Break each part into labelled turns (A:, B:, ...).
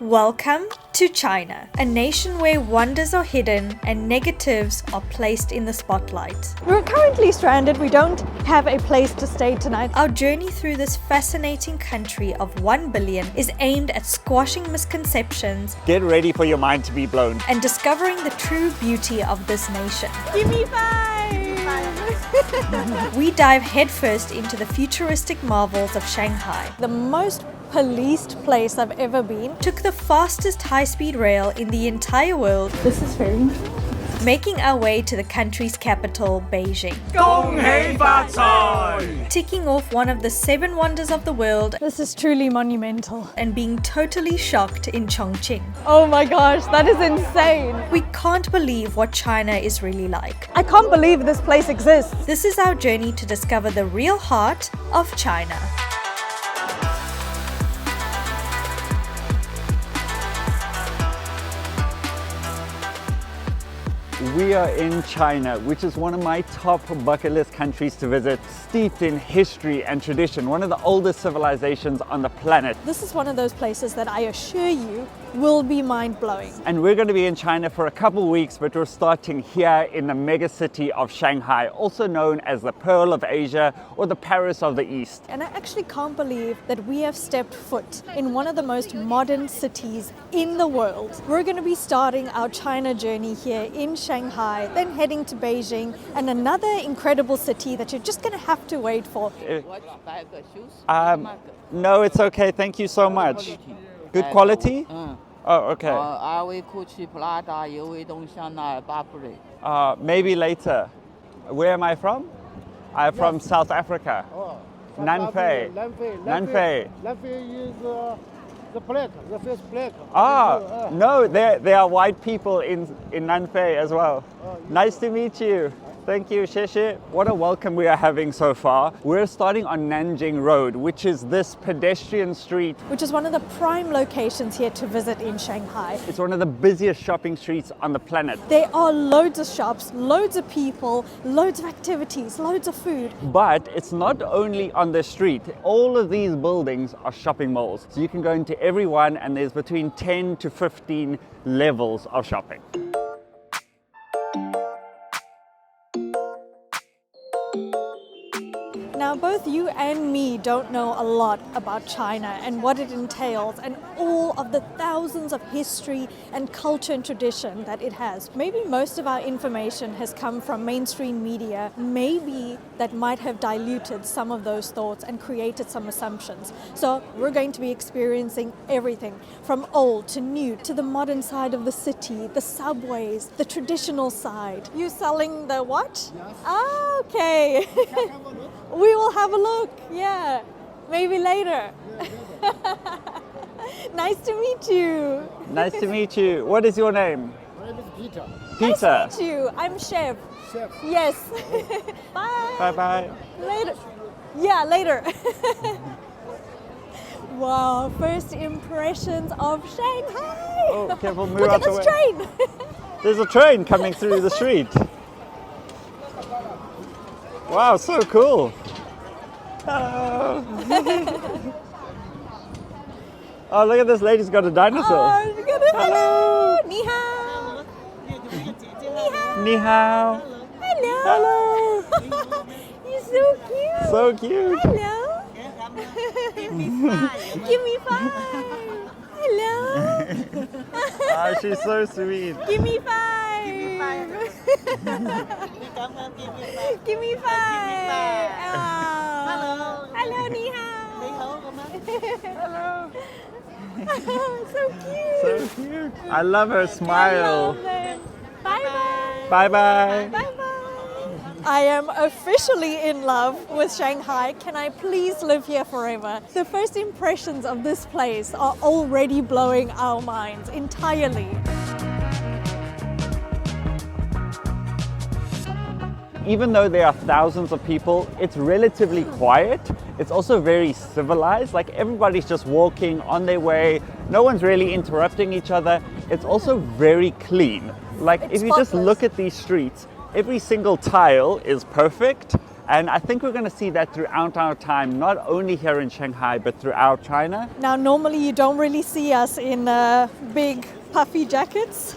A: Welcome to China, a nation where wonders are hidden and negatives are placed in the spotlight.
B: We're currently stranded. We don't have a place to stay tonight.
A: Our journey through this fascinating country of 1 billion is aimed at squashing misconceptions.
C: Get ready for your mind to be blown.
A: And discovering the true beauty of this nation.
B: Give me five!
A: We dive headfirst into the futuristic marvels of Shanghai.
B: The most policed place I've ever been.
A: Took the fastest high-speed rail in the entire world.
B: This is very interesting.
A: Making our way to the country's capital, Beijing. Ticking off one of the 7 wonders of the world.
B: This is truly monumental.
A: And being totally shocked in Chongqing.
B: Oh my gosh, that is insane.
A: We can't believe what China is really like.
B: I can't believe this place exists.
A: This is our journey to discover the real heart of China.
C: We are in China, which is one of my top bucket list countries to visit, steeped in history and tradition, one of the oldest civilizations on the planet.
B: This is one of those places that I assure you will be mind-blowing.
C: And we're going to be in China for a couple weeks, but we're starting here in the mega city of Shanghai, also known as the Pearl of Asia or the Paris of the East.
B: And I actually can't believe that we have stepped foot in one of the most modern cities in the world. We're going to be starting our China journey here in Shanghai, then heading to Beijing, and another incredible city that you're just going to have to wait for.
C: No, it's okay. Thank you so much. Good quality? Oh, okay. Maybe later. Where am I from? I'm from South Africa. Nanfei. Nanfei.
D: Nanfei is the flag, the first flag.
C: No, there are white people in Nanfei as well. Nice to meet you. Thank you, Sheshe. What a welcome we are having so far. We're starting on Nanjing Road, which is this pedestrian street.
B: Which is one of the prime locations here to visit in Shanghai.
C: It's one of the busiest shopping streets on the planet.
B: There are loads of shops, loads of people, loads of activities, loads of food.
C: But it's not only on the street. All of these buildings are shopping malls. So you can go into every one and there's between 10 to 15 levels of shopping.
B: Now, both you and me don't know a lot about China and what it entails and all of the thousands of history and culture and tradition that it has. Maybe most of our information has come from mainstream media. Maybe that might have diluted some of those thoughts and created some assumptions. So we're going to be experiencing everything from old to new to the modern side of the city, the subways, the traditional side. You selling the what? Yes. Ah, okay. We will have a look, yeah. Maybe later. Nice to meet you.
C: Nice to meet you. What is your name?
D: My name is Peter.
C: Peter.
B: Nice to meet you. I'm Chef.
D: Chef.
B: Yes. Bye.
C: Bye-bye.
B: Later. Yeah, later. Wow, first impressions of Shanghai.
C: Oh, careful, move
B: Look
C: out
B: at
C: the
B: this
C: way.
B: train.
C: There's a train coming through the street. Wow, so cool. Hello. Oh, look at this lady's got a dinosaur.
B: Oh, look at it.
C: Hello.
B: Ni hao.
C: Ni hao.
B: Hello.
C: Hello.
B: You're so cute.
C: So cute.
B: Hello. Give me 5. Hello.
C: Ah, she's so sweet.
B: Give me 5. Give me 5. Oh. Hello, ni hao.
C: Hello.
B: So cute.
C: So cute. I love her smile.
B: Bye-bye.
C: Bye-bye.
B: Bye-bye. I am officially in love with Shanghai. Can I please live here forever? The first impressions of this place are already blowing our minds entirely.
C: Even though there are thousands of people, it's relatively quiet. It's also very civilized, like everybody's just walking on their way. No one's really interrupting each other. It's also very clean. Like if you just look at these streets, every single tile is perfect And I think we're going to see that throughout our time, not only here in Shanghai, but throughout China.
B: Now, normally you don't really see us in big puffy jackets.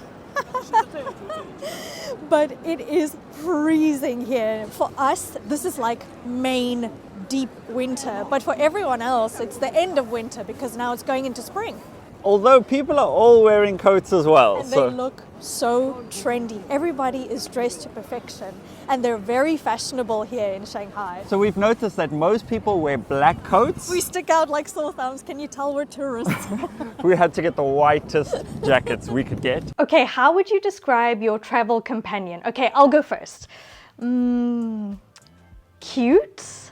B: But it is freezing here. For us, this is like Maine deep winter. But for everyone else, it's the end of winter because now it's going into spring.
C: Although people are all wearing coats as well.
B: And they look so trendy. Everybody is dressed to perfection. And they're very fashionable here in Shanghai.
C: So we've noticed that most people wear black coats.
B: We stick out like sore thumbs. Can you tell we're tourists?
C: We had to get the whitest jackets we could get.
A: Okay, how would you describe your travel companion? Okay, I'll go first. Cute,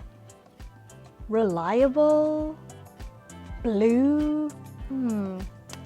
A: reliable, blue,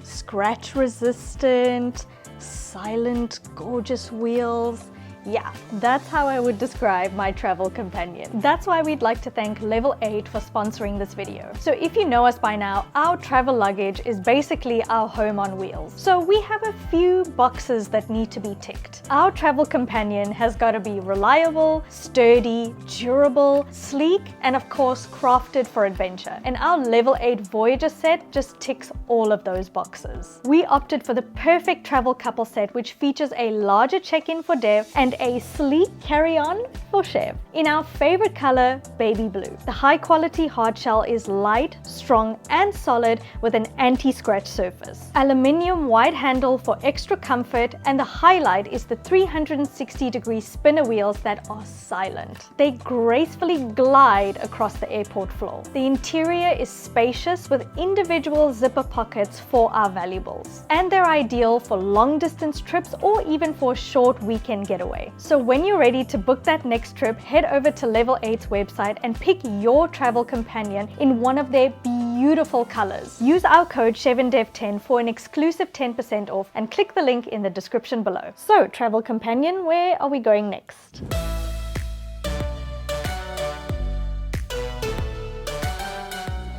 A: scratch resistant, silent, gorgeous wheels. Yeah, that's how I would describe my travel companion. That's why we'd like to thank Level 8 for sponsoring this video. So if you know us by now, our travel luggage is basically our home on wheels. So we have a few boxes that need to be ticked. Our travel companion has got to be reliable, sturdy, durable, sleek, and of course crafted for adventure. And our Level 8 Voyager set just ticks all of those boxes. We opted for the perfect travel couple set, which features a larger check-in for Dev and a sleek carry-on for Chev in our favorite color, baby blue. The high quality hard shell is light, strong and solid with an anti-scratch surface. Aluminium wide handle for extra comfort, and the highlight is the 360-degree spinner wheels that are silent. They gracefully glide across the airport floor. The interior is spacious with individual zipper pockets for our valuables. And they're ideal for long distance trips or even for a short weekend getaway. So when you're ready to book that next trip, head over to Level 8's website and pick your travel companion in one of their beautiful colors. Use our code ChevinDev10 for an exclusive 10% off and click the link in the description below. So travel companion, where are we going next?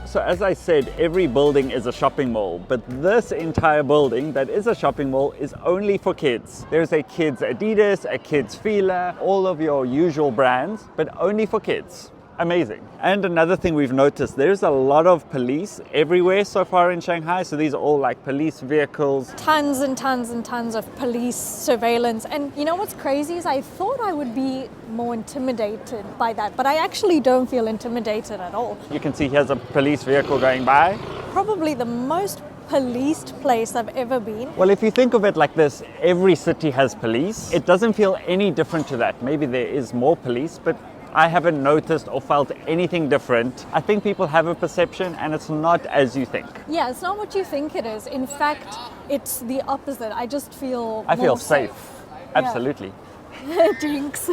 C: So as I said, every building is a shopping mall, but this entire building that is a shopping mall is only for kids. There's a kids Adidas, a kids Fila, all of your usual brands, but only for kids. Amazing. And another thing we've noticed, there's a lot of police everywhere so far in Shanghai. So these are all like police vehicles.
B: Tons and tons and tons of police surveillance. And you know what's crazy is I thought I would be more intimidated by that, but I actually don't feel intimidated at all.
C: You can see here's a police vehicle going by.
B: Probably the most policed place I've ever been.
C: Well, if you think of it like this, every city has police. It doesn't feel any different to that. Maybe there is more police, but I haven't noticed or felt anything different. I think people have a perception and it's not as you think.
B: Yeah, it's not what you think it is. In fact, it's the opposite. I just feel
C: I feel
B: more
C: safe.
B: Yeah.
C: Absolutely.
B: Jinx.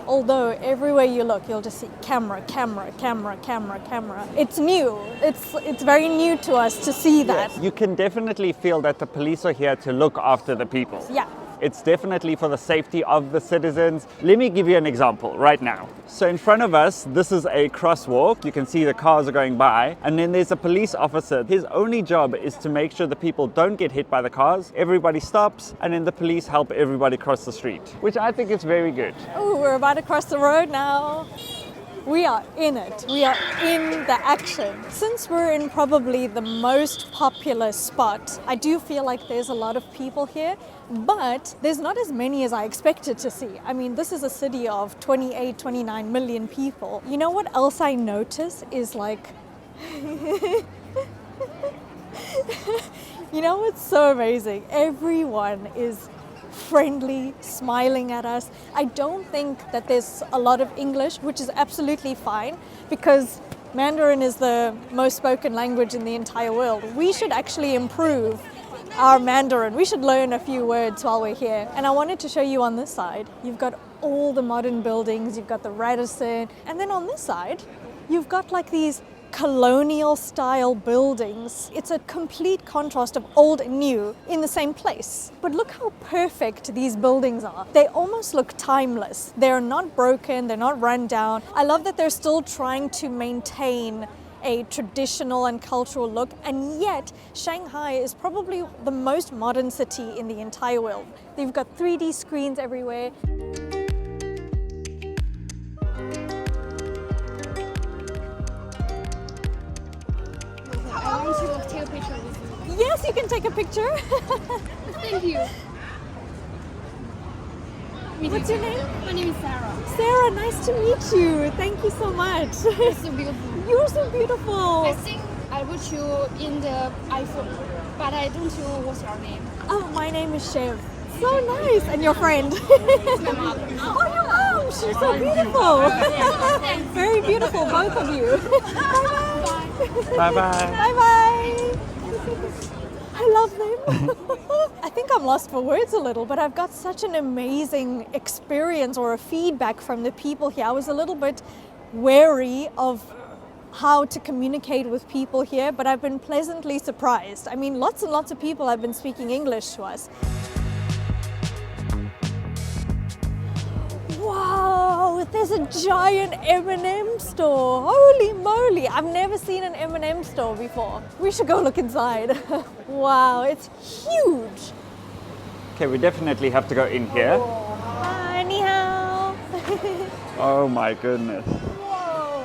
B: Although everywhere you look, you'll just see camera, camera, camera, camera, camera. It's new. It's very new to us to see that.
C: Yes, you can definitely feel that the police are here to look after the people.
B: Yeah.
C: It's definitely for the safety of the citizens. Let me give you an example right now. So in front of us, this is a crosswalk. You can see the cars are going by, and then there's a police officer. His only job is to make sure the people don't get hit by the cars. Everybody stops, and then the police help everybody cross the street, which I think is very good.
B: Oh, we're about to cross the road now. We are in it. We are in the action. Since we're in probably the most popular spot, I do feel like there's a lot of people here, but there's not as many as I expected to see. I mean, this is a city of 28, 29 million people. You know what else I notice is like, you know what's so amazing? Everyone is friendly, smiling at us. I don't think that there's a lot of English, which is absolutely fine because Mandarin is the most spoken language in the entire world. We should actually improve our Mandarin. We should learn a few words while we're here. And I wanted to show you on this side, you've got all the modern buildings, you've got the Radisson, and then on this side, you've got like these colonial style buildings. It's a complete contrast of old and new in the same place. But look how perfect these buildings are. They almost look timeless. They're not broken, they're not run down. I love that they're still trying to maintain a traditional and cultural look, and yet Shanghai is probably the most modern city in the entire world. They've got 3D screens everywhere. Yes, you can take a picture.
E: Thank you.
B: What's your name?
E: My name is Sarah.
B: Sarah, nice to meet you. Thank you so much.
E: It's so beautiful.
B: You're so beautiful.
E: I think I wrote you in the iPhone, but I don't know what's your name.
B: Oh, my name is Chev. So nice. And your friend?
E: My mom.
B: Oh, your mom. She's so beautiful. Very beautiful, both of you.
C: Bye bye.
B: Bye-bye. I love them. I think I'm lost for words a little, but I've got such an amazing experience or a feedback from the people here. I was a little bit wary of how to communicate with people here, but I've been pleasantly surprised. I mean, lots and lots of people have been speaking English to us. Wow, there's a giant M&M store. Holy moly, I've never seen an M&M store before. We should go look inside. Wow, it's huge.
C: Okay, we definitely have to go in here.
B: Hi, ni hao.
C: Oh my goodness.
B: Whoa.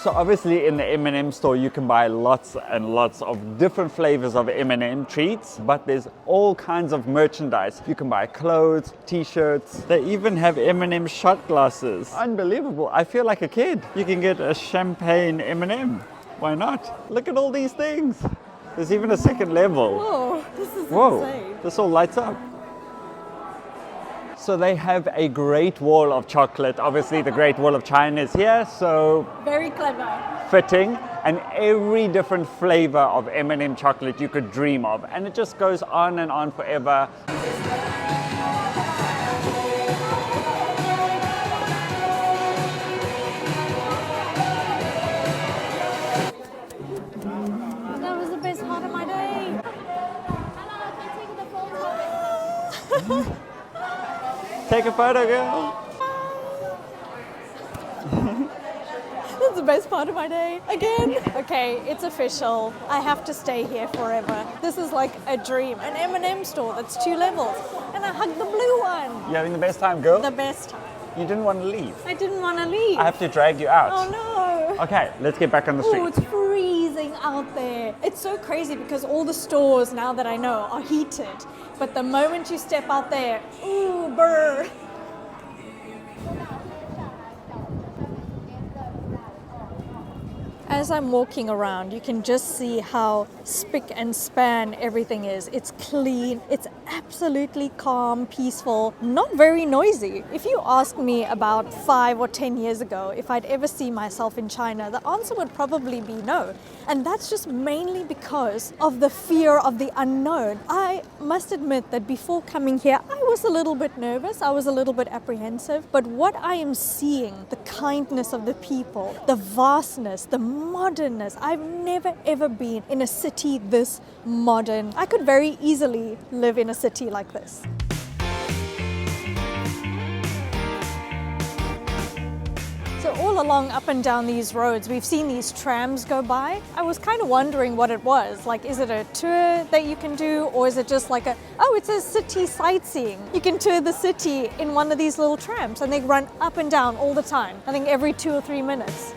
C: So obviously in the M&M store you can buy lots and lots of different flavors of M&M treats, but there's all kinds of merchandise. You can buy clothes, t-shirts. They even have M&M shot glasses. Unbelievable. I feel like a kid. You can get a champagne M&M. Why not? Look at all these things. There's even a second level.
B: Whoa, this is
C: Whoa,
B: insane.
C: this all lights up. So they have a Great Wall of chocolate. Obviously the Great Wall of China is here, so
B: Very clever.
C: fitting, and every different flavor of M&M chocolate you could dream of, and it just goes on and on forever.
B: That was the best part of my day.
C: Take a photo, girl.
B: That's the best part of my day. Again. Okay, it's official. I have to stay here forever. This is like a dream. An M&M store that's 2 levels. And I hugged the blue one.
C: You having the best time, girl?
B: The best time.
C: You didn't want to leave.
B: I didn't want to leave.
C: I have to drag you out.
B: Oh no.
C: Okay, let's get back on the
B: Oh,
C: street.
B: it's freezing out there. It's so crazy because all the stores, now that I know, are heated. But the moment you step out there, ooh, brr. As I'm walking around, you can just see how spick and span everything is. It's clean, it's absolutely calm, peaceful, not very noisy. If you asked me about 5 or 10 years ago if I'd ever see myself in China, the answer would probably be no. And that's just mainly because of the fear of the unknown. I must admit that before coming here, I was a little bit nervous, I was a little bit apprehensive, but what I am seeing, the kindness of the people, the vastness, the modernness, I've never ever been in a city this modern. I could very easily live in a city like this. So all along up and down these roads, we've seen these trams go by. I was kind of wondering what it was. Like, is it a tour that you can do, or is it just like it says city sightseeing. You can tour the city in one of these little trams, and they run up and down all the time. I think every 2 or 3 minutes.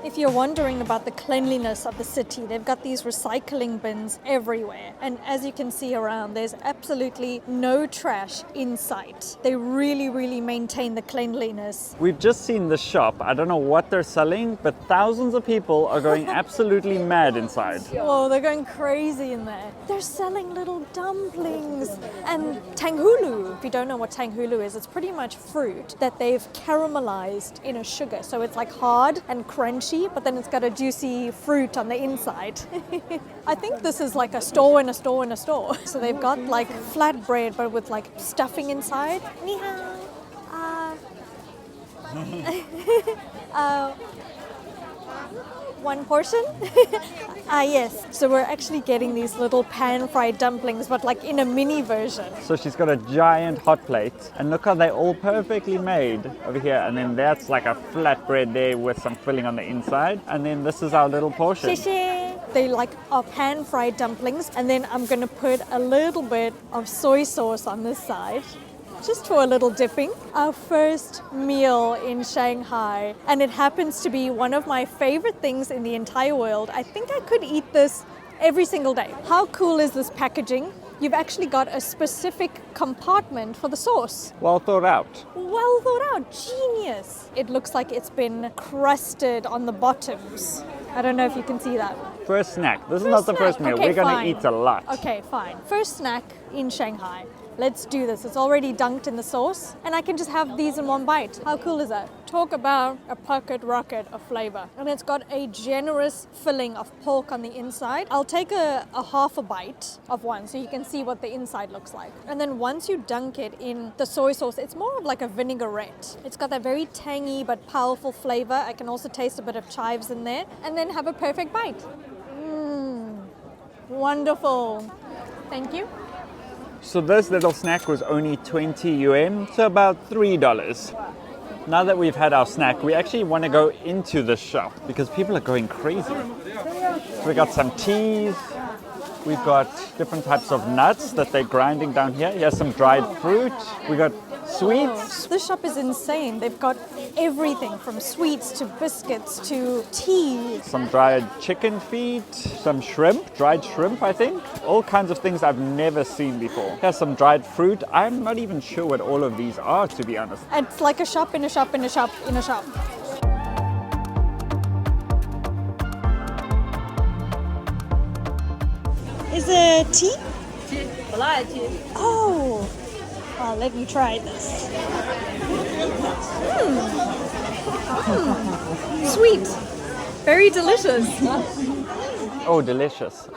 B: If you're wondering about the cleanliness of the city, they've got these recycling bins everywhere. And as you can see around, there's absolutely no trash in sight. They really, really maintain the cleanliness.
C: We've just seen the shop. I don't know what they're selling, but thousands of people are going absolutely mad inside.
B: Whoa, they're going crazy in there. They're selling little dumplings and tanghulu. If you don't know what tanghulu is, it's pretty much fruit that they've caramelized in a sugar. So it's like hard and crunchy, but then it's got a juicy fruit on the inside. I think this is like a store in a store in a store. So they've got like flatbread, but with like stuffing inside. Ni hao. One portion? Yes. So we're actually getting these little pan-fried dumplings, but like in a mini version.
C: So she's got a giant hot plate, and look how they're all perfectly made over here. And then that's like a flatbread there with some filling on the inside. And then this is our little portion.
B: 谢谢. They like are pan-fried dumplings, and then I'm gonna put a little bit of soy sauce on this side. just for a little dipping. Our first meal in Shanghai, and it happens to be one of my favorite things in the entire world. I think I could eat this every single day. How cool is this packaging? You've actually got a specific compartment for the sauce.
C: Well thought out.
B: Well thought out, genius. It looks like it's been crusted on the bottoms. I don't know if you can see that.
C: First snack. This is not the first meal.
B: Okay,
C: We're going
B: fine.
C: to eat a lot.
B: Okay, fine. First snack in Shanghai. Let's do this. It's already dunked in the sauce, and I can just have these in one bite. How cool is that? Talk about a pocket rocket of flavor. And it's got a generous filling of pork on the inside. I'll take a half a bite of one so you can see what the inside looks like. And then once you dunk it in the soy sauce, it's more of like a vinaigrette. It's got that very tangy but powerful flavor. I can also taste a bit of chives in there, and then have a perfect bite. Wonderful. Thank you.
C: So this little snack was only 20 yuan, so about $3. Now that we've had our snack, we actually want to go into the shop because people are going crazy. So we got some teas, we've got different types of nuts that they're grinding down here. Here's some dried fruit, we got sweets.
B: This shop is insane. They've got everything from sweets to biscuits to tea.
C: Some dried chicken feet, some shrimp, dried shrimp I think. All kinds of things I've never seen before. Here's some dried fruit. I'm not even sure what all of these are, to be honest.
B: It's like a shop in a shop in a shop in a shop. Is it tea?
F: Tea, black tea.
B: Oh, let me try this. Sweet. Very delicious.
C: Oh, delicious.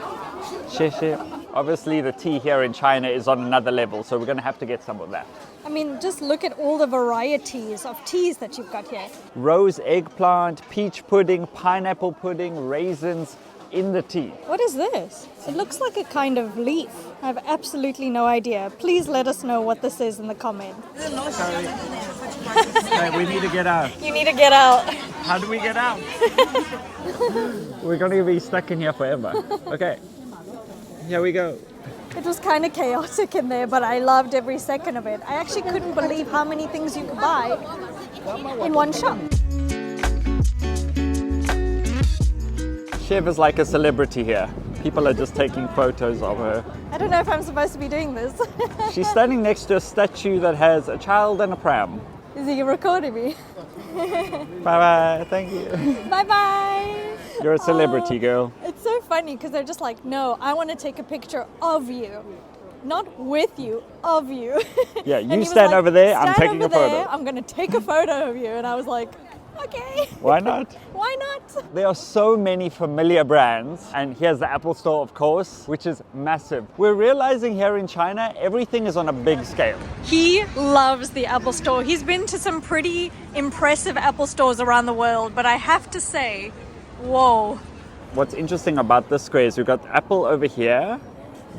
C: 谢谢. Obviously the tea here in China is on another level, so we're going to have to get some of that.
B: I mean, just look at all the varieties of teas that you've got here.
C: Rose eggplant, peach pudding, pineapple pudding, raisins in the tea.
B: What is this? It looks like a kind of leaf. I have absolutely no idea. Please let us know what this is in the comment.
C: Okay, we need to get out.
B: You need to get out.
C: How do we get out? We're going to be stuck in here forever. Okay, here we go.
B: It was kind of chaotic in there, but I loved every second of it. I actually couldn't believe how many things you could buy in one shop.
C: Shiv is like a celebrity here. People are just taking photos of her.
B: I don't know if I'm supposed to be doing this.
C: She's standing next to a statue that has a child and a pram.
B: Is he recording me?
C: Bye-bye, thank you.
B: Bye-bye.
C: You're a celebrity, girl.
B: It's so funny because they're just like, no, I want to take a picture of you. Not with you, of you.
C: Yeah,
B: And
C: you
B: he was
C: stand
B: like,
C: over there, I'm
B: "Stand
C: taking a
B: over there,
C: photo."
B: I'm going to take a photo of you. And I was like, okay.
C: Why not?
B: Why not?
C: There are so many familiar brands, and here's the Apple Store, of course, which is massive. We're realizing here in China, everything is on a big scale.
B: He loves the Apple Store. He's been to some pretty impressive Apple stores around the world, but I have to say, whoa.
C: What's interesting about this square is we've got Apple over here,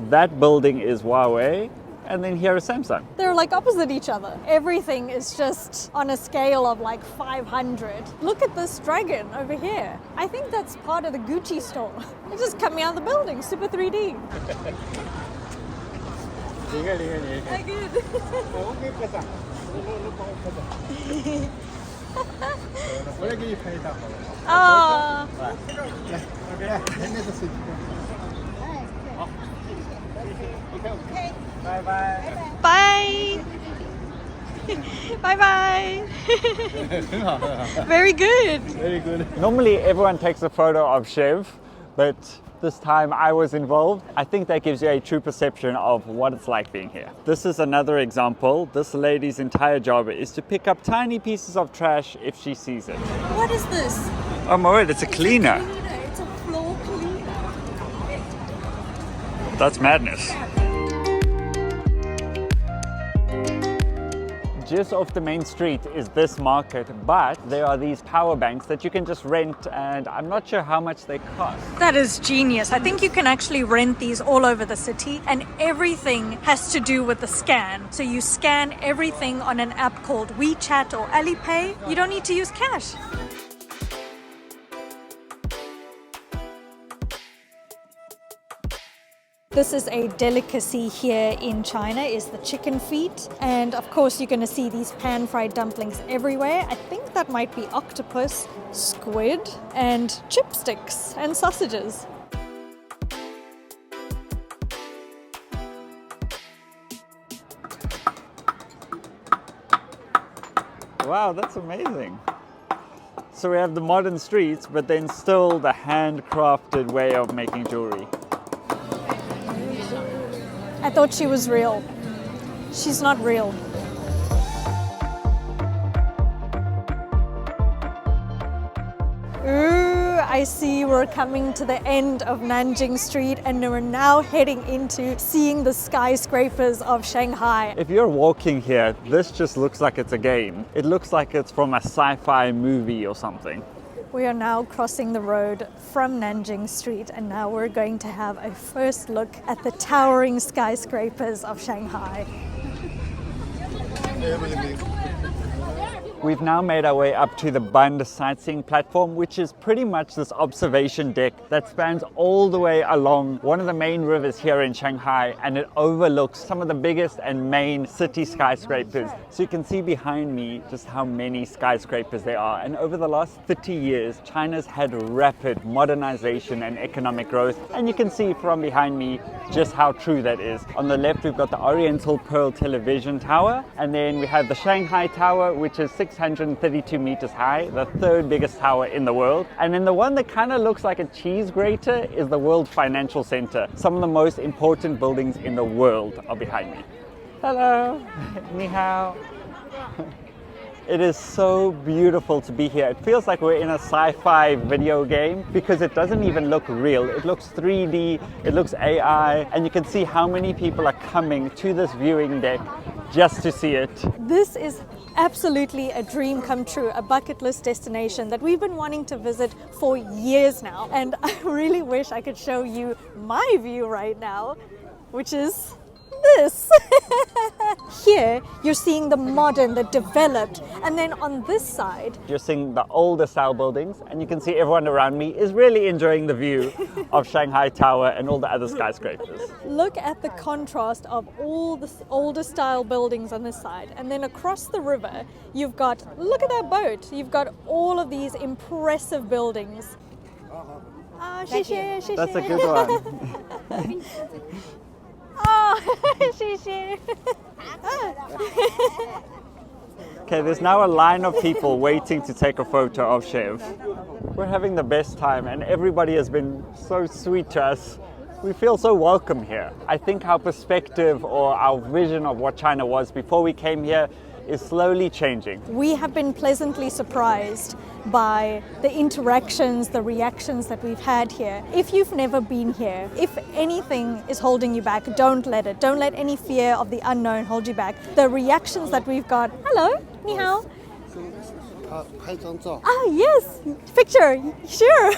C: that building is Huawei, and then here is Samsung.
B: They're like opposite each other. Everything is just on a scale of like 500. Look at this dragon over here. I think that's part of the Gucci store. It just cut me out of the building, super 3D. I good. Oh.
C: Bye bye.
B: Bye. Bye bye. Very good.
C: Very good. Normally everyone takes a photo of Shiv, but this time I was involved. I think that gives you a true perception of what it's like being here. This is another example. This lady's entire job is to pick up tiny pieces of trash if she sees it.
B: What is this?
C: Oh my word, it's a cleaner.
B: It's a floor cleaner.
C: That's madness. Just off the main street is this market, but there are these power banks that you can just rent, and I'm not sure how much they cost.
B: That is genius. I think you can actually rent these all over the city, and everything has to do with the scan. So you scan everything on an app called WeChat or Alipay. You don't need to use cash. This is a delicacy here in China, is the chicken feet. And of course you're going to see these pan-fried dumplings everywhere. I think that might be octopus, squid, and chipsticks and sausages.
C: Wow, that's amazing. So we have the modern streets, but then still the handcrafted way of making jewelry.
B: I thought she was real. She's not real. Ooh, I see we're coming to the end of Nanjing Street and we're now heading into seeing the skyscrapers of Shanghai.
C: If you're walking here, this just looks like it's a game. It looks like it's from a sci-fi movie or something.
B: We are now crossing the road from Nanjing Street and now we're going to have a first look at the towering skyscrapers of Shanghai.
C: We've now made our way up to the Bund sightseeing platform, which is pretty much this observation deck that spans all the way along one of the main rivers here in Shanghai, and it overlooks some of the biggest and main city skyscrapers. So you can see behind me just how many skyscrapers there are. And over the last 30 years, China's had rapid modernization and economic growth. And you can see from behind me just how true that is. On the left, we've got the Oriental Pearl Television Tower, and then we have the Shanghai Tower, which is 632 meters high, the third biggest tower in the world. And then the one that kind of looks like a cheese grater is the World Financial Center. Some of the most important buildings in the world are behind me. Hello, ni hao. It is so beautiful to be here. It feels like we're in a sci-fi video game because it doesn't even look real. It looks 3D, it looks AI, and you can see how many people are coming to this viewing deck just to see it.
B: This is absolutely a dream come true, a bucket list destination that we've been wanting to visit for years now. And I really wish I could show you my view right now, which is this. Here you're seeing the modern, the developed, and then on this side
C: you're seeing the older style buildings, and you can see everyone around me is really enjoying the view of Shanghai Tower and all the other skyscrapers.
B: Look at the contrast of all the older style buildings on this side, and then across the river you've got, look at that boat, you've got all of these impressive buildings.
C: That's a good one.
B: Oh, 谢谢.
C: Okay, there's now a line of people waiting to take a photo of Chev. We're having the best time and everybody has been so sweet to us. We feel so welcome here. I think our perspective or our vision of what China was before we came here is slowly changing.
B: We have been pleasantly surprised by the interactions, the reactions that we've had here. If you've never been here, if anything is holding you back, don't let it. Don't let any fear of the unknown hold you back. The reactions that we've got, hello, ni hao. Ah, yes, picture, sure.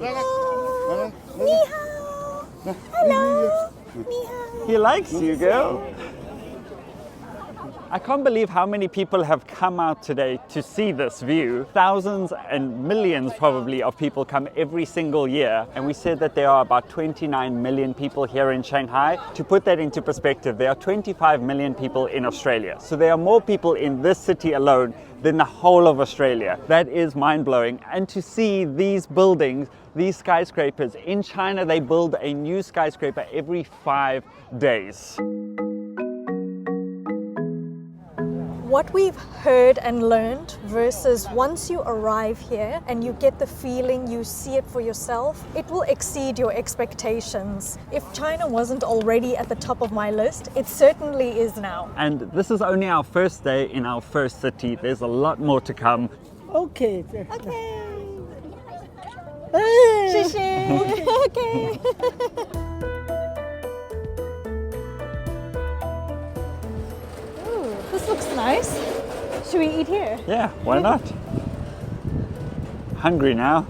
B: Oh, ni hao. Hello, ni hao.
C: He likes you, girl. I can't believe how many people have come out today to see this view. Thousands and millions probably of people come every single year, and we said that there are about 29 million people here in Shanghai. To put that into perspective, there are 25 million people in Australia. So there are more people in this city alone than the whole of Australia. That is mind-blowing. And to see these buildings, these skyscrapers, in China they build a new skyscraper every 5 days.
B: What we've heard and learned versus once you arrive here and you get the feeling, you see it for yourself, it will exceed your expectations. If China wasn't already at the top of my list, it certainly is now.
C: And this is only our first day in our first city. There's a lot more to come.
D: Okay.
B: Okay.
D: Hey.
B: 谢谢. Okay. Ooh, this looks nice. Should we eat here?
C: Yeah, why not? Hungry now.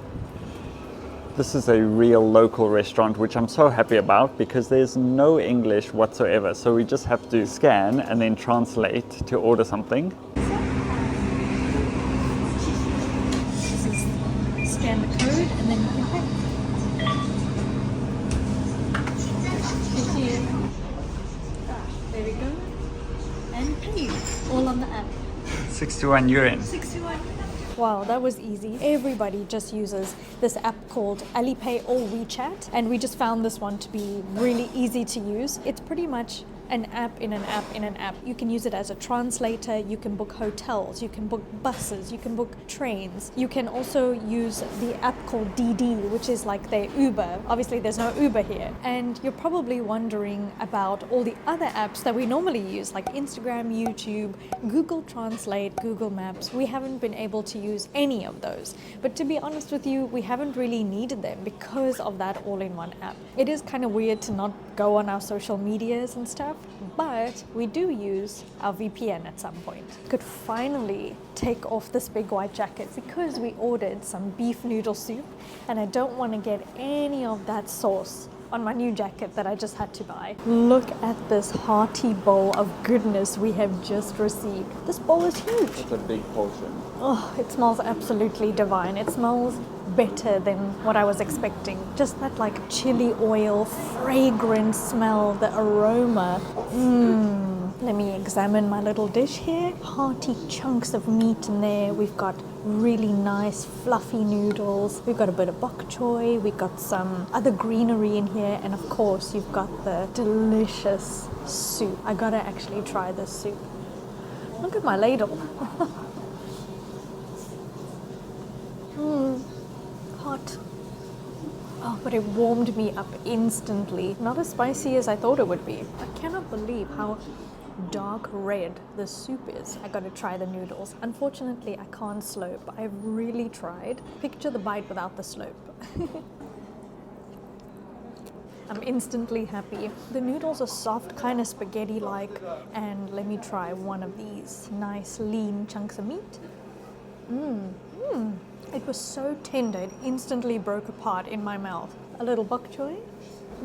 C: This is a real local restaurant, which I'm so happy about because there's no English whatsoever. So we just have to scan and then translate to order something.
B: Scan the code and then you can pay.
A: There we go. And pay. All on the app.
C: 61 yuan.
A: 61.
B: Wow, that was easy. Everybody just uses this app called Alipay or WeChat, and we just found this one to be really easy to use. It's pretty much an app in an app in an app. You can use it as a translator, you can book hotels, you can book buses, you can book trains. You can also use the app called DD, which is like their Uber. Obviously there's no Uber here. And you're probably wondering about all the other apps that we normally use, like Instagram, YouTube, Google Translate, Google Maps. We haven't been able to use any of those. But to be honest with you, we haven't really needed them because of that all-in-one app. It is kind of weird to not go on our social medias and stuff, but we do use our VPN at some point. Could finally take off this big white jacket because we ordered some beef noodle soup and I don't want to get any of that sauce on my new jacket that I just had to buy. Look at this hearty bowl of goodness we have just received. This bowl is huge.
C: It's a big portion.
B: Oh, it smells absolutely divine. It smells better than what I was expecting. Just that like chili oil, fragrant smell, the aroma. Let me examine my little dish here. Hearty chunks of meat in there. We've got really nice fluffy noodles. We've got a bit of bok choy. We've got some other greenery in here. And of course, you've got the delicious soup. I gotta actually try this soup. Look at my ladle. Hot. Oh, but it warmed me up instantly. Not as spicy as I thought it would be. I cannot believe how dark red the soup is. I gotta try the noodles. Unfortunately, I can't slope. I've really tried. Picture the bite without the slope. I'm instantly happy. The noodles are soft, kind of spaghetti-like. And let me try one of these nice lean chunks of meat. It was so tender, it instantly broke apart in my mouth. A little bok choy.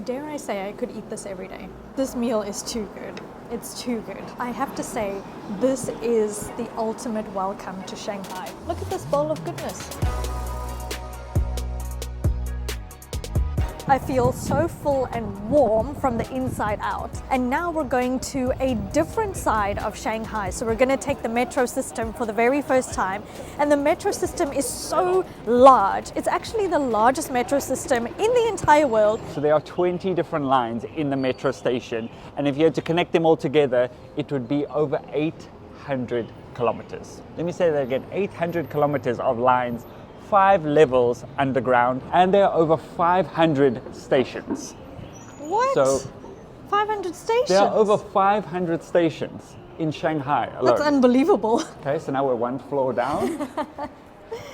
B: Dare I say I could eat this every day. This meal is too good. It's too good. I have to say, this is the ultimate welcome to Shanghai. Look at this bowl of goodness. I feel so full and warm from the inside out. And now we're going to a different side of Shanghai. So we're going to take the metro system for the very first time. And the metro system is so large. It's actually the largest metro system in the entire world.
C: So there are 20 different lines in the metro station. And if you had to connect them all together, it would be over 800 kilometers. Let me say that again, 800 kilometers of lines, 5 levels underground, and there are over 500 stations.
B: What?
C: So
B: 500 stations?
C: there are over 500 stations in Shanghai alone.
B: That's unbelievable.
C: Okay, so now we're 1 floor down.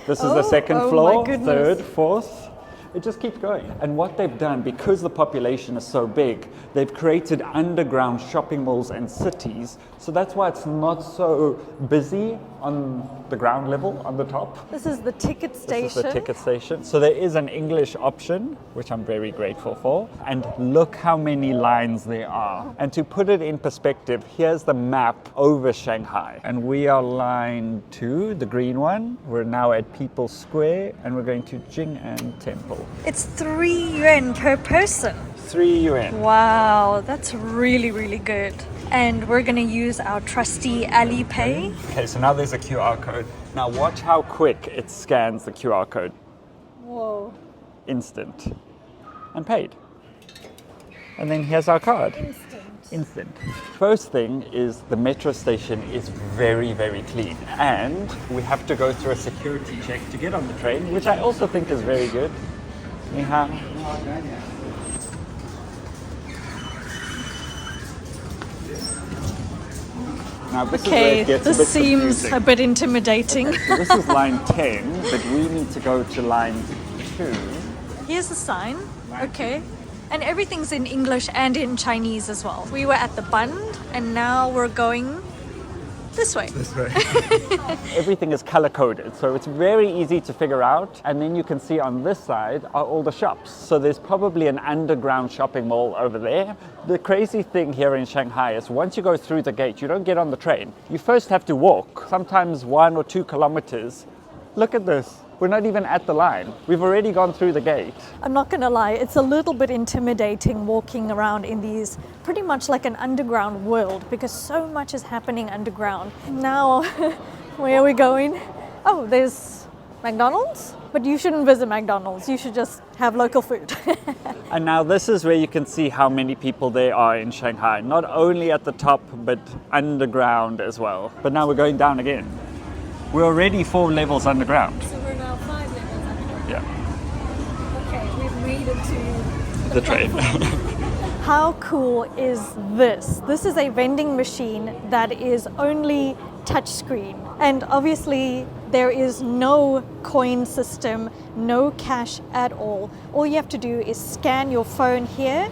C: This is the second floor,
B: my goodness.
C: third, fourth. It just keeps going. And what they've done, because the population is so big, they've created underground shopping malls and cities. So that's why it's not so busy on the ground level, on the top.
B: This is the ticket station.
C: This is the ticket station. So there is an English option, which I'm very grateful for. And look how many lines there are. And to put it in perspective, here's the map over Shanghai. And we are line 2, the green one. We're now at People's Square, and we're going to Jing'an Temple.
B: It's 3 yuan per person.
C: 3 yuan.
B: Wow, that's really, really good. And we're gonna use our trusty Alipay.
C: Okay, so now there's a QR code. Now watch how quick it scans the QR code.
B: Whoa.
C: Instant. And paid. And then here's our card. Instant. First thing is the metro station is very, very clean. And we have to go through a security check to get on the train, which I also think is very good. Ni hao. Now this is where it gets a bit confusing.
B: a bit intimidating.
C: So this is line 10, but we need to go to line 2.
B: Here's the sign. Okay. And everything's in English and in Chinese as well. We were at the Bund and now we're going this way.
C: This way. Everything is color coded, so it's very easy to figure out. And then you can see on this side are all the shops. So there's probably an underground shopping mall over there. The crazy thing here in Shanghai is once you go through the gate, you don't get on the train. You first have to walk, sometimes 1 or 2 kilometers. Look at this. We're not even at the line. We've already gone through the gate.
B: I'm not gonna lie, it's a little bit intimidating walking around in these pretty much like an underground world because so much is happening underground. Now, where are we going? Oh, there's McDonald's? But you shouldn't visit McDonald's, you should just have local food.
C: And now this is where you can see how many people there are in Shanghai. Not only at the top, but underground as well. But now we're going down again. We're already 4 levels underground.
B: So we're now 5 levels underground.
C: Yeah.
B: Okay, we've made it to
C: The train.
B: How cool is this? This is a vending machine that is only touchscreen. And obviously there is no coin system, no cash at all. All you have to do is scan your phone here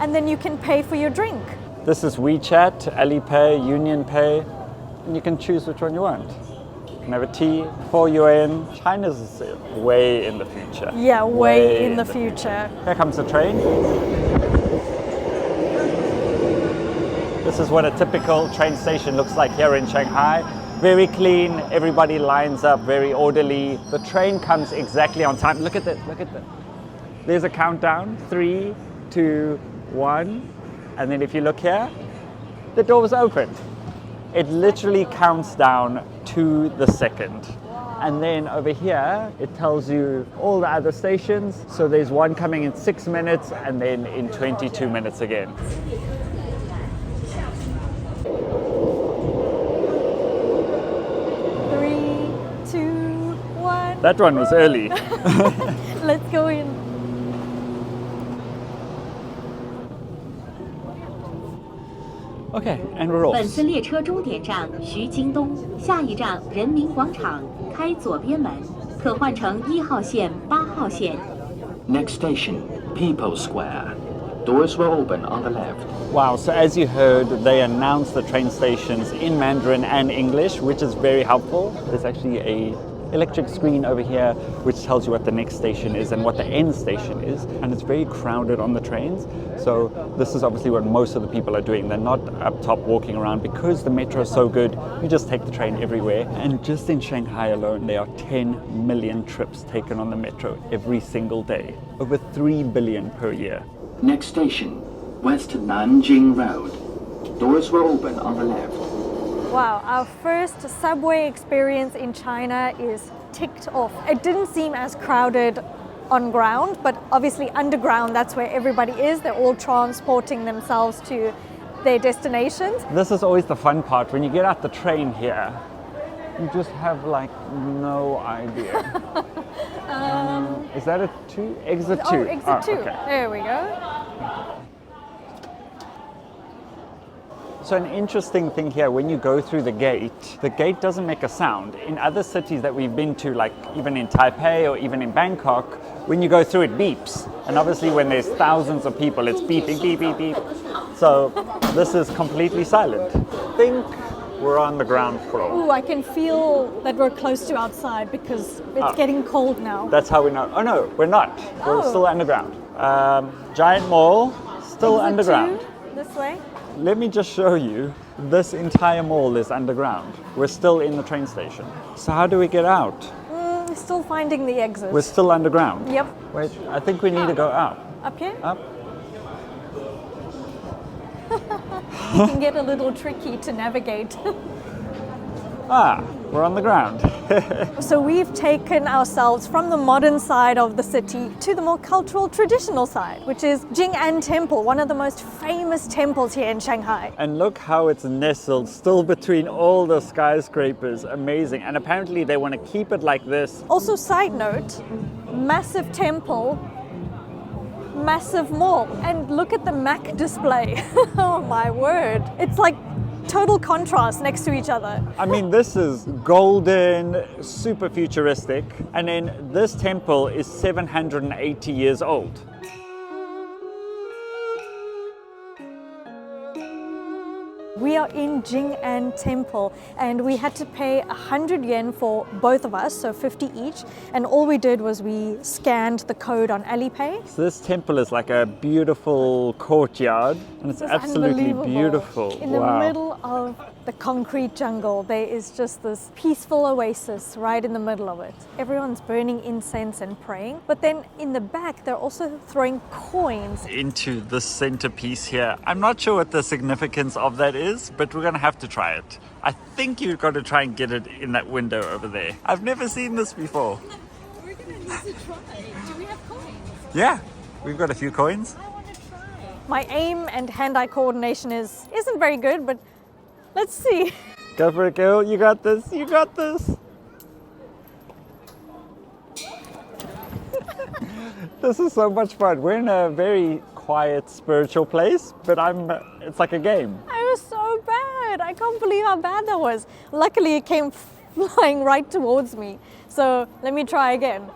B: and then you can pay for your drink.
C: This is WeChat, Alipay, Union Pay, and you can choose which one you want. You can have a tea, 4 yuan. China's way in the future.
B: Yeah, way in the future.
C: Here comes the train. This is what a typical train station looks like here in Shanghai. Very clean, everybody lines up, very orderly. The train comes exactly on time. Look at that, look at that. There's a countdown, 3, 2, 1. And then if you look here, the door was opened. It literally counts down to the second. And then over here, it tells you all the other stations. So there's one coming in 6 minutes and then in 22 minutes again. That one was early.
B: Let's go in.
C: Okay, and we're off.
G: 本次列车终点站徐京东，下一站人民广场，开左边门，可换乘1号线、8号线。
H: Next station, People Square. Doors will open on the left.
C: Wow, so as you heard, they announced the train stations in Mandarin and English, which is very helpful. There's actually a electric screen over here which tells you what the next station is and what the end station is, and it's very crowded on the trains. So this is obviously what most of the people are doing. They're not up top walking around because the metro is so good. You just take the train everywhere, and just in Shanghai alone there are 10 million trips taken on the metro every single day, over 3 billion per year.
H: Next station, West Nanjing Road. Doors will open on the left.
B: Wow, our first subway experience in China is ticked off. It didn't seem as crowded on ground, but obviously underground, that's where everybody is. They're all transporting themselves to their destinations.
C: This is always the fun part. When you get out the train here, you just have like no idea. Is that a 2? Exit 2.
B: Oh, exit 2.
C: Okay.
B: There we go.
C: So an interesting thing here, when you go through the gate doesn't make a sound. In other cities that we've been to, like even in Taipei or even in Bangkok, when you go through it beeps. And obviously when there's thousands of people, it's beeping, beep, beep, beep. So this is completely silent. I think we're on the ground floor.
B: Ooh, I can feel that we're close to outside because it's getting cold now.
C: That's how we know. Oh no, we're not. We're still underground. Giant mall, still
B: Exit
C: underground.
B: 2, this way.
C: Let me just show you. This entire mall is underground. We're still in the train station. So how do we get out?
B: Still finding the exit.
C: We're still underground.
B: Yep.
C: Wait, I think we need to go up.
B: Up here?
C: Up.
B: It can get a little tricky to navigate.
C: We're on the ground.
B: So we've taken ourselves from the modern side of the city to the more cultural, traditional side, which is Jing'an Temple, one of the most famous temples here in Shanghai.
C: And look how it's nestled still between all the skyscrapers. Amazing. And apparently they want to keep it like this.
B: Also, side note, massive temple, massive mall. And look at the Mac display. Oh my word. It's like total contrast next to each other.
C: I mean, this is golden, super futuristic. And then this temple is 780 years old.
B: We are in Jing'an Temple and we had to pay 100 yen for both of us, so 50 each. And all we did was we scanned the code on Alipay.
C: So this temple is like a beautiful courtyard and it's absolutely
B: Unbelievable.
C: beautiful.
B: In the middle of the concrete jungle, there is just this peaceful oasis right in the middle of it. Everyone's burning incense and praying, but then in the back they're also throwing coins
C: into the centerpiece here. I'm not sure what the significance of that is, but we're gonna have to try it. I think you've got to try and get it in that window over there. I've never seen this before.
B: We're gonna need to try. Do we have coins?
C: Yeah, we've got a few coins.
B: I want to try. My aim and hand-eye coordination isn't very good, but let's see.
C: Go for it, girl. You got this. You got this. This is so much fun. We're in a very quiet, spiritual place, but it's like a game.
B: I was so bad. I can't believe how bad that was. Luckily, it came flying right towards me. So let me try again.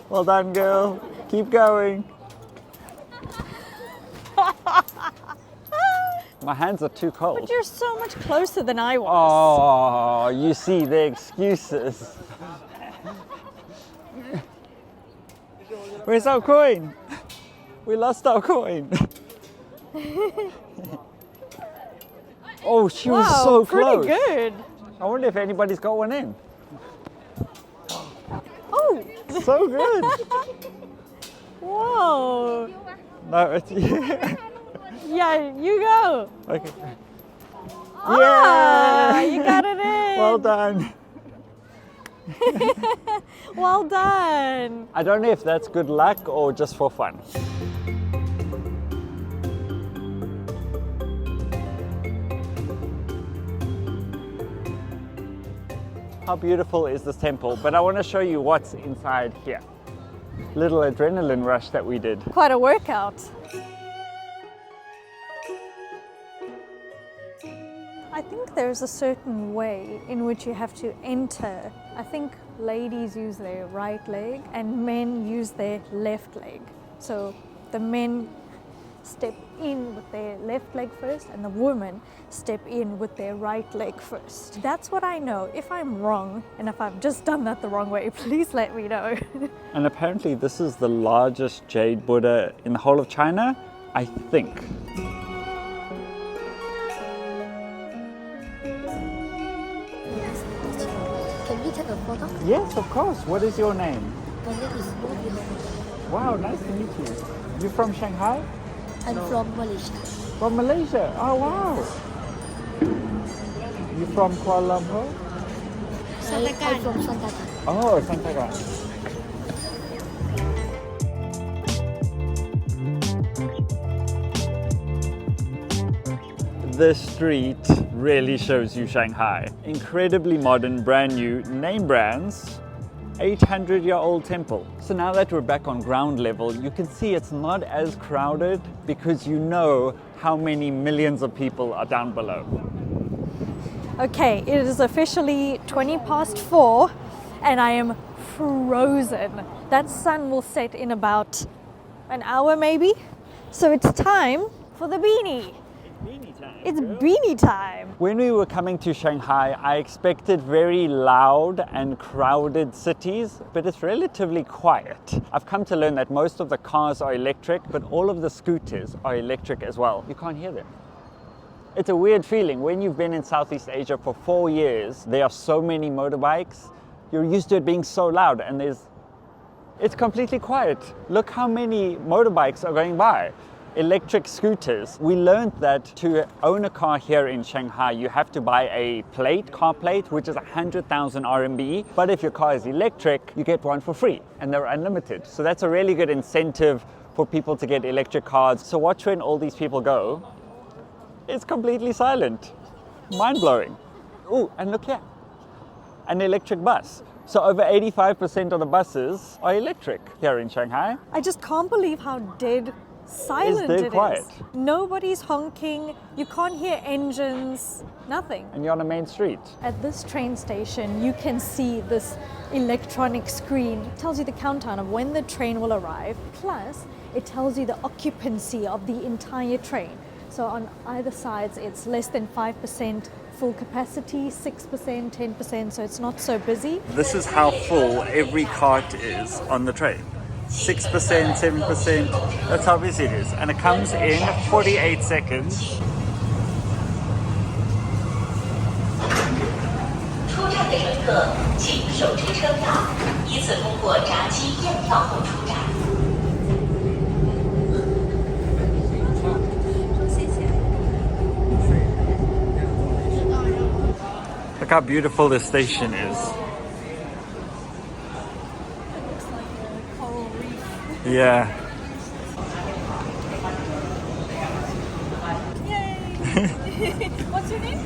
C: Well done, girl. Keep going. My hands are too cold.
B: But you're so much closer than I was.
C: Oh, you see the excuses. Where's our coin? We lost our coin. Oh, she was so close.
B: Pretty good.
C: I wonder if anybody's got one in.
B: Oh,
C: So good.
B: whoa.
C: No, it's
B: Yeah, you go.
C: okay.
B: Ah,
C: Yeah.
B: you got it in.
C: Well done.
B: Well done.
C: I don't know if that's good luck or just for fun. How beautiful is this temple? But I want to show you what's inside here. Little adrenaline rush that we did.
B: Quite a workout. I think there's a certain way in which you have to enter. I think ladies use their right leg and men use their left leg. So the men step in with their left leg first and the women step in with their right leg first. That's what I know. If I'm wrong and if I've just done that the wrong way, please let me know.
C: And apparently this is the largest jade Buddha in the whole of China, I think.
I: Can we take a photo?
C: Yes, of course. What is your name?
I: My name is Ruby.
C: Wow, nice to meet you. You from Shanghai?
I: I'm from Malaysia.
C: From Malaysia? Oh, wow. You from Kuala Lumpur?
I: I'm from Sandakan.
C: Oh, Santagan. This street really shows you Shanghai. Incredibly modern, brand new, name brands, 800-year-old temple. So now that we're back on ground level, you can see it's not as crowded because you know how many millions of people are down below.
B: Okay, it is officially 4:20 and I am frozen. That sun will set in about an hour maybe. So it's time for the beanie. It's beanie time.
C: When we were coming to Shanghai, I expected very loud and crowded cities, but it's relatively quiet. I've come to learn that most of the cars are electric, but all of the scooters are electric as well. You can't hear them. It's a weird feeling. When you've been in Southeast Asia for 4 years, there are so many motorbikes. You're used to it being so loud, and it's completely quiet. Look how many motorbikes are going by. Electric scooters. We learned that to own a car here in Shanghai, you have to buy a car plate, which is 100,000 RMB. But if your car is electric, you get one for free and they're unlimited. So that's a really good incentive for people to get electric cars. So watch when all these people go. It's completely silent. Mind-blowing. Ooh, and look here. An electric bus. So over 85% of the buses are electric here in Shanghai.
B: I just can't believe how dead silent
C: dead
B: it
C: quiet.
B: is. Nobody's honking, you can't hear engines, nothing.
C: And you're on a main street.
B: At this train station, you can see this electronic screen. It tells you the countdown of when the train will arrive, plus it tells you the occupancy of the entire train. So on either sides, it's less than 5% full capacity, 6%, 10%, so it's not so busy.
C: This is how full every cart is on the train. 6%, 7%, that's how busy it is. And it comes in 48 seconds.
G: 出站的乘客请手持车票，依次通过闸机验票后出站。
C: Look how beautiful this station is. Yeah.
B: What's your name?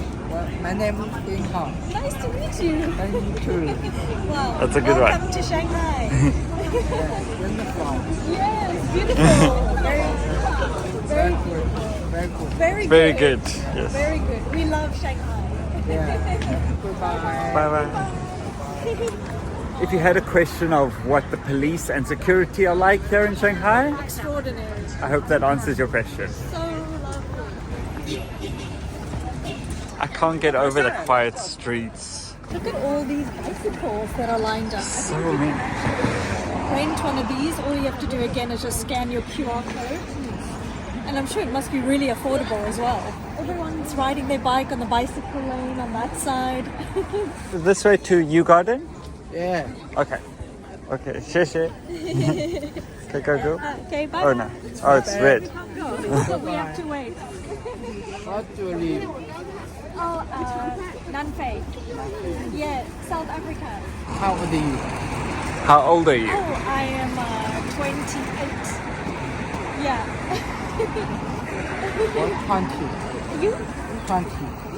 J: My name is Inghao.
B: Nice to meet you.
J: Nice to meet you.
B: Wow.
C: That's a good one.
B: Welcome to Shanghai.
J: Wonderful.
B: Yes, beautiful. Very good.
J: Very good.
B: Very good.
C: Very good. Yes.
B: Very good. We love Shanghai.
J: Yeah. Goodbye.
C: Bye bye. If you had a question of what the police and security are like here in Shanghai,
B: Extraordinary.
C: I hope that answers your question.
B: So lovely.
C: I can't get over the quiet streets.
B: Look at all these bicycles that are lined up.
C: So many.
B: Rent one of these, all you have to do again is just scan your QR code. And I'm sure it must be really affordable as well. Everyone's riding their bike on the bicycle lane on that side.
C: This way to Yew Garden?
J: Yeah.
C: Okay. Okay, 谢谢. Okay, go.
B: Okay, bye.
C: Oh no. Oh, it's red.
B: We have to wait.
J: How do you live?
B: Oh, Nanfei. Yeah, South Africa.
J: How old are you?
C: How old are you?
B: Oh, I am 28. Yeah.
J: What country?
B: You?
J: 20.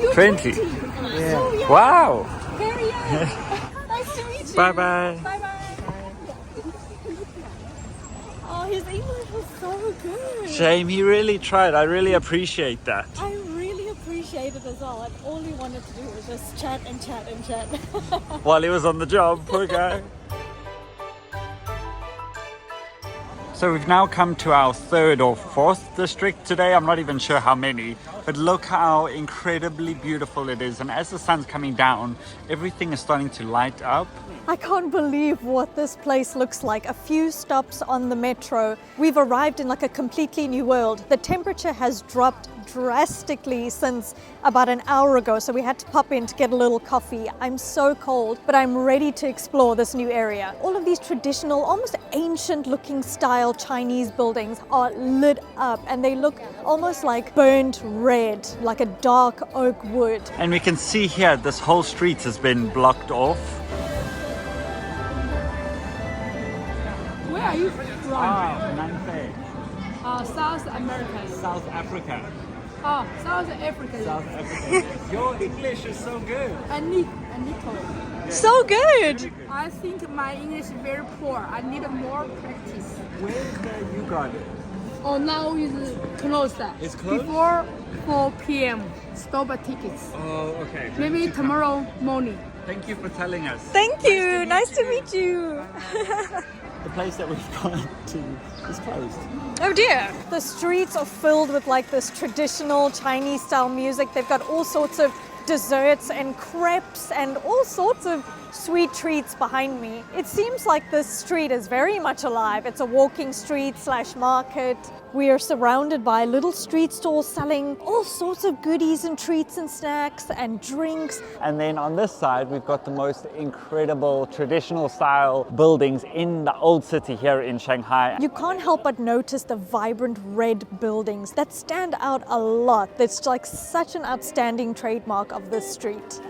B: You
C: 20.
J: Yeah.
B: So young.
C: Wow.
B: Very young. Nice to meet you.
C: Bye bye.
B: Bye bye. Oh, his English was so good.
C: Shame, he really tried. I really appreciate that.
B: I really appreciate it as well. And all he wanted to do was just chat and chat and chat.
C: While he was on the job, poor guy. So we've now come to our third or fourth district today. I'm not even sure how many, but look how incredibly beautiful it is. And as the sun's coming down, everything is starting to light up.
B: I can't believe what this place looks like. A few stops on the metro. We've arrived in like a completely new world. The temperature has dropped drastically since about an hour ago, so we had to pop in to get a little coffee. I'm so cold, but I'm ready to explore this new area. All of these traditional, almost ancient looking style Chinese buildings are lit up and they look almost like burnt red, like a dark oak wood.
C: And we can see here, this whole street has been blocked off.
F: Where are you from?
C: Nanfei,
F: South America.
C: South Africa.
F: Oh, South Africa.
C: South Africa. Your English is so good.
F: A little.
B: So good!
F: I think my English is very poor. I need more practice.
C: Where's the Yew Garden?
F: Oh, now is closed.
C: It's closed?
F: Before 4 p.m. Stop tickets.
C: Oh, okay.
F: Maybe tomorrow morning.
C: Thank you for telling us.
B: Thank you! Nice to meet you!
C: The place that we've gone to is closed.
B: Oh dear! The streets are filled with like this traditional Chinese style music. They've got all sorts of desserts and crepes and all sorts of sweet treats behind me. It seems like this street is very much alive. It's a walking street / market. We are surrounded by little street stalls selling all sorts of goodies and treats and snacks and drinks.
C: And then on this side, we've got the most incredible traditional style buildings in the old city here in Shanghai.
B: You can't help but notice the vibrant red buildings that stand out a lot. It's like such an outstanding trademark of this street.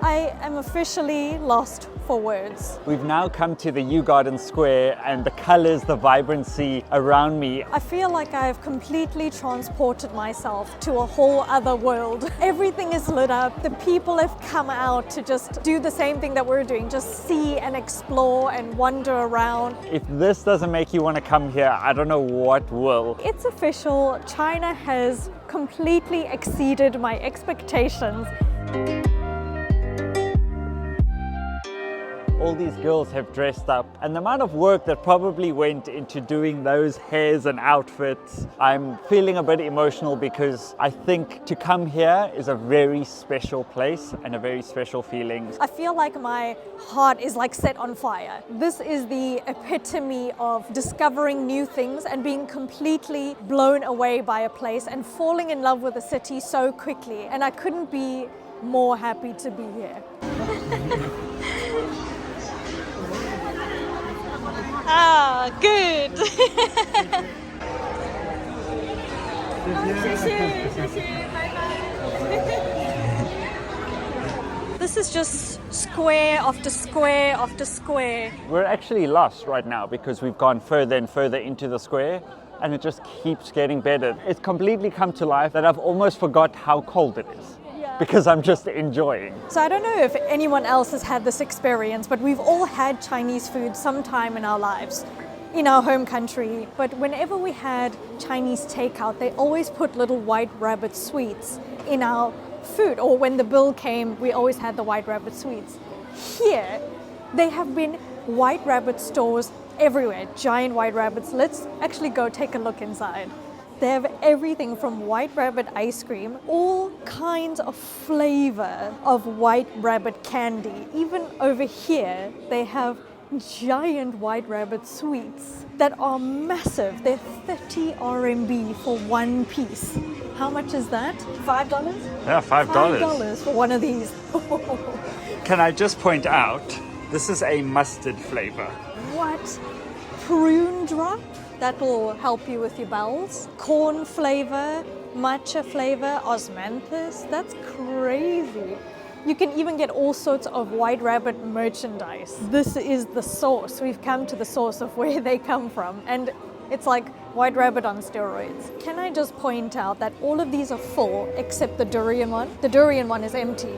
B: I am officially lost for words.
C: We've now come to the Yew Garden Square and the colors, the vibrancy around me.
B: I feel like I have completely transported myself to a whole other world. Everything is lit up. The people have come out to just do the same thing that we're doing, just see and explore and wander around.
C: If this doesn't make you want to come here, I don't know what will.
B: It's official. China has completely exceeded my expectations.
C: all these girls have dressed up and the amount of work that probably went into doing those hairs and outfits. I'm feeling a bit emotional because I think to come here is a very special place and a very special feeling.
B: I feel like my heart is like set on fire. This is the epitome of discovering new things and being completely blown away by a place and falling in love with a city so quickly. And I couldn't be more happy to be here. Ah, good. This is just square after square after square.
C: We're actually lost right now because we've gone further and further into the square and it just keeps getting better. It's completely come to life that I've almost forgot how cold it is. Because I'm just enjoying.
B: So I don't know if anyone else has had this experience, but we've all had Chinese food sometime in our lives, in our home country. But whenever we had Chinese takeout, they always put little white rabbit sweets in our food. Or when the bill came, we always had the white rabbit sweets. Here, they have been white rabbit stores everywhere, giant white rabbits. Let's actually go take a look inside. They have everything from white rabbit ice cream, all kinds of flavor of white rabbit candy. Even over here, they have giant white rabbit sweets that are massive. They're 30 RMB for one piece. How much is that? $5?
C: Yeah, $5.
B: $5 for one of these.
C: Can I just point out, this is a mustard flavor.
B: What? Prune drop? That will help you with your bowels. Corn flavor, matcha flavor, osmanthus. That's crazy. You can even get all sorts of white rabbit merchandise. This is the source. We've come to the source of where they come from. And it's like white rabbit on steroids. Can I just point out that all of these are full except the durian one? The durian one is empty.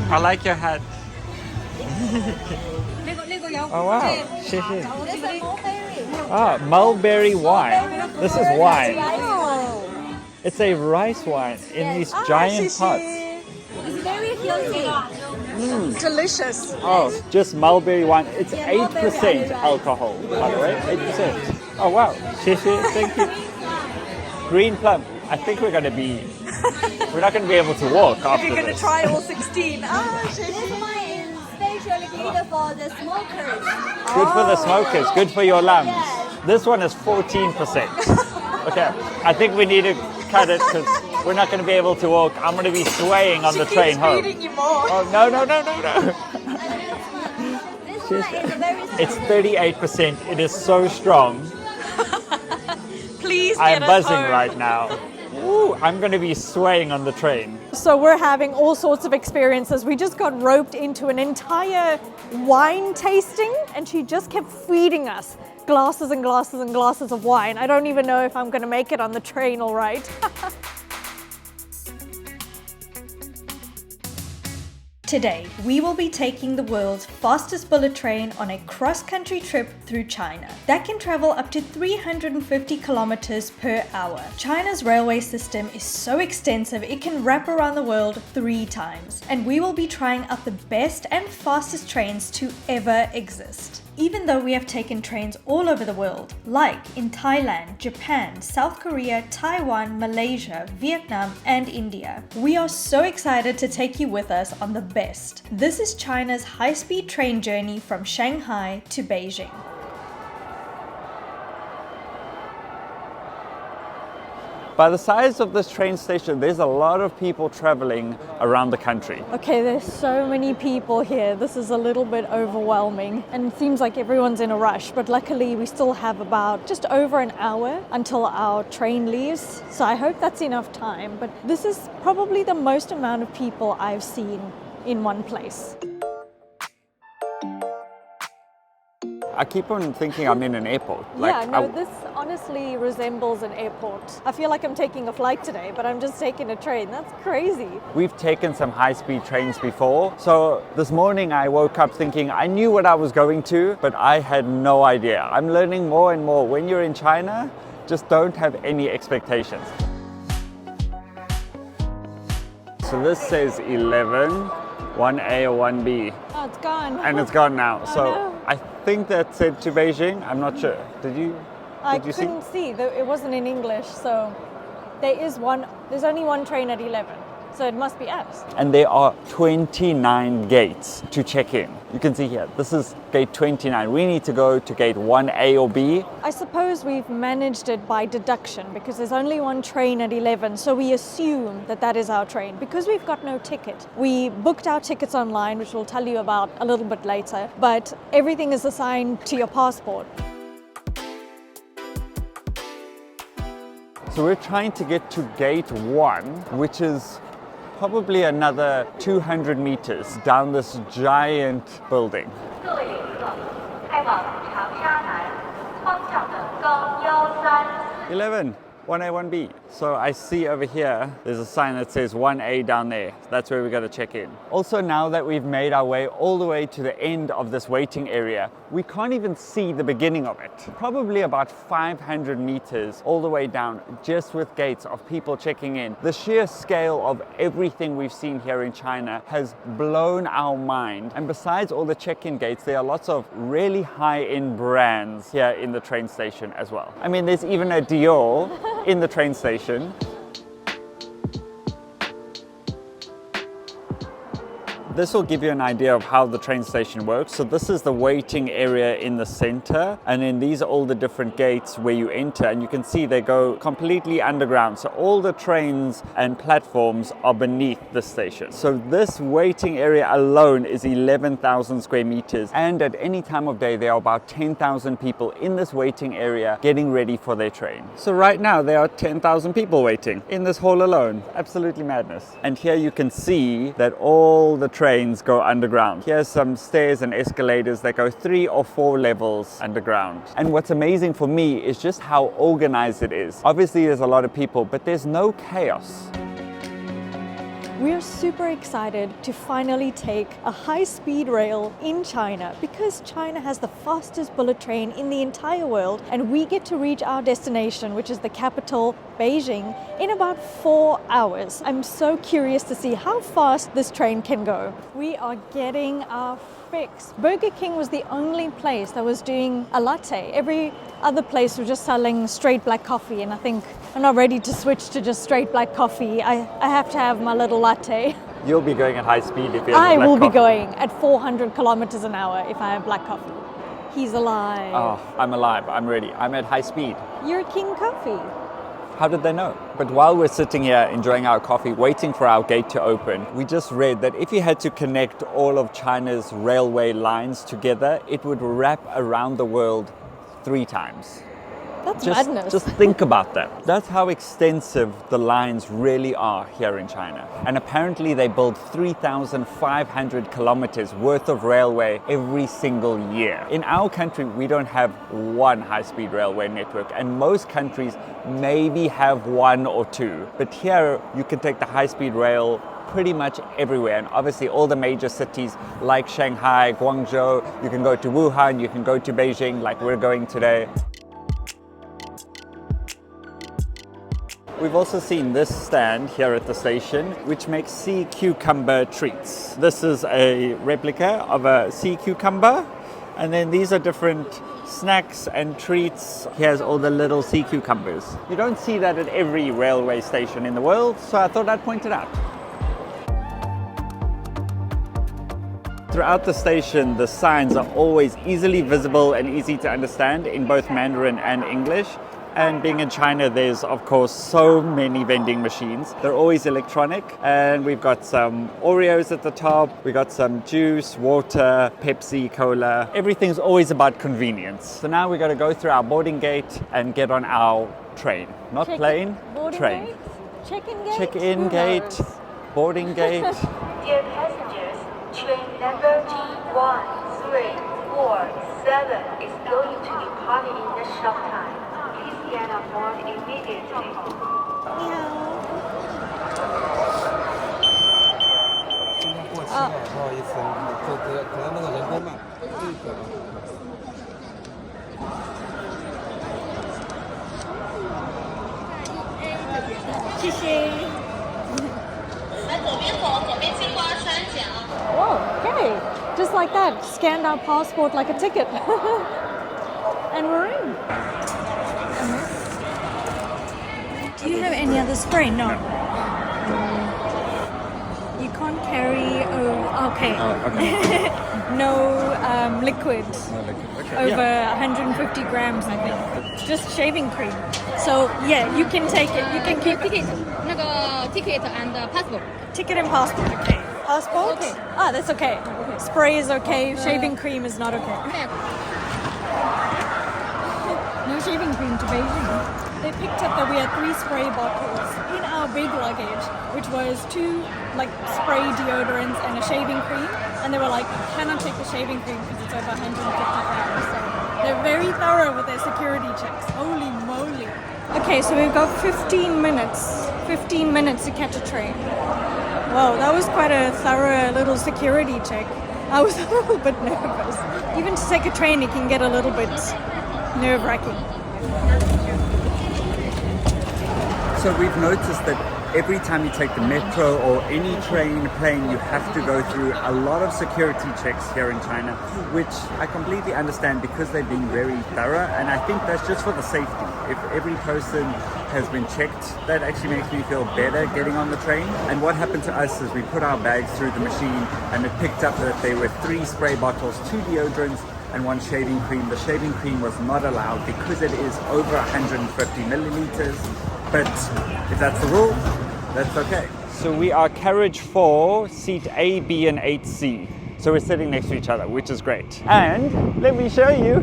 C: I like your hat. Oh wow, 谢谢. Ah, mulberry wine. This is wine. It's a rice wine in these giant pots.
E: It's very healthy.
B: Delicious.
C: Oh, just mulberry wine. It's 8% alcohol, by the way. 8%. Oh wow, 谢谢, thank you. Green plum. I think we're not going to be able to walk after
B: You're going to
C: this.
B: try all 16.
E: Good for the smokers.
C: Good for the smokers, good for your lungs. This one is 14%. Okay, I think we need to cut it because we're not going to be able to walk. I'm going to be swaying on the train home.
B: Feeding you more.
C: Oh, no.
E: This one is very
C: It's 38%. It is so strong.
B: Please
C: I'm
B: get us
C: buzzing
B: home.
C: right now. Ooh, I'm going to be swaying on the train.
B: So we're having all sorts of experiences. We just got roped into an entire wine tasting and she just kept feeding us glasses and glasses and glasses of wine. I don't even know if I'm going to make it on the train all right.
A: Today, we will be taking the world's fastest bullet train on a cross-country trip through China that can travel up to 350 kilometers per hour. China's railway system is so extensive it can wrap around the world 3 times, and we will be trying out the best and fastest trains to ever exist. Even though we have taken trains all over the world, like in Thailand, Japan, South Korea, Taiwan, Malaysia, Vietnam, and India, we are so excited to take you with us on the best. This is China's high-speed train journey from Shanghai to Beijing.
C: By the size of this train station, there's a lot of people traveling around the country.
B: Okay, there's so many people here. This is a little bit overwhelming and it seems like everyone's in a rush, but luckily we still have about just over an hour until our train leaves. So I hope that's enough time, but this is probably the most amount of people I've seen in one place.
C: I keep on thinking I'm in an airport.
B: This honestly resembles an airport. I feel like I'm taking a flight today, but I'm just taking a train. That's crazy.
C: We've taken some high-speed trains before. So this morning I woke up thinking I knew what I was going to, but I had no idea. I'm learning more and more. When you're in China, just don't have any expectations. So this says 11, 1A or 1B.
B: Oh, it's gone.
C: And it's gone now.
B: Oh,
C: So
B: no.
C: I think that said to Beijing. I'm not sure. Did you see?
B: couldn't see. It wasn't in English, so there's only one train at 11. So it must be us.
C: And there are 29 gates to check in. You can see here, this is gate 29. We need to go to gate 1A or B.
B: I suppose we've managed it by deduction because there's only one train at 11, so we assume that is our train. Because we've got no ticket, we booked our tickets online, which we'll tell you about a little bit later, but everything is assigned to your passport.
C: So we're trying to get to gate 1, which is probably another 200 meters down this giant building. 11, 1A, 1B. So I see over here, there's a sign that says 1A down there. That's where we got to check in. Also, now that we've made our way all the way to the end of this waiting area, we can't even see the beginning of it. Probably about 500 meters all the way down, just with gates of people checking in. The sheer scale of everything we've seen here in China has blown our mind. And besides all the check-in gates, there are lots of really high-end brands here in the train station as well. I mean, there's even a Dior in the train station. This will give you an idea of how the train station works. So this is the waiting area in the center, and then these are all the different gates where you enter, and you can see they go completely underground. So all the trains and platforms are beneath the station. So this waiting area alone is 11,000 square meters, and at any time of day there are about 10,000 people in this waiting area getting ready for their train. So right now there are 10,000 people waiting in this hall alone. Absolutely madness. And here you can see that all the trains go underground. Here's some stairs and escalators that go 3 or 4 levels underground. And what's amazing for me is just how organized it is. Obviously there's a lot of people, but there's no chaos.
B: We're super excited to finally take a high-speed rail in China because China has the fastest bullet train in the entire world, and we get to reach our destination, which is the capital, Beijing, in about 4 hours. I'm so curious to see how fast this train can go. We are getting our fix. Burger King was the only place that was doing a latte. Every other place was just selling straight black coffee, and I think I'm not ready to switch to just straight black coffee. I have to have my little latte.
C: You'll be going at high speed if you have
B: I
C: black
B: will be
C: coffee.
B: going at 400 kilometers an hour if I have black coffee. He's alive.
C: Oh, I'm alive. I'm ready. I'm at high speed.
B: You're King Coffee.
C: How did they know? But while we're sitting here enjoying our coffee, waiting for our gate to open, we just read that if you had to connect all of China's railway lines together, it would wrap around the world 3 times.
B: That's madness.
C: Just think about that. That's how extensive the lines really are here in China. And apparently they build 3,500 kilometers worth of railway every single year. In our country, we don't have one high-speed railway network, and most countries maybe have 1 or 2. But here you can take the high-speed rail pretty much everywhere, and obviously all the major cities like Shanghai, Guangzhou, you can go to Wuhan, you can go to Beijing like we're going today. We've also seen this stand here at the station, which makes sea cucumber treats. This is a replica of a sea cucumber, and then these are different snacks and treats. Here's all the little sea cucumbers. You don't see that at every railway station in the world, so I thought I'd point it out. Throughout the station, the signs are always easily visible and easy to understand in both Mandarin and English. And being in China, there's of course so many vending machines. They're always electronic, and we've got some Oreos at the top, we got some juice, water, Pepsi, cola. Everything's always about convenience. So now we got to go through our boarding gate and get on our train. Not plane, train.
B: Check-in gate?
C: Check-in gate, boarding gate.
G: Dear passengers, train number G1347 is going to depart in a short time. Please get on board immediately.
J: 过期了，不好意思，可能那个人工慢。
B: 谢谢。Whoa, okay. Just like that, scanned our passport like a ticket. And we're in. Do you have any other spray? No. You can't carry. Okay.
C: Okay.
B: No liquid.
C: No liquid. Okay.
B: Over 150 grams, I think. Just shaving cream. So yeah, you can take it. You can keep it.
E: Ticket and passport.
B: Ticket and passport. Okay. Passport?
E: Okay.
B: Ah, that's okay. Spray is okay. Shaving cream is not okay. No shaving cream to Beijing. They picked up that we had 3 spray bottles in our big luggage, which was 2 like spray deodorants and a shaving cream. And they were like, cannot take the shaving cream because it's over 150 grams. So they're very thorough with their security checks. Holy moly. Okay, so we've got 15 minutes. 15 minutes to catch a train. Whoa, that was quite a thorough little security check. I was a little bit nervous. Even to take a train, it can get a little bit nerve-wracking.
C: So we've noticed that every time you take the metro or any train, plane, you have to go through a lot of security checks here in China, which I completely understand because they're being very thorough, and I think that's just for the safety. If every person has been checked, that actually makes me feel better getting on the train. And what happened to us is we put our bags through the machine and it picked up that there were 3 spray bottles, 2 deodorants, and 1 shaving cream. The shaving cream was not allowed because it is over 150 milliliters. But if that's the rule, that's okay. So we are carriage 4, seat A, B, and 8C. So we're sitting next to each other, which is great. And let me show you.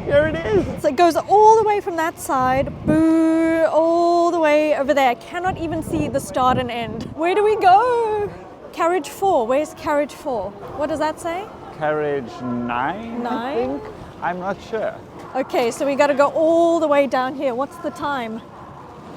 C: Here it is.
B: So it goes all the way from that side, boo, all the way over there. I cannot even see the start and end. Where do we go? Carriage 4. Where's carriage 4? What does that say?
C: Carriage 9, I think. I'm not sure.
B: Okay, so we got to go all the way down here. What's the time?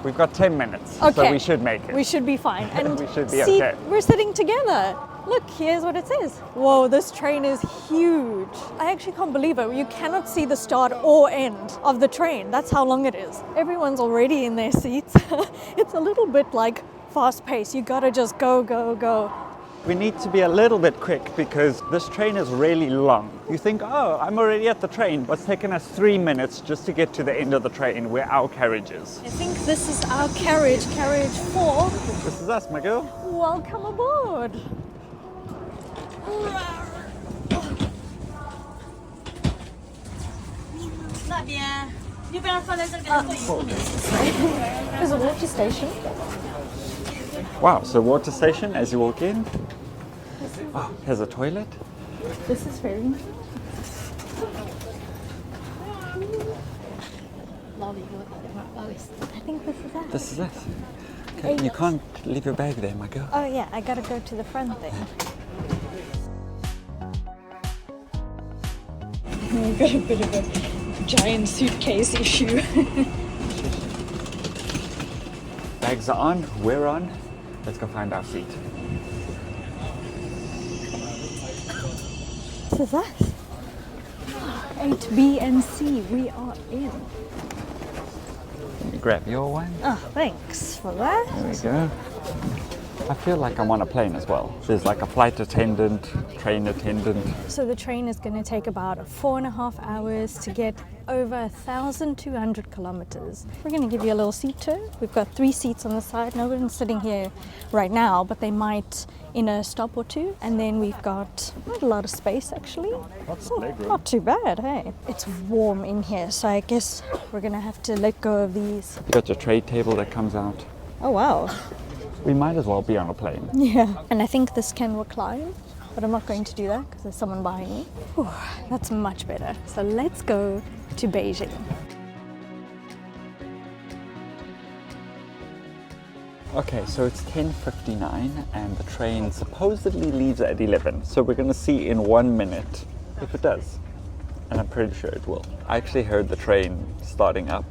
C: We've got 10 minutes,
B: okay.
C: So we should make it.
B: We should be fine. And
C: we should be
B: see,
C: okay.
B: We're sitting together. Look, here's what it says. Whoa, this train is huge. I actually can't believe it. You cannot see the start or end of the train. That's how long it is. Everyone's already in their seats. It's a little bit like fast paced. You gotta just go, go, go.
C: We need to be a little bit quick because this train is really long. You think, oh, I'm already at the train. But it's taken us 3 minutes just to get to the end of the train where our carriage is.
B: I think this is our carriage, carriage 4.
C: This is us, my girl.
B: Welcome aboard. There's a water station.
C: Wow, so water station as you walk in. Oh, has a toilet.
B: This is very nice. I think this is us.
C: This is us. Okay, you can't leave your bag there, my girl.
B: Oh yeah, I gotta go to the front then. We've got a bit of a giant suitcase issue.
C: Bags are on, we're on. Let's go find our seat.
B: This is us. 8B and C, we are in.
C: Let me grab your one.
B: Oh, thanks for that.
C: There we go. I feel like I'm on a plane as well. There's like a flight attendant, train attendant.
B: So the train is going to take about 4.5 hours to get over 1,200 kilometers. We're going to give you a little seat tour. We've got 3 seats on the side. No one's sitting here right now, but they might in a stop or 2. And then we've got quite a lot of space actually.
C: Lots of legroom.
B: Not too bad, hey. It's warm in here, so I guess we're going to have to let go of these.
C: You got your tray table that comes out.
B: Oh wow.
C: We might as well be on a plane.
B: Yeah, and I think this can recline, but I'm not going to do that because there's someone behind me. Whew, that's much better. So let's go to Beijing.
C: Okay, so it's 10:59 and the train supposedly leaves at 11. So we're gonna see in 1 minute if it does. And I'm pretty sure it will. I actually heard the train starting up.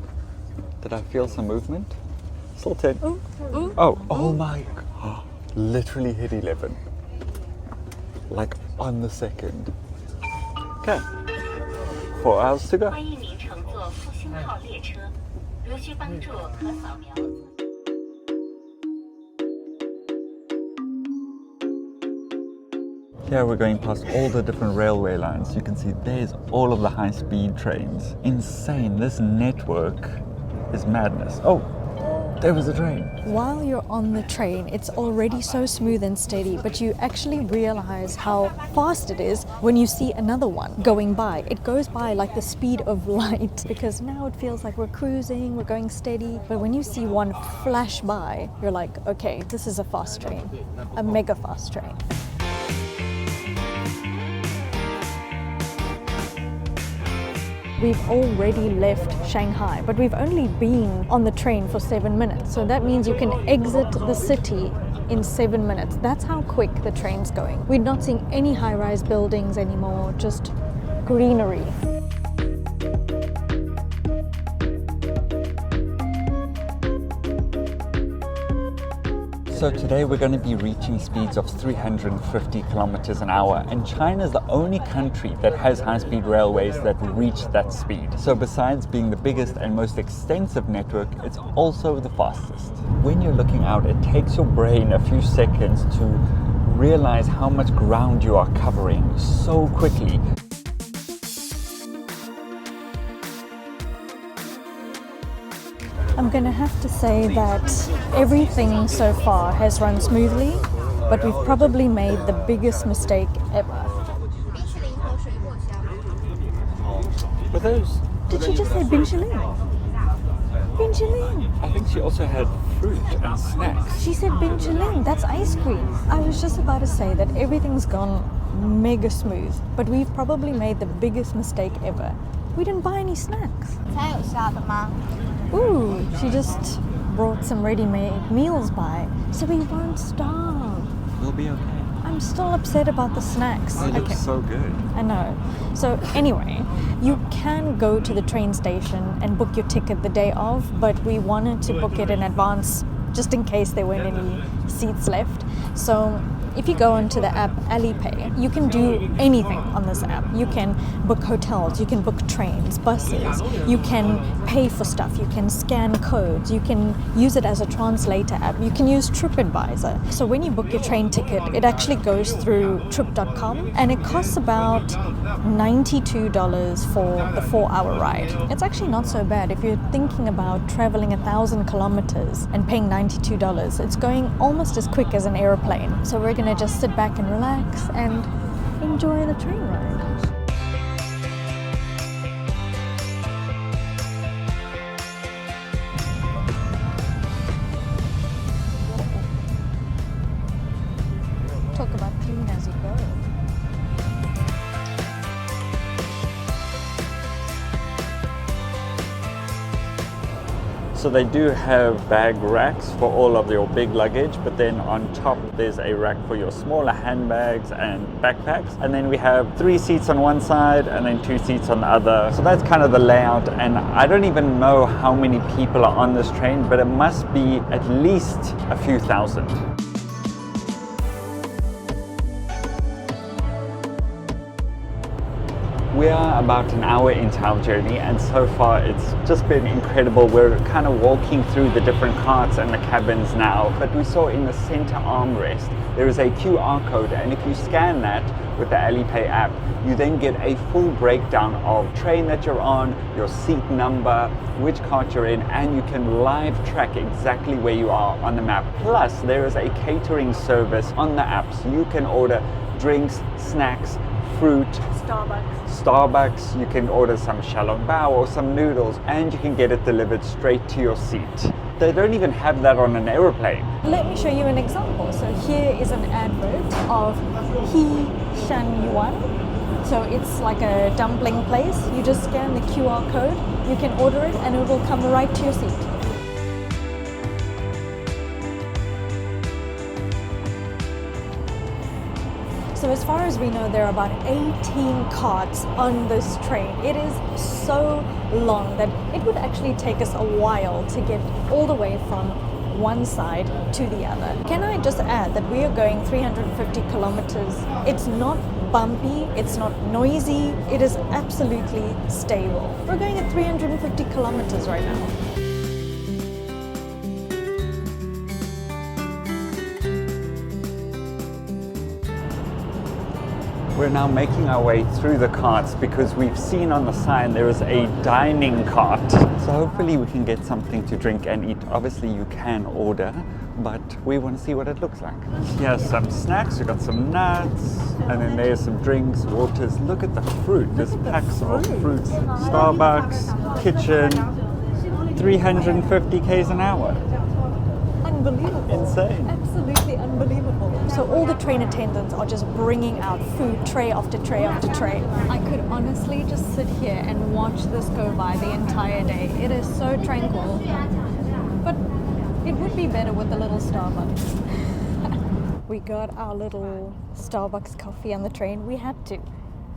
C: Did I feel some movement? Still 10.
B: Ooh, ooh,
C: oh my God. Literally hit 11. Like on the second. Okay. 4 hours to go. Here we're going past all the different railway lines. You can see there's all of the high-speed trains. Insane, this network is madness. Oh, there was a train.
B: While you're on the train, it's already so smooth and steady, but you actually realize how fast it is when you see another one going by. It goes by like the speed of light, because now it feels like we're cruising, we're going steady. But when you see one flash by, you're like, okay, this is a fast train, a mega fast train. We've already left Shanghai, but we've only been on the train for 7 minutes. So that means you can exit the city in 7 minutes. That's how quick the train's going. We're not seeing any high-rise buildings anymore, just greenery.
C: So today we're going to be reaching speeds of 350 kilometers an hour, and China is the only country that has high-speed railways that reach that speed. So besides being the biggest and most extensive network, it's also the fastest. When you're looking out, it takes your brain a few seconds to realize how much ground you are covering so quickly.
B: I'm gonna have to say that everything so far has run smoothly, but we've probably made the biggest mistake ever.
C: But those...
B: Did she just say Binchilin? Binchilin!
C: I think she also had fruit and snacks.
B: She said Binchilin, that's ice cream. I was just about to say that everything's gone mega smooth, but we've probably made the biggest mistake ever. We didn't buy any snacks. Ooh, she just brought some ready-made meals by, so we won't starve.
C: We'll be okay.
B: I'm still upset about the snacks.
C: They look so good.
B: I know. So anyway, you can go to the train station and book your ticket the day of, but we wanted to book it in advance just in case there weren't any seats left. So if you go onto the app Alipay, you can do anything on this app. You can book hotels, you can book trains, buses, you can pay for stuff, you can scan codes, you can use it as a translator app, you can use TripAdvisor. So when you book your train ticket, it actually goes through trip.com and it costs about $92 for the 4-hour ride. It's actually not so bad. If you're thinking about traveling 1,000 kilometers and paying $92, it's going almost as quick as an airplane. So we're gonna just sit back and relax and enjoy the train ride. Talk about clean as you go.
C: So they do have bag racks for all of your big luggage, but then on top there's a rack for your smaller handbags and backpacks. And then we have 3 seats on one side and then 2 seats on the other. So that's kind of the layout, and I don't even know how many people are on this train, but it must be at least a few thousand. We are about an hour into our journey, and so far it's just been incredible. We're kind of walking through the different carts and the cabins now, but we saw in the center armrest there is a QR code, and if you scan that with the Alipay app, you then get a full breakdown of train that you're on, your seat number, which cart you're in, and you can live track exactly where you are on the map. Plus there is a catering service on the app, so you can order drinks, snacks, fruit, Starbucks, you can order some xiaolongbao or some noodles, and you can get it delivered straight to your seat. They don't even have that on an aeroplane.
B: Let me show you an example. So here is an advert of He Shan Yuan. So it's like a dumpling place. You just scan the QR code, you can order it, and it will come right to your seat. So as far as we know, there are about 18 carts on this train. It is so long that it would actually take us a while to get all the way from one side to the other. Can I just add that we are going 350 kilometers. It's not bumpy, it's not noisy, it is absolutely stable. We're going at 350 kilometers right now.
C: We're now making our way through the carts because we've seen on the sign there is a dining cart. So hopefully we can get something to drink and eat. Obviously you can order, but we want to see what it looks like. Here's some snacks, we've got some nuts, and then there's some drinks, waters. Look at the fruit, there's packs of fruits. Starbucks, kitchen, 350 k's an hour.
B: Unbelievable.
C: Insane.
B: Absolutely unbelievable. So all the train attendants are just bringing out food tray after tray after tray. I could honestly just sit here and watch this go by the entire day. It is so tranquil. But it would be better with a little Starbucks. We got our little Starbucks coffee on the train. We had to.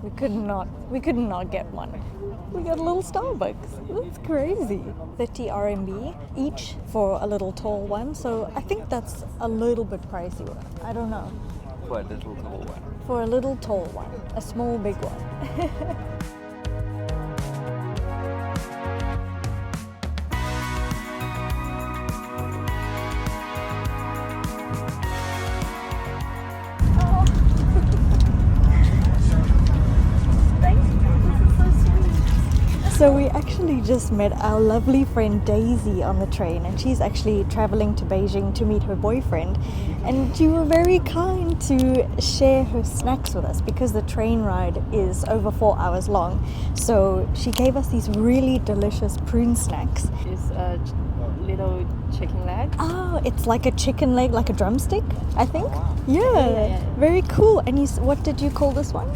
B: We could not get one. We got a little Starbucks. That's crazy. 30 RMB each for a little tall one. So I think that's a little bit pricey. I don't know.
C: For a little tall one.
B: For a little tall one. A small big one. So we actually just met our lovely friend Daisy on the train, and she's actually traveling to Beijing to meet her boyfriend, and she was very kind to share her snacks with us because the train ride is over 4 hours long. So she gave us these really delicious prune snacks.
K: It's a little chicken leg.
B: Oh, it's like a chicken leg, like a drumstick, I think. Yeah. Very cool. And what did you call this one?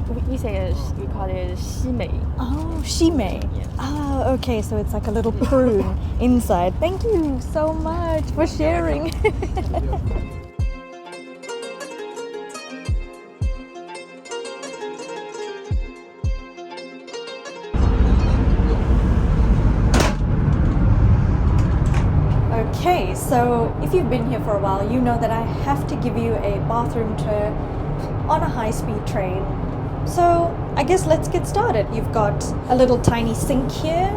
K: We call it 西梅.
B: Oh, 西梅.
K: Yes.
B: Ah, okay, so it's like a little prune inside. Thank you so much for sharing. Okay, so if you've been here for a while, you know that I have to give you a bathroom tour on a high-speed train. So I guess let's get started. You've got a little tiny sink here.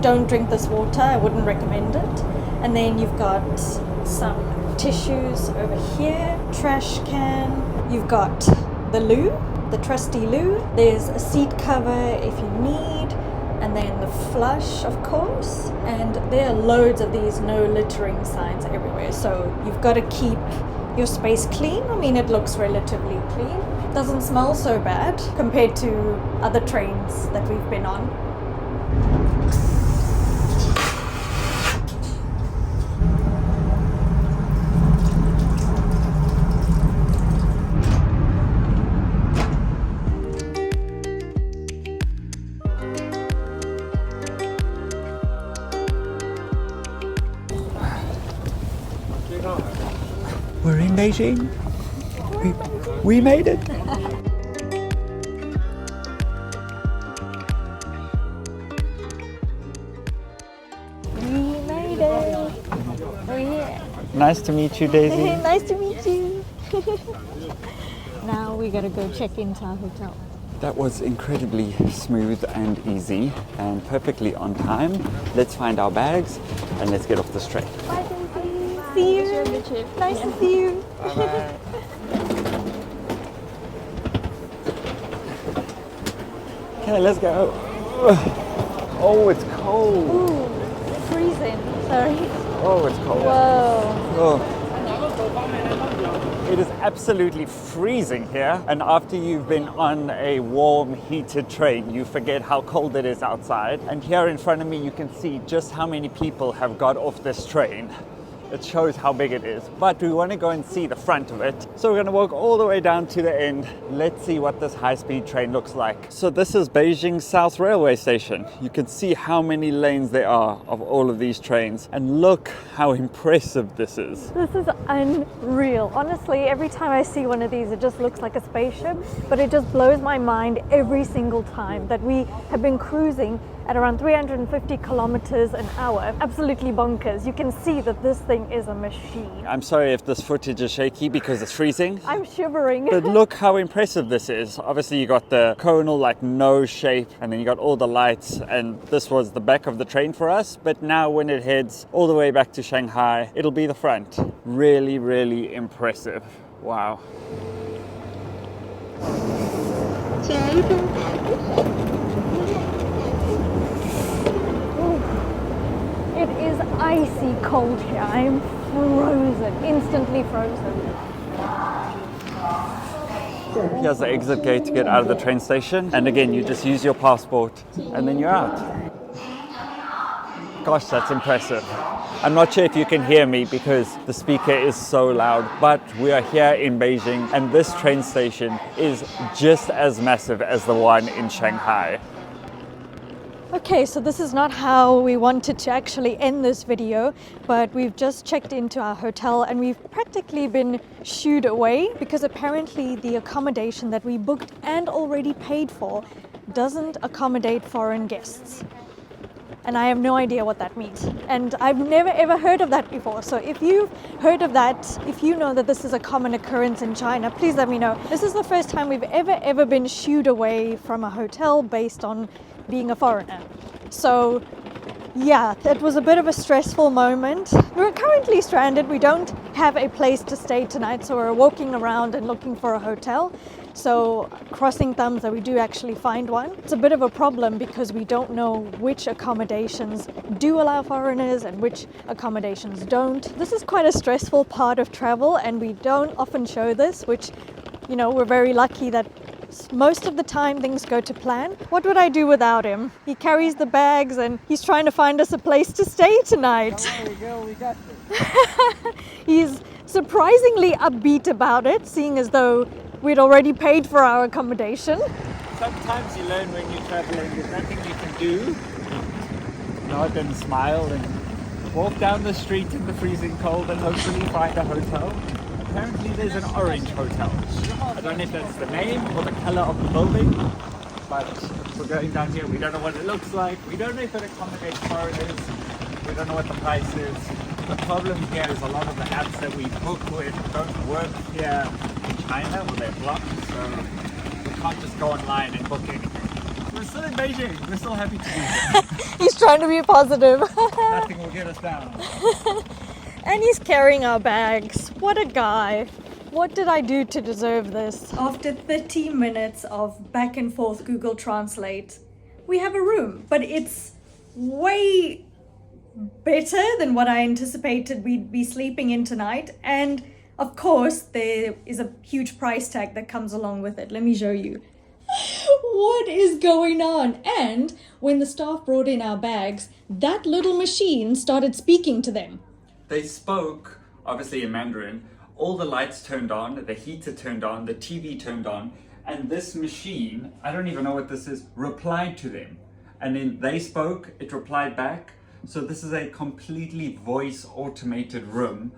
B: Don't drink this water, I wouldn't recommend it. And then you've got some tissues over here, trash can. You've got the loo, the trusty loo. There's a seat cover if you need. And then the flush, of course. And there are loads of these no littering signs everywhere. So you've got to keep your space clean. I mean, it looks relatively clean. Doesn't smell so bad compared to other trains that we've been on.
C: We're in Beijing. We made it.
B: We made it. We're here.
C: Nice to meet you, Daisy.
B: Nice to meet you. Now we gotta go check into our hotel.
C: That was incredibly smooth and easy and perfectly on time. Let's find our bags and let's get off this train.
B: Bye, Daisy. See you. Nice to see you.
C: Bye-bye. Okay, let's go. Oh, it's cold.
B: Ooh, freezing. Sorry.
C: Oh, it's cold.
B: Whoa.
C: Oh. It is absolutely freezing here, and after you've been on a warm, heated train, you forget how cold it is outside. And here in front of me, you can see just how many people have got off this train. It shows how big it is, but we want to go and see the front of it. So we're going to walk all the way down to the end. Let's see what this high-speed train looks like. So this is Beijing South Railway Station. You can see how many lanes there are of all of these trains, and look how impressive this is.
A: This is unreal. Honestly, every time I see one of these, it just looks like a spaceship, but it just blows my mind every single time that we have been cruising at around 350 kilometers an hour. Absolutely bonkers. You can see that this thing is a machine.
C: I'm sorry if this footage is shaky because it's freezing.
A: I'm shivering.
C: But look how impressive this is. Obviously you got the conal like nose shape, and then you got all the lights, and this was the back of the train for us. But now when it heads all the way back to Shanghai, it'll be the front. Really, really impressive. Wow.
A: It is icy cold here. I am frozen, instantly frozen.
C: Here's the exit gate to get out of the train station. And again, you just use your passport and then you're out. Gosh, that's impressive. I'm not sure if you can hear me because the speaker is so loud, but we are here in Beijing and this train station is just as massive as the one in Shanghai.
B: Okay, so this is not how we wanted to actually end this video, but we've just checked into our hotel and we've practically been shooed away because apparently the accommodation that we booked and already paid for doesn't accommodate foreign guests. And I have no idea what that means. And I've never ever heard of that before. So if you've heard of that, if you know that this is a common occurrence in China, please let me know. This is the first time we've ever been shooed away from a hotel based on being a foreigner. So yeah, it was a bit of a stressful moment. We're currently stranded. We don't have a place to stay tonight, so we're walking around and looking for a hotel. So crossing thumbs that we do actually find one. It's a bit of a problem because we don't know which accommodations do allow foreigners and which accommodations don't. This is quite a stressful part of travel and we don't often show this, which, you know, we're very lucky that most of the time things go to plan. What would I do without him? He carries the bags and he's trying to find us a place to stay tonight.
D: We got this.
B: He's surprisingly upbeat about it, seeing as though we'd already paid for our accommodation.
C: Sometimes you learn when you're traveling, there's nothing you can do. Nod and smile and walk down the street in the freezing cold and hopefully find a hotel. Apparently there's an orange hotel. I don't know if that's the name or the color of the building, but we're going down here. We don't know what it looks like. We don't know if it accommodates foreigners. We don't know what the price is. The problem here is a lot of the apps that we book with don't work here in China, or they're blocked, so we can't just go online and book anything. We're still in Beijing. We're still happy to be here.
B: He's trying to be positive.
C: Nothing will get us down.
B: And he's carrying our bags. What a guy. What did I do to deserve this? After 30 minutes of back and forth Google Translate, we have a room, but it's way better than what I anticipated we'd be sleeping in tonight. And of course, there is a huge price tag that comes along with it. Let me show you. What is going on? And when the staff brought in our bags, that little machine started speaking to them.
C: They spoke, obviously in Mandarin, all the lights turned on, the heater turned on, the TV turned on, and this machine, I don't even know what this is, replied to them. And then they spoke, it replied back. So this is a completely voice automated room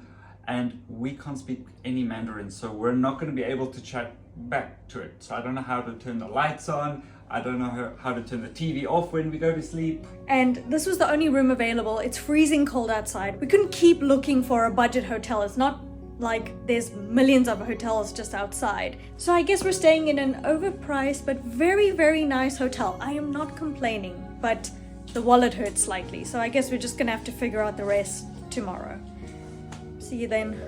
C: and we can't speak any Mandarin, so we're not going to be able to chat back to it. So I don't know how to turn the lights on. I don't know how to turn the TV off when we go to sleep.
B: And this was the only room available. It's freezing cold outside. We couldn't keep looking for a budget hotel. It's not like there's millions of hotels just outside. So I guess we're staying in an overpriced but very nice hotel. I am not complaining, but the wallet hurts slightly. So I guess we're just gonna have to figure out the rest tomorrow. See you then.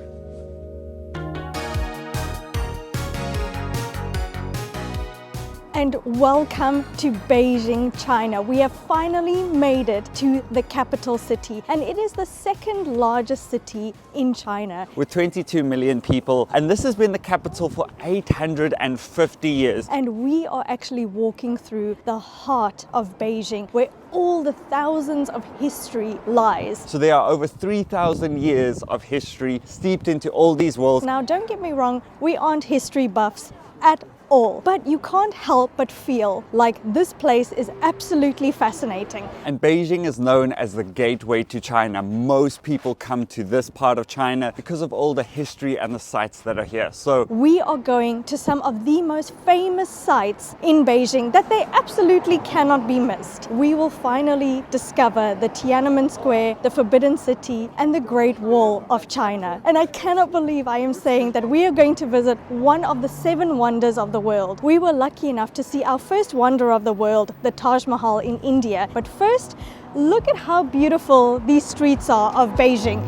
B: And welcome to Beijing, China. We have finally made it to the capital city, and it is the second largest city in China.
C: With 22 million people, and this has been the capital for 850 years.
B: And we are actually walking through the heart of Beijing, where all the thousands of history lies.
C: So there are over 3,000 years of history steeped into all these walls.
B: Now, don't get me wrong, we aren't history buffs at all, but you can't help but feel like this place is absolutely fascinating.
C: And Beijing is known as the gateway to China. Most people come to this part of China because of all the history and the sites that are here. So
B: we are going to some of the most famous sites in Beijing that they absolutely cannot be missed. We will finally discover the Tiananmen Square, the Forbidden City, and the Great Wall of China. And I cannot believe I am saying that we are going to visit one of the 7 wonders of the world. We were lucky enough to see our first wonder of the world, the Taj Mahal in India. But first, look at how beautiful these streets are of Beijing.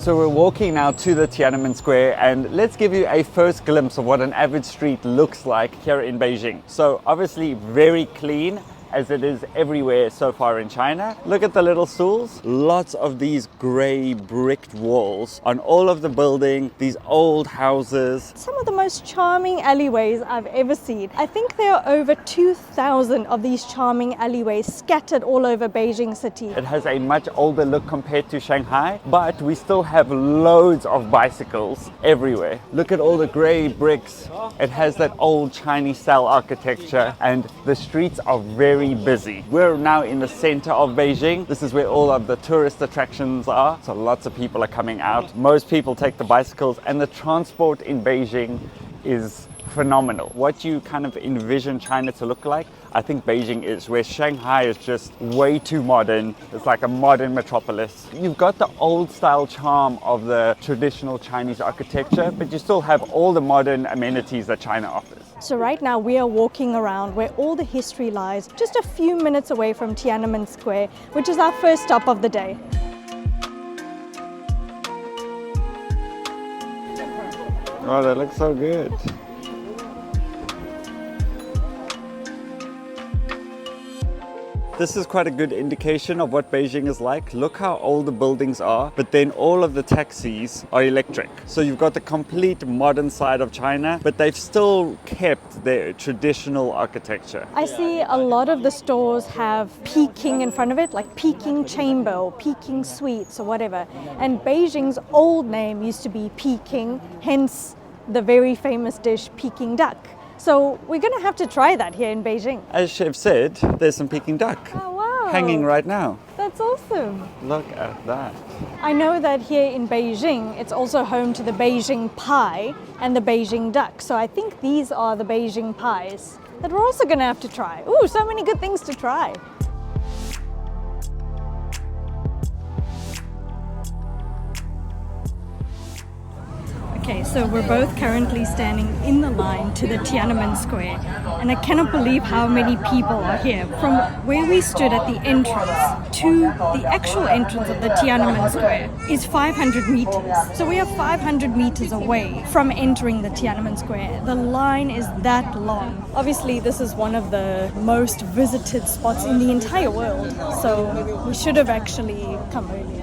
C: So we're walking now to the Tiananmen Square, and let's give you a first glimpse of what an average street looks like here in Beijing. So obviously very clean, as it is everywhere so far in China. Look at the little stools. Lots of these grey bricked walls on all of the building, these old houses.
B: Some of the most charming alleyways I've ever seen. I think there are over 2,000 of these charming alleyways scattered all over Beijing city.
C: It has a much older look compared to Shanghai, but we still have loads of bicycles everywhere. Look at all the grey bricks. It has that old Chinese style architecture, and the streets are very busy. We're now in the center of Beijing. This is where all of the tourist attractions are. So lots of people are coming out. Most people take the bicycles, and the transport in Beijing is phenomenal. What you kind of envision China to look like, I think Beijing is, where Shanghai is just way too modern. It's like a modern metropolis. You've got the old style charm of the traditional Chinese architecture, but you still have all the modern amenities that China offers.
B: So right now we are walking around where all the history lies, just a few minutes away from Tiananmen Square, which is our first stop of the day.
C: Oh, that looks so good. This is quite a good indication of what Beijing is like. Look how old the buildings are, but then all of the taxis are electric. So you've got the complete modern side of China, but they've still kept their traditional architecture.
B: I see a lot of the stores have Peking in front of it, like Peking Chamber or Peking Sweets or whatever. And Beijing's old name used to be Peking, hence the very famous dish Peking duck. So we're going to have to try that here in Beijing.
C: As Chef said, there's some Peking duck hanging right now.
B: That's awesome.
C: Look at that.
B: I know that here in Beijing, it's also home to the Beijing pie and the Beijing duck. So I think these are the Beijing pies that we're also going to have to try. Ooh, so many good things to try. Okay, so we're both currently standing in the line to the Tiananmen Square, and I cannot believe how many people are here. From where we stood at the entrance to the actual entrance of the Tiananmen Square is 500 meters. So we are 500 meters away from entering the Tiananmen Square. The line is that long. Obviously, this is one of the most visited spots in the entire world, so we should have actually come earlier.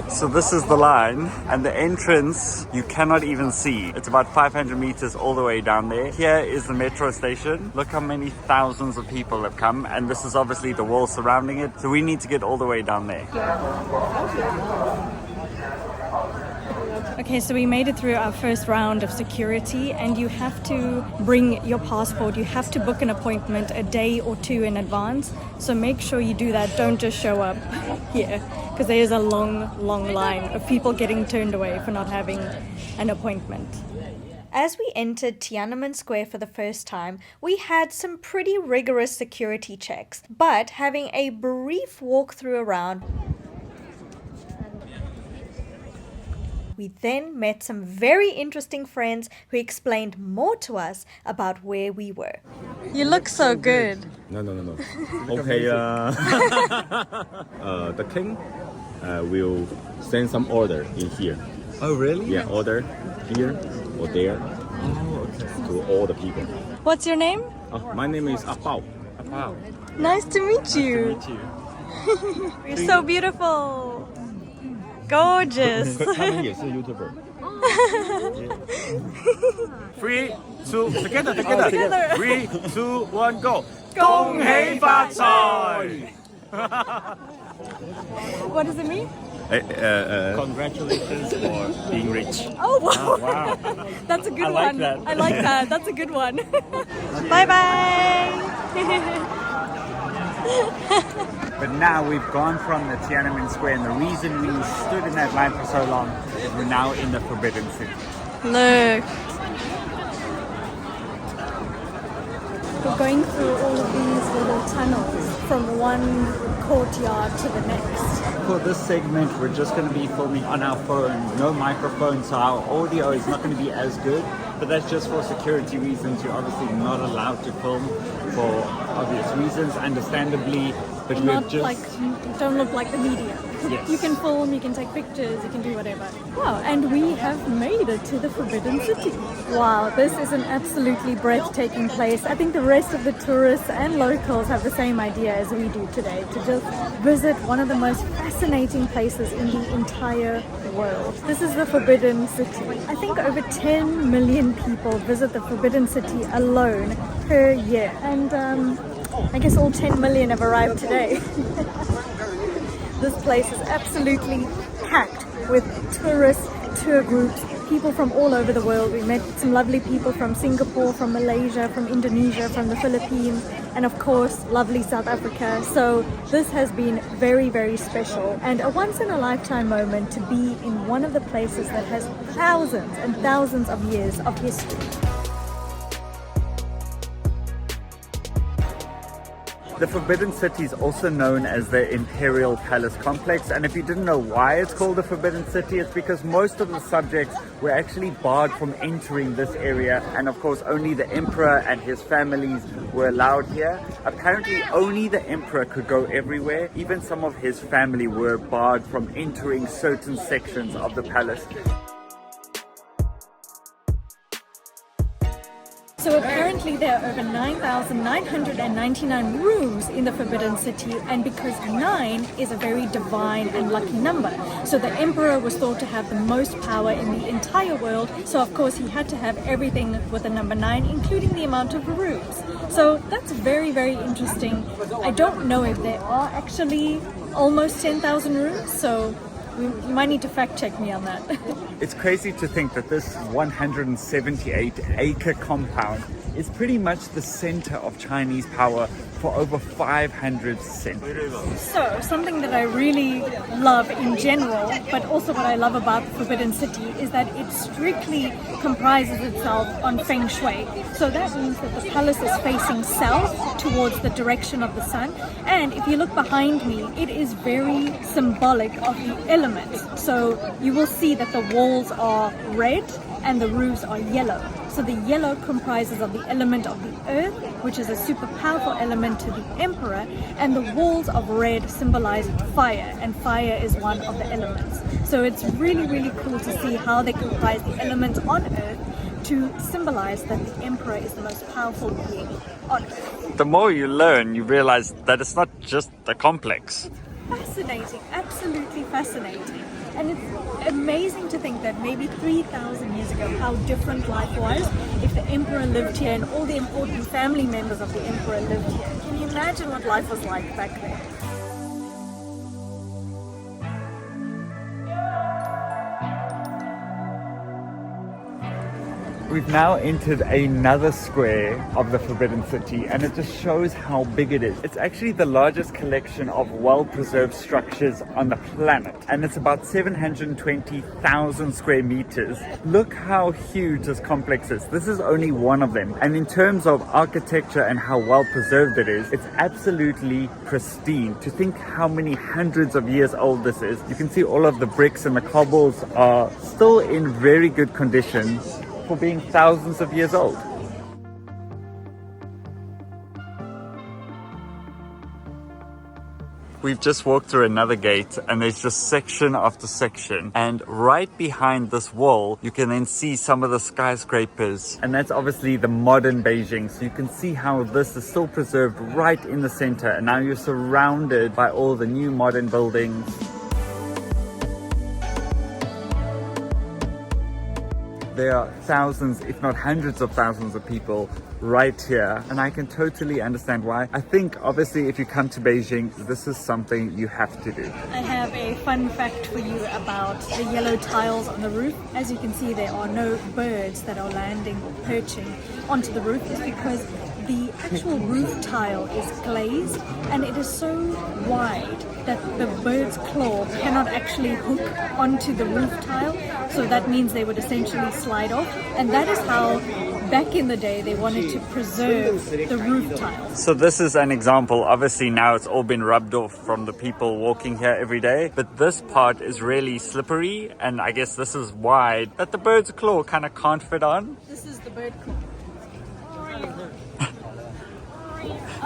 C: So this is the line, and the entrance you cannot even see. It's about 500 meters all the way down there. Here is the metro station. Look how many thousands of people have come, and this is obviously the wall surrounding it. So we need to get all the way down there.
B: Okay, so we made it through our first round of security, and you have to bring your passport. You have to book an appointment a day or two in advance. So make sure you do that. Don't just show up here, because there is a long, long line of people getting turned away for not having an appointment. As we entered Tiananmen Square for the first time, we had some pretty rigorous security checks, but having a brief walkthrough around, we then met some very interesting friends who explained more to us about where we were. You look so good.
L: No. Okay, the king will send some order in here.
C: Oh, really?
L: Yeah, order here or there to all the people.
B: What's your name?
L: My name is Apao.
B: Nice to meet you. You're so beautiful. Gorgeous.
L: 他们也是 YouTuber.
C: 3, 2, together. 3, 2, 1, go. 恭喜發財!
B: What does it mean?
L: Congratulations for being rich.
B: Oh, wow.
C: Wow.
B: That's a good
C: I like
B: one.
C: that.
B: I like that. That's a good one. Bye-bye.
C: But now we've gone from the Tiananmen Square, and the reason we stood in that line for so long is we're now in the Forbidden City.
B: Look. We're going through all of these little tunnels from one courtyard to the next.
C: For this segment, we're just going to be filming on our phone, no microphone, so our audio is not going to be as good, but that's just for security reasons. You're obviously not allowed to film for obvious reasons, understandably, but we're just...
B: don't look like the media.
C: Yes.
B: You can film, you can take pictures, you can do whatever. Wow, and we have made it to the Forbidden City. Wow, this is an absolutely breathtaking place. I think the rest of the tourists and locals have the same idea as we do today, to just visit one of the most fascinating places in the entire world. This is the Forbidden City. I think over 10 million people visit the Forbidden City alone per year. And I guess all 10 million have arrived today. This place is absolutely packed with tourists, tour groups, people from all over the world. We met some lovely people from Singapore, from Malaysia, from Indonesia, from the Philippines, and of course, lovely South Africa. So this has been very, very special and a once-in-a-lifetime moment to be in one of the places that has thousands and thousands of years of history.
C: The Forbidden City is also known as the Imperial Palace Complex, and if you didn't know why it's called the Forbidden City, it's because most of the subjects were actually barred from entering this area, and of course only the emperor and his families were allowed here. Apparently only the emperor could go everywhere. Even some of his family were barred from entering certain sections of the palace.
B: So apparently there are over 9,999 rooms in the Forbidden City, and because 9 is a very divine and lucky number, so the emperor was thought to have the most power in the entire world, so of course he had to have everything with the number 9, including the amount of rooms. So that's very, very interesting. I don't know if there are actually almost 10,000 rooms, so you might need to fact check me on that.
C: It's crazy to think that this 178-acre compound is pretty much the center of Chinese power for over 500 centuries.
B: So, something that I really love in general, but also what I love about the Forbidden City, is that it strictly comprises itself on Feng Shui. So that means that the palace is facing south towards the direction of the sun. And if you look behind me, it is very symbolic of the elements. So you will see that the walls are red and the roofs are yellow. So the yellow comprises of the element of the earth, which is a super powerful element to the emperor, and the walls of red symbolize fire, and fire is one of the elements. So it's really, really cool to see how they comprise the elements on earth to symbolize that the emperor is the most powerful being on earth.
C: The more you learn, you realize that it's not just a complex.
B: Fascinating, absolutely fascinating. And it's amazing to think that maybe 3,000 years ago, how different life was if the emperor lived here and all the important family members of the emperor lived here. Can you imagine what life was like back then?
C: We've now entered another square of the Forbidden City, and it just shows how big it is. It's actually the largest collection of well-preserved structures on the planet, and it's about 720,000 square meters. Look how huge this complex is. This is only one of them, and in terms of architecture and how well-preserved it is, it's absolutely pristine. To think how many hundreds of years old this is. You can see all of the bricks and the cobbles are still in very good condition for being thousands of years old. We've just walked through another gate, and there's just section after section, and right behind this wall you can then see some of the skyscrapers, and that's obviously the modern Beijing. So you can see how this is still preserved right in the center, and now you're surrounded by all the new modern buildings. There are thousands, if not hundreds of thousands of people right here, and I can totally understand why. I think obviously if you come to Beijing, this is something you have to do.
B: I have a fun fact for you about the yellow tiles on the roof. As you can see, there are no birds that are landing or perching onto the roof. It's because the actual roof tile is glazed, and it is so wide that the bird's claw cannot actually hook onto the roof tile. So that means they would essentially slide off, and that is how back in the day they wanted to preserve the roof tiles.
C: So this is an example. Obviously now it's all been rubbed off from the people walking here every day, but this part is really slippery, and I guess this is wide that the bird's claw kind of can't fit on.
B: This is the bird claw.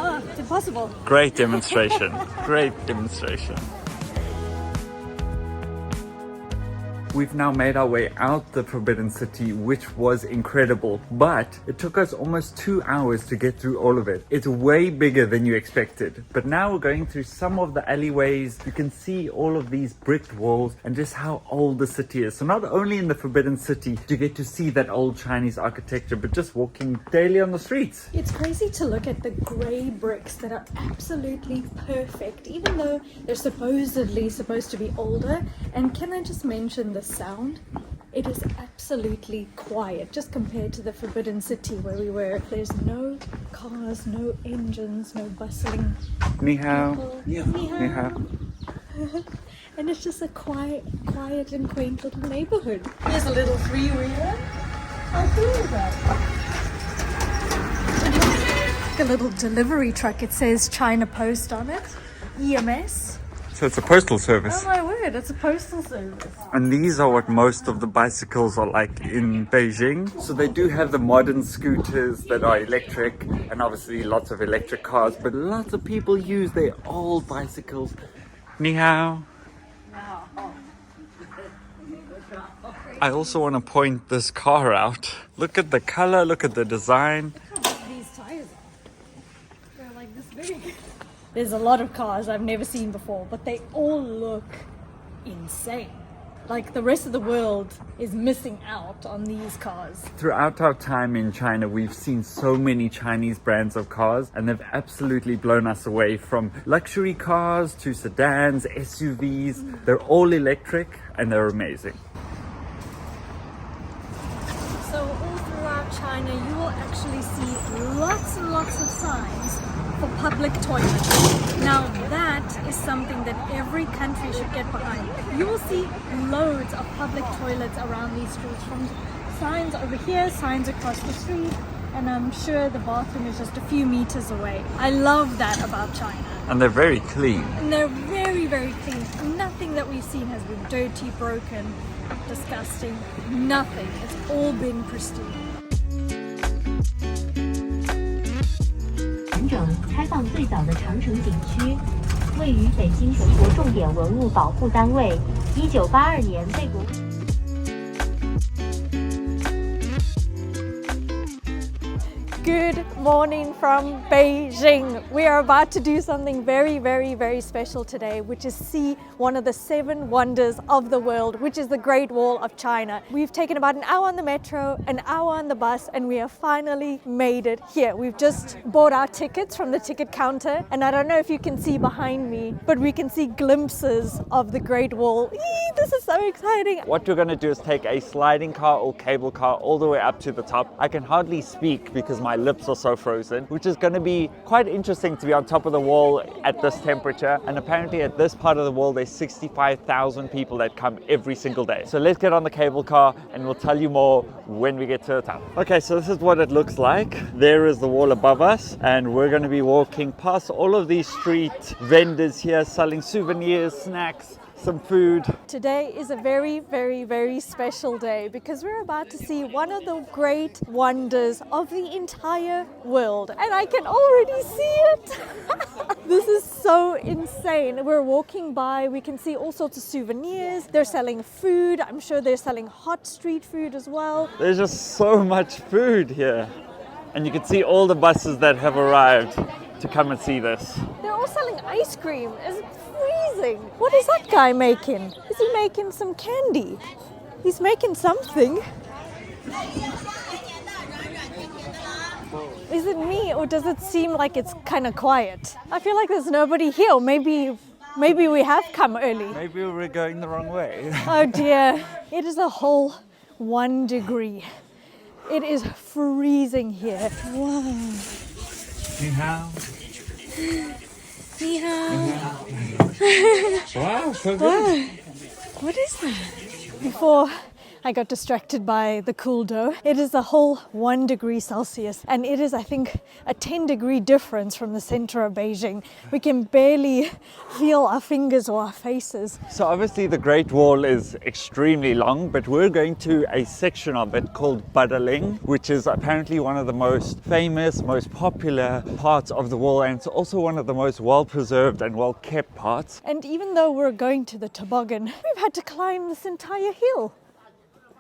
B: Oh, it's impossible.
C: Great demonstration. Great demonstration. We've now made our way out the Forbidden City, which was incredible, but it took us almost 2 hours to get through all of it. It's way bigger than you expected. But now we're going through some of the alleyways. You can see all of these brick walls and just how old the city is. So not only in the Forbidden City do you get to see that old Chinese architecture, but just walking daily on the streets.
B: It's crazy to look at the grey bricks that are absolutely perfect, even though they're supposedly supposed to be older. And can I just mention the sound? It is absolutely quiet, just compared to the Forbidden City where we were. There's no cars, no engines, no bustling
C: Ni hao.
B: people.
C: Ni
B: Ni hao.
C: hao.
B: And it's just a quiet and quaint little neighborhood. Here's a little three-wheeler. How cool is that? A little delivery truck. It says China Post on it. EMS.
C: So it's a postal service.
B: Oh my word, it's a postal service.
C: And these are what most of the bicycles are like in Beijing. So they do have the modern scooters that are electric, and obviously lots of electric cars, but lots of people use their old bicycles. Ni hao. I also want to point this car out. Look at the color, look at the design.
B: Look how big these tires are. They're like this big. There's a lot of cars I've never seen before, but they all look insane. Like the rest of the world is missing out on these cars.
C: Throughout our time in China, we've seen so many Chinese brands of cars, and they've absolutely blown us away, from luxury cars to sedans, SUVs. They're all electric and they're amazing.
B: So all throughout China, you will actually see lots and lots of signs for public toilets. Now that is something that every country should get behind. You will see loads of public toilets around these streets, from signs over here, signs across the street, and I'm sure the bathroom is just a few meters away. I love that about China.
C: And they're very clean.
B: And they're very, very clean. Nothing that we've seen has been dirty, broken, disgusting. Nothing. It's all been pristine.
G: 完整开放最早的长城景区，位于北京全国重点文物保护单位，1982年被国。
B: Good morning from Beijing. We are about to do something very, very, very special today, which is see one of the 7 wonders of the world, which is the Great Wall of China. We've taken about an hour on the metro, an hour on the bus, and we have finally made it here. We've just bought our tickets from the ticket counter, and I don't know if you can see behind me, but we can see glimpses of the Great Wall. Eee, this is so exciting.
C: What we're going to do is take a sliding car or cable car all the way up to the top. I can hardly speak because my lips are so frozen, which is going to be quite interesting to be on top of the wall at this temperature. And apparently at this part of the wall, there's 65,000 people that come every single day. So let's get on the cable car and we'll tell you more when we get to the top. Okay, so this is what it looks like. There is the wall above us, and we're going to be walking past all of these street vendors here selling souvenirs, snacks, some food.
B: Today is a very, very, very special day because we're about to see one of the great wonders of the entire world, and I can already see it. This is so insane. We're walking by, we can see all sorts of souvenirs. They're selling food. I'm sure they're selling hot street food as well.
C: There's just so much food here, and you can see all the buses that have arrived to come and see this.
B: They're all selling ice cream. It's freezing. What is that guy making? Is he making some candy? He's making something. Is it me, or does it seem like it's kind of quiet? I feel like there's nobody here. Maybe we have come early.
C: Maybe we're going the wrong way.
B: Oh dear. It is a whole 1 degree. It is freezing here. Wow.
C: Ni hao.
B: Ni hao.
C: Wow, so good.
B: What is that? Before I got distracted by the cool dough. It is a whole 1 degree Celsius, and it is, I think, a 10-degree difference from the center of Beijing. We can barely feel our fingers or our faces.
C: So obviously the Great Wall is extremely long, but we're going to a section of it called Badaling, which is apparently one of the most famous, most popular parts of the wall, and it's also one of the most well-preserved and well-kept parts.
B: And even though we're going to the toboggan, we've had to climb this entire hill.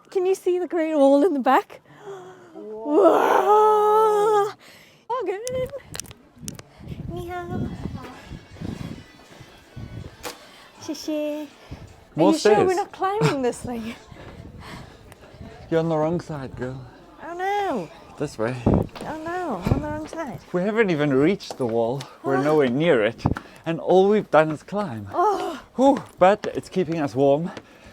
B: Can you see the Great Wall in the back? Whoa! Toboggan! Ni hao. Xie. Are
C: More
B: you sure
C: stairs.
B: we're not climbing this thing?
C: You're on the wrong side, girl.
B: Oh no!
C: This way.
B: Oh no, I'm on the wrong side.
C: We haven't even reached the wall. We're nowhere near it. And all we've done is climb.
B: Oh.
C: Whew, but it's keeping us warm.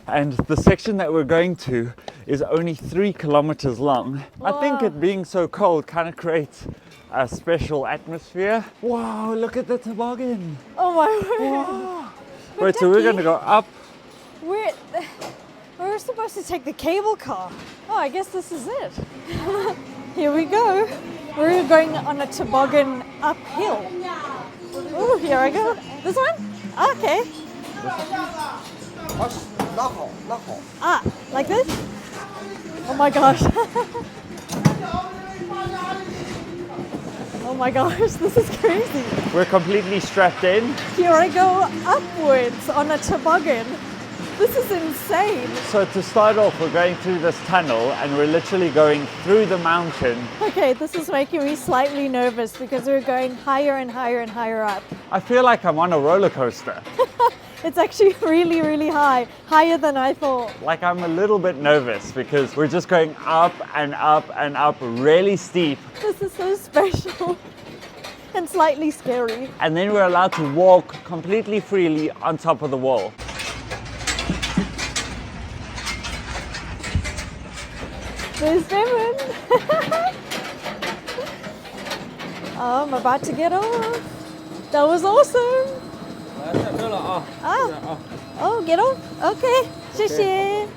C: And the section that we're going to is only 3 kilometers long. I think it being so cold kind of creates a special atmosphere. Wow, look at the toboggan.
B: Oh my word.
C: Wow. Wait, so we're going to go up.
B: We're supposed to take the cable car. Oh, I guess this is it. Here we go. We're going on a toboggan uphill. Oh, here I go. This one? Okay. Ah, like this? Oh my gosh. Oh my gosh, this is crazy.
C: We're completely strapped in.
B: Here I go upwards on a toboggan. This is insane.
C: So to start off, we're going through this tunnel and we're literally going through the mountain.
B: Okay, this is making me slightly nervous because we're going higher and higher and higher up.
C: I feel like I'm on a roller coaster.
B: It's actually really, really high. Higher than I thought.
C: Like I'm a little bit nervous because we're just going up and up and up, really steep.
B: This is so special and slightly scary.
C: And then we're allowed to walk completely freely on top of the wall.
B: There's Devin. I'm about to get off. That was awesome. Oh, get off. Okay. 谢谢.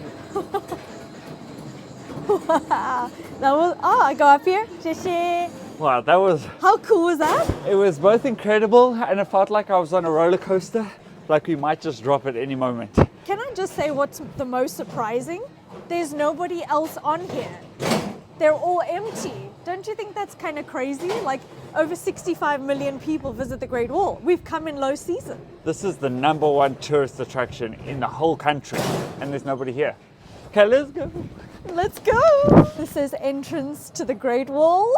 B: Wow. That was, I go up here. 谢谢.
C: Wow, that was...
B: How cool was that?
C: It was both incredible and it felt like I was on a roller coaster, like we might just drop at any moment.
B: Can I just say what's the most surprising? There's nobody else on here. They're all empty. Don't you think that's kind of crazy? Like over 65 million people visit the Great Wall. We've come in low season.
C: This is the #1 tourist attraction in the whole country and there's nobody here. Okay, let's go.
B: Let's go. This is entrance to the Great Wall.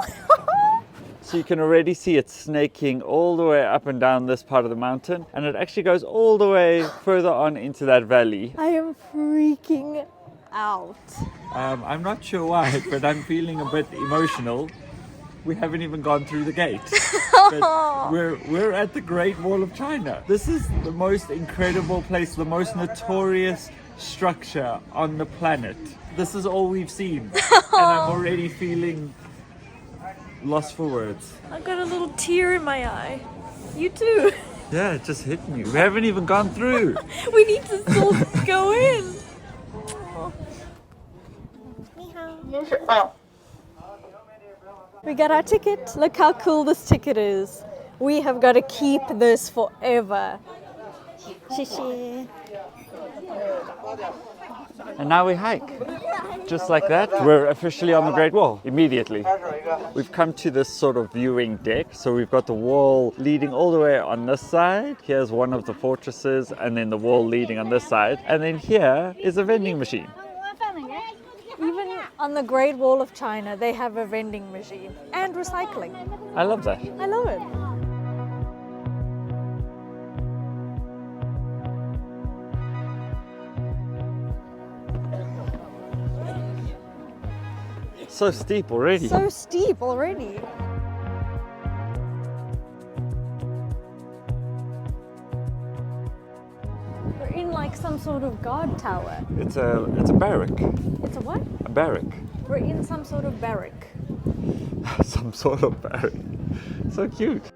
C: So you can already see it snaking all the way up and down this part of the mountain, and it actually goes all the way further on into that valley.
B: I am freaking out.
C: I'm not sure why, but I'm feeling a bit emotional. We haven't even gone through the gate. But we're at the Great Wall of China. This is the most incredible place, the most notorious structure on the planet. This is all we've seen, and I'm already feeling lost for words.
B: I got a little tear in my eye. You too.
C: Yeah, it just hit me. We haven't even gone through.
B: We need to still go in. We got our ticket. Look how cool this ticket is. We have got to keep this forever. Shishi.
C: And now we hike. Just like that, we're officially on the Great Wall immediately. We've come to this sort of viewing deck. So we've got the wall leading all the way on this side. Here's one of the fortresses, and then the wall leading on this side. And then here is a vending machine.
B: Even on the Great Wall of China, they have a vending machine and recycling.
C: I love that.
B: I love it.
C: So steep already.
B: So steep already. We're in like some sort of guard tower.
C: It's a barrack.
B: It's a what?
C: A barrack.
B: We're in some sort of barrack.
C: Some sort of barrack. So cute.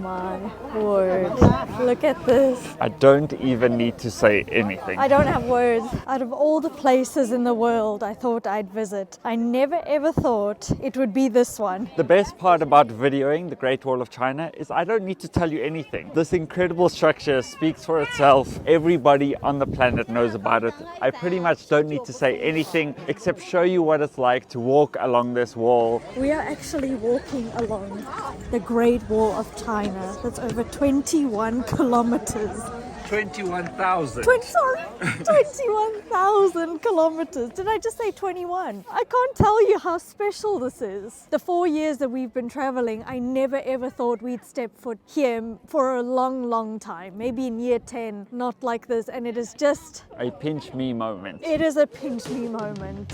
A: my word. Look at this.
C: I don't even need to say anything.
A: I don't have words. Out of all the places in the world I thought I'd visit, I never ever thought it would be this one.
C: The best part about videoing the Great Wall of China is I don't need to tell you anything. This incredible structure speaks for itself. Everybody on the planet knows about it. I pretty much don't need to say anything except show you what it's like to walk along this wall.
A: We are actually walking along the Great Wall of China. That's over 21 kilometers.
C: 21,000.
A: 21,000 kilometers. Did I just say 21? I can't tell you how special this is. The 4 years that we've been traveling, I never ever thought we'd step foot here for a long time. Maybe in year 10, not like this. And it is just
C: a pinch me moment.
A: It is a pinch me moment.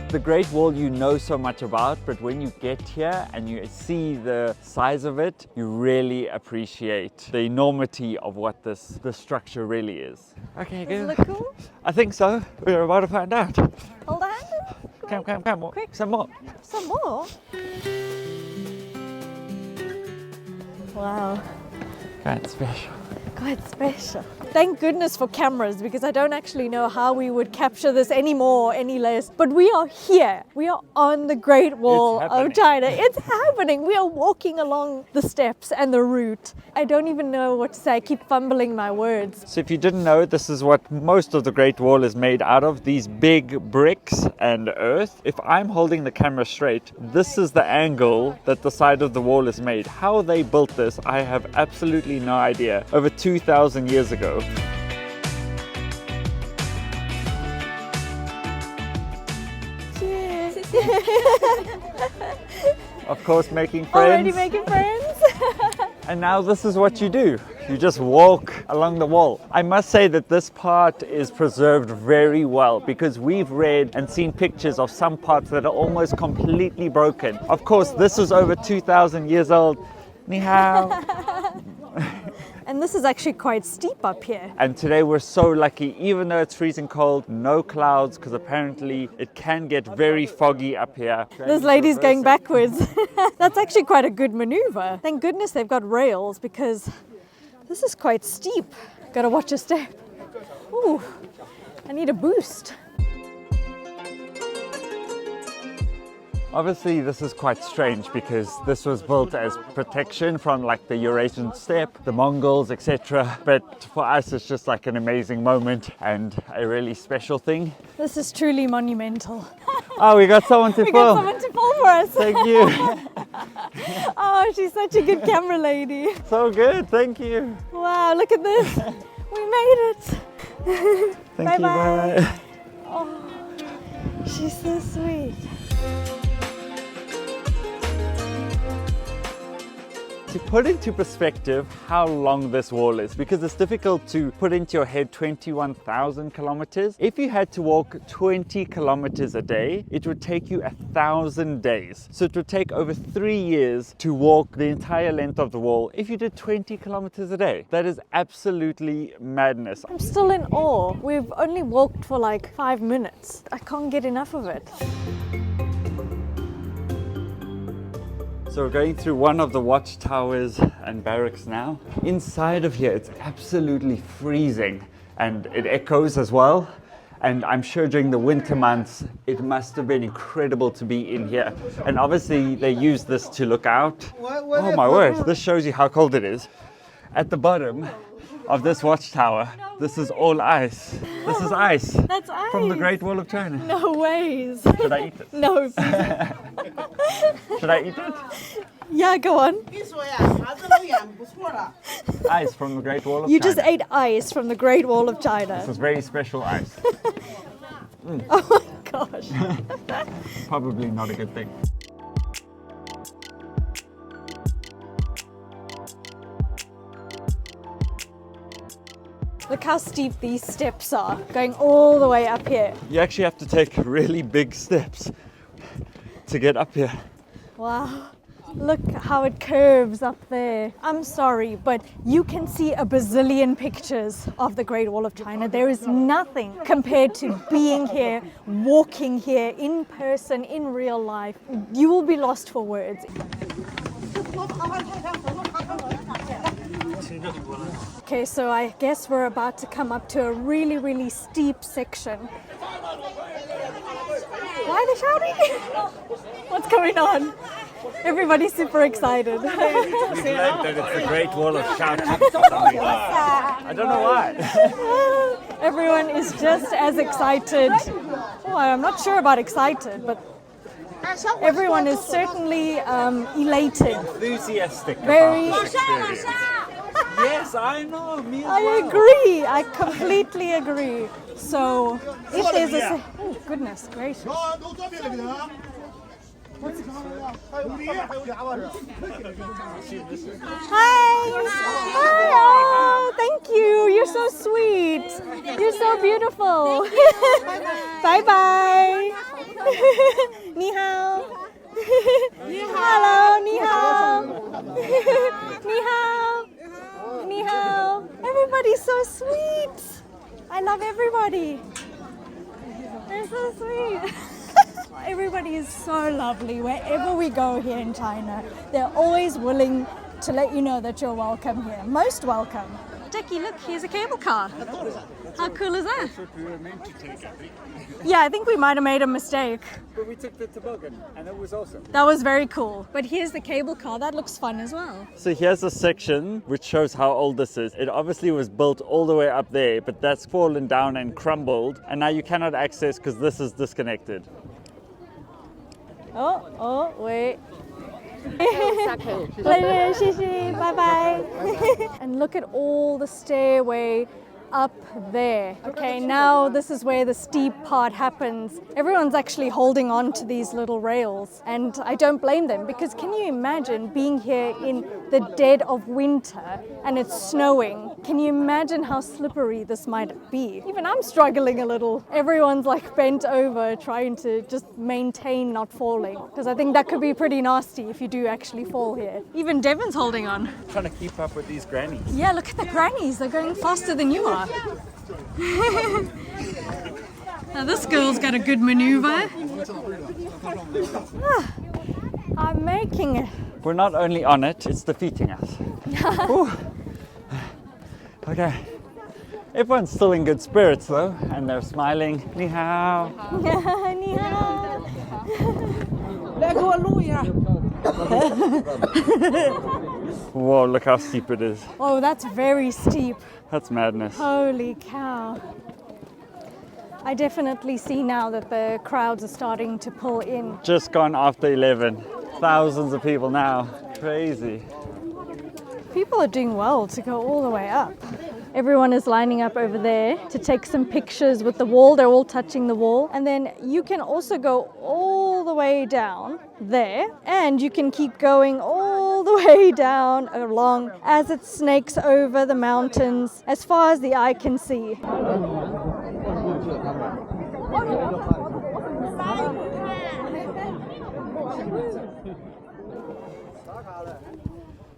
C: The Great Wall you know so much about, but when you get here and you see the size of it, you really appreciate the enormity of what this structure really is. Okay, good.
A: Does it look cool?
C: I think so. We're about to find out.
A: Hold on.
C: Come.
A: Quick.
C: Some more.
A: Some more? Wow.
C: Quite special.
A: Quite special. Thank goodness for cameras, because I don't actually know how we would capture this any more, any less. But we are here. We are on the Great Wall of China. It's happening. We are walking along the steps and the route. I don't even know what to say. I keep fumbling my words.
C: So if you didn't know, this is what most of the Great Wall is made out of. These big bricks and earth. If I'm holding the camera straight, this is the angle that the side of the wall is made. How they built this, I have absolutely no idea. Over 2,000 years ago.
A: Cheers.
C: Of course, making friends.
A: Already making friends.
C: And now this is what you do. You just walk along the wall. I must say that this part is preserved very well, because we've read and seen pictures of some parts that are almost completely broken. Of course, this was over 2,000 years old. Ni hao.
A: And this is actually quite steep up here.
C: And today we're so lucky, even though it's freezing cold, no clouds, because apparently it can get very foggy up here.
A: This lady's going backwards. That's actually quite a good maneuver. Thank goodness they've got rails, because this is quite steep. Gotta watch your step. Ooh, I need a boost.
C: Obviously, this is quite strange because this was built as protection from like the Eurasian steppe, the Mongols, etc. But for us, it's just like an amazing moment and a really special thing.
A: This is truly monumental.
C: Oh, we got someone to film.
A: We got someone to film for us.
C: Thank you.
A: Oh, she's such a good camera lady.
C: So good, thank you.
A: Wow, look at this. We made it.
C: Thank you, bye.
A: Oh, she's so sweet.
C: To put into perspective how long this wall is, because it's difficult to put into your head 21,000 kilometers. If you had to walk 20 kilometers a day, it would take you 1,000 days. So it would take over 3 years to walk the entire length of the wall if you did 20 kilometers a day. That is absolutely madness.
A: I'm still in awe. We've only walked for like 5 minutes. I can't get enough of it.
C: So we're going through one of the watchtowers and barracks now. Inside of here, it's absolutely freezing and it echoes as well. And I'm sure during the winter months, it must have been incredible to be in here. And obviously they use this to look out. Oh my word, this shows you how cold it is. At the bottom of this watchtower, this is all ice. This is ice.
A: That's ice.
C: From the Great Wall of China.
A: No ways.
C: Should I eat it?
A: No.
C: Should I eat it?
A: Yeah, go on.
C: Ice from the Great Wall of
A: You
C: China.
A: just ate ice from the Great Wall of China.
C: This is very special ice.
A: Oh my gosh.
C: Probably not a good thing.
A: Look how steep these steps are, going all the way up here.
C: You actually have to take really big steps to get up here.
A: Wow.
B: Look how it curves up there. I'm sorry, but you can see a bazillion pictures of the Great Wall of China. There is nothing compared to being here, walking here in person, in real life. You will be lost for words. Okay, so I guess we're about to come up to a really, really steep section. Why are they shouting? What's going on? Everybody's super excited.
C: We've learned that it's the Great Wall of shouting. I don't know why.
B: Everyone is just as excited. Oh, I'm not sure about excited, but everyone is certainly elated.
C: Enthusiastic
B: Very.
C: about this experience. Yes, I know. Me as well.
B: I agree. I completely agree. So, if there's a... Oh, goodness gracious. Hi! Hi! Oh, thank you. You're so sweet. You're so beautiful. Bye-bye. Ni hao. Hello, ni hao. Ni hao. Ni hao. Everybody's so sweet. I love everybody. They're so sweet. Everybody is so lovely wherever we go here in China. They're always willing to let you know that you're welcome here. Most welcome. Jackie, look, here's a cable car. How cool is that?
C: That's what we were meant to take, I think.
B: Yeah, I think we might have made a mistake.
C: But we took the toboggan and it was awesome.
B: That was very cool. But here's the cable car. That looks fun as well.
C: So here's a section which shows how old this is. It obviously was built all the way up there, but that's fallen down and crumbled. And now you cannot access because this is disconnected.
B: Oh, wait. Bye bye. And look at all the stairway up there. Okay, now this is where the steep part happens. Everyone's actually holding on to these little rails, and I don't blame them, because can you imagine being here in the dead of winter and it's snowing? Can you imagine how slippery this might be? Even I'm struggling a little. Everyone's like bent over trying to just maintain not falling, because I think that could be pretty nasty if you do actually fall here. Even Devon's holding on.
C: Trying to keep up with these grannies.
B: Yeah, look at the grannies. They're going faster than you are. Now this girl's got a good maneuver. I'm making it.
C: We're not only on it, it's defeating us. Okay. Everyone's still in good spirits though, and they're smiling. Ni hao.
B: Ni hao.
C: Whoa, look how steep it is.
B: Oh, that's very steep.
C: That's madness.
B: Holy cow. I definitely see now that the crowds are starting to pull in.
C: Just gone after 11. Thousands of people now. Crazy.
B: People are doing well to go all the way up. Everyone is lining up over there to take some pictures with the wall. They're all touching the wall. And then you can also go all the way down there, and you can keep going all the way down along as it snakes over the mountains as far as the eye can see.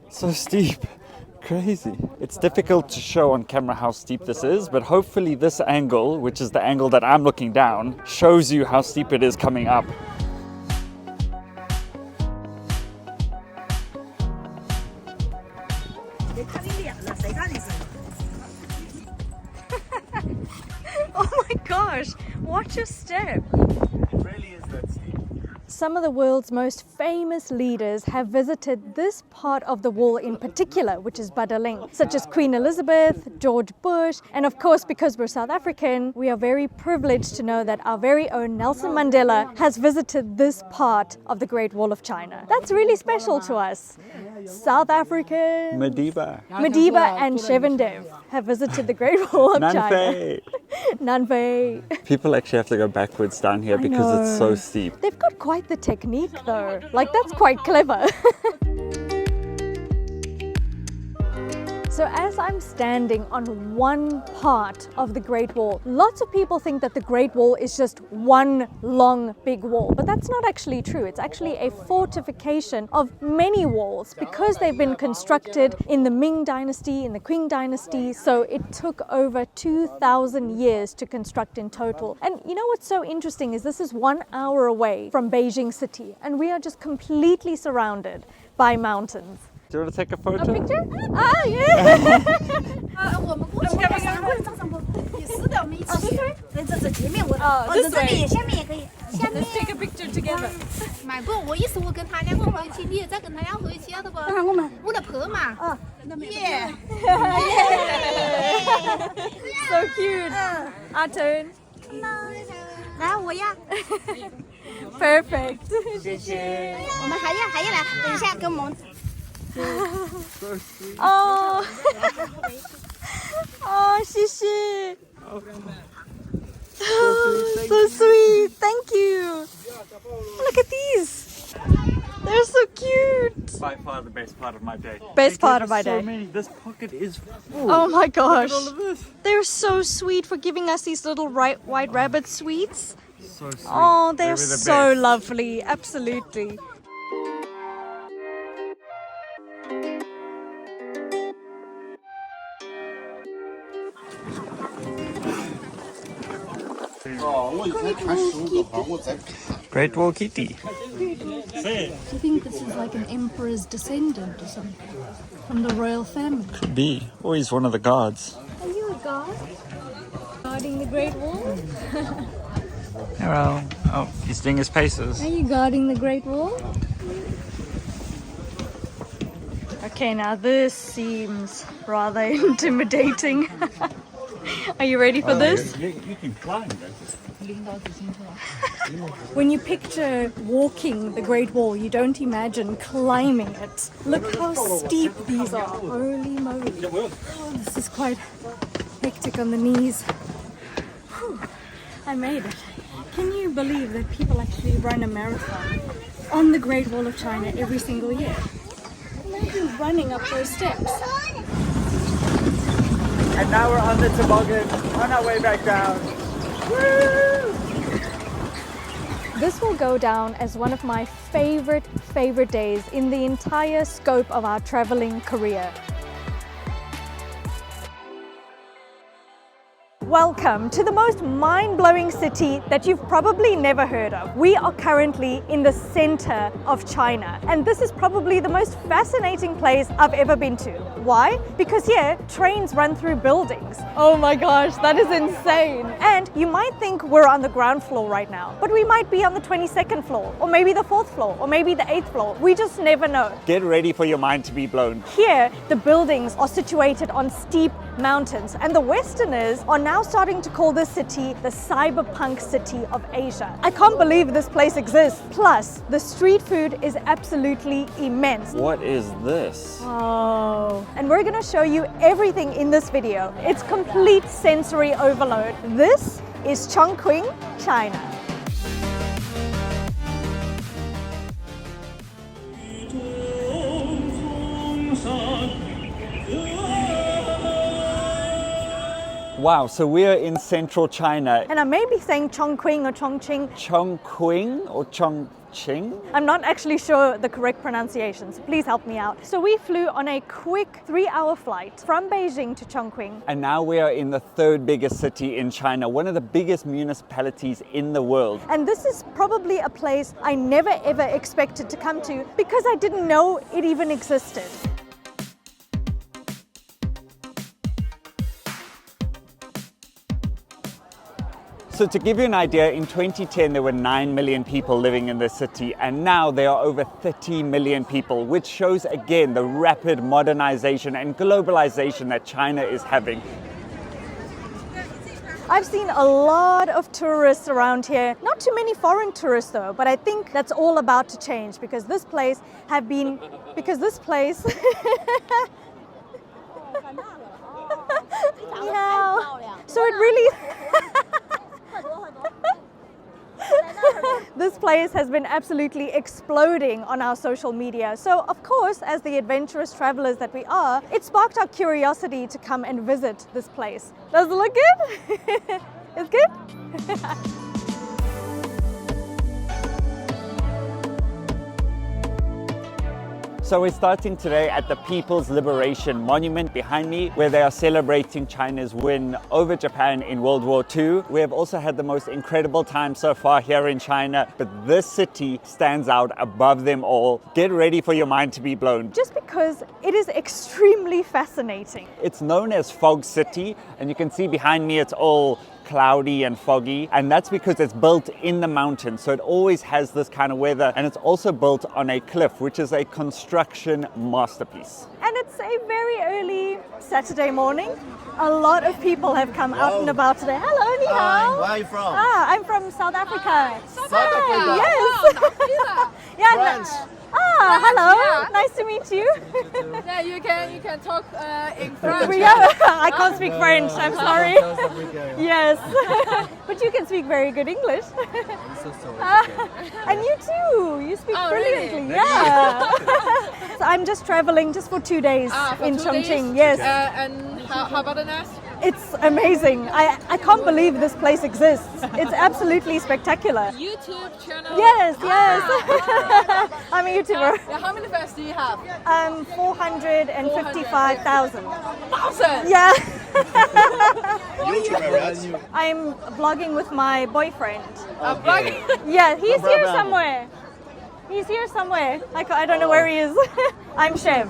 C: So steep. Crazy. It's difficult to show on camera how steep this is, but hopefully this angle, which is the angle that I'm looking down, shows you how steep it is coming up.
B: Oh my gosh, watch your step.
C: It really is that steep.
B: Some of the world's most famous leaders have visited this part of the wall in particular, which is Badaling, such as Queen Elizabeth, George Bush, and of course, because we're South African, we are very privileged to know that our very own Nelson Mandela has visited this part of the Great Wall of China. That's really special to us. South African,
C: Madiba
B: and Shevandev have visited the Great Wall of China. Nanfei.
C: People actually have to go backwards down here because it's so steep.
B: They've got quite the technique though. Like, that's quite clever.
A: So as I'm standing on one part of the Great Wall, lots of people think that the Great Wall is just one long big wall, but that's not actually true. It's actually a fortification of many walls because they've been constructed in the Ming Dynasty, in the Qing Dynasty, so it took over 2,000 years to construct in total. And you know what's so interesting is this is 1 hour away from Beijing city, and we are just completely surrounded by mountains.
C: Do you want to take a photo?
A: A picture? Ah, yeah!
F: 我们过去的时候会照相不？也是的，我们一起。对，这是前面我的。
A: 这里
F: 下面也可以。下面。
A: Let's take a picture together.
F: 买不？我意思我跟他两个回去，你也再跟他俩回去，晓得不？我的婆嘛。耶。
A: So cute. Our turn.
F: 来，我呀。
A: Perfect.
C: 谢谢。
F: 我们还要来，等一下跟我们。
A: Oh, oh, 谢谢. So sweet. Thank you. Look at these. They're so cute.
C: By far the best part of my day.
A: Best part of my
C: So
A: day.
C: many. This pocket is full.
A: Oh my gosh.
C: Look at all of this.
A: They're so sweet for giving us these little white rabbit sweets.
C: So sweet.
A: Oh, they're
C: They were the
A: so
C: best.
A: lovely. Absolutely.
C: Great Wall Kitty.
A: I think this is like an emperor's descendant or something from the royal family.
C: Could be. Or he's one of the guards.
A: Are you a guard? Guarding the Great Wall?
C: Hello. Oh, he's doing his paces.
A: Are you guarding the Great Wall? Okay, now this seems rather intimidating. Are you ready for this?
C: You can climb this.
A: When you picture walking the Great Wall, you don't imagine climbing it. Look how steep these are. Holy moly. Oh, this is quite hectic on the knees. Whew, I made it. Can you believe that people actually run a marathon on the Great Wall of China every single year? Imagine running up those steps.
C: And now we're on the toboggan on our way back down. Woo!
A: This will go down as one of my favorite days in the entire scope of our traveling career. Welcome to the most mind-blowing city that you've probably never heard of. We are currently in the center of China, and this is probably the most fascinating place I've ever been to. Why? Because here, trains run through buildings. Oh my gosh, that is insane. And you might think we're on the ground floor right now, but we might be on the 22nd floor, or maybe the 4th floor, or maybe the 8th floor. We just never know.
C: Get ready for your mind to be blown.
A: Here, the buildings are situated on steep mountains, and the Westerners are now starting to call this city the cyberpunk city of Asia. I can't believe this place exists. Plus, the street food is absolutely immense.
C: What is this?
A: Oh, and we're gonna show you everything in this video. It's complete sensory overload. This is Chongqing, China.
C: Wow, so we're in central China.
A: And I may be saying Chongqing or Chongqing.
C: Chongqing or Chongqing?
A: I'm not actually sure the correct pronunciation, so please help me out. So we flew on a quick 3-hour flight from Beijing to Chongqing.
C: And now we are in the 3rd biggest city in China, one of the biggest municipalities in the world.
A: And this is probably a place I never ever expected to come to because I didn't know it even existed.
C: So to give you an idea, in 2010 there were 9 million people living in this city, and now there are over 30 million people, which shows again the rapid modernization and globalization that China is having.
A: I've seen a lot of tourists around here. Not too many foreign tourists though, but I think that's all about to change because this place So it really
B: This place has been absolutely exploding on our social media. So of course, as the adventurous travelers that we are, it sparked our curiosity to come and visit this place. Does it look good? It's good?
C: So we're starting today at the People's Liberation Monument behind me, where they are celebrating China's win over Japan in World War II. We have also had the most incredible time so far here in China, but this city stands out above them all. Get ready for your mind to be blown.
B: Just because it is extremely fascinating.
C: It's known as Fog City, and you can see behind me it's all cloudy and foggy, and that's because it's built in the mountains, so it always has this kind of weather, and it's also built on a cliff, which is a construction masterpiece.
B: And it's a very early Saturday morning. A lot of people have come out and about today. Hello, ni hao.
M: Where are you from?
B: I'm from South Africa.
M: South Africa?
B: Yes. Yeah,
M: France.
B: Hello. Nice to meet you.
K: Yeah, you can talk in French.
B: I can't speak French, I'm sorry. Yes. But you can speak very good English. And you too. You speak brilliantly.
K: Really?
B: Yeah. So I'm just traveling just for 2 days in Chongqing. Yes.
K: And how about the next?
B: It's amazing. I can't believe this place exists. It's absolutely spectacular.
K: YouTube channel?
B: Yes. I'm a YouTuber.
K: How many fans do you have?
B: 455,000.
K: 1,000?
B: Yeah.
M: YouTuber, right?
B: I'm vlogging with my boyfriend.
K: Vlogging?
B: Yeah, he's here somewhere. He's here somewhere. I don't know where he is. I'm Chev.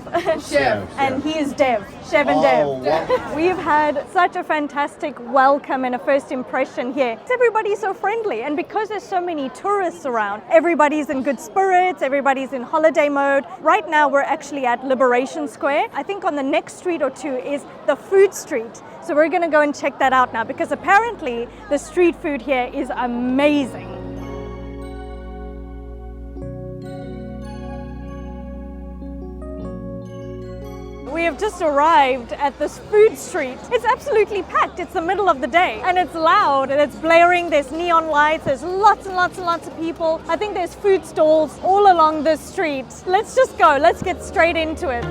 B: And he is Dev. Chev and Dev.
M: Wow.
B: We've had such a fantastic welcome and a first impression here. Everybody's so friendly, and because there's so many tourists around, everybody's in good spirits, everybody's in holiday mode. Right now we're actually at Liberation Square. I think on the next street or two is the food street. So we're gonna go and check that out now, because apparently the street food here is amazing. We have just arrived at this food street. It's absolutely packed. It's the middle of the day and it's loud and it's blaring. There's neon lights. There's lots and lots and lots of people. I think there's food stalls all along this street. Let's just go. Let's get straight into it.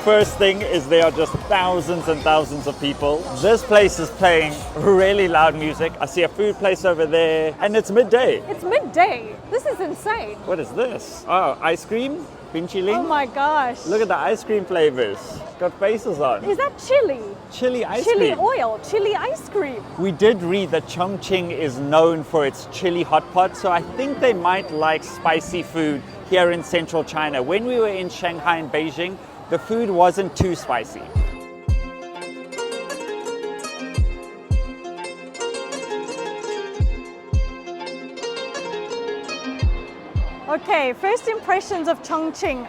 C: First thing is there are just thousands and thousands of people. This place is playing really loud music. I see a food place over there, and it's midday.
B: It's midday. This is insane.
C: What is this? Oh, ice cream? Pinchiling?
B: Oh my gosh.
C: Look at the ice cream flavors. Got faces on.
B: Is that chili?
C: Chili ice cream.
B: Chili oil, chili ice cream.
C: We did read that Chongqing is known for its chili hot pot, so I think they might like spicy food here in central China. When we were in Shanghai and Beijing, the food wasn't too spicy.
B: Okay, first impressions of Chongqing.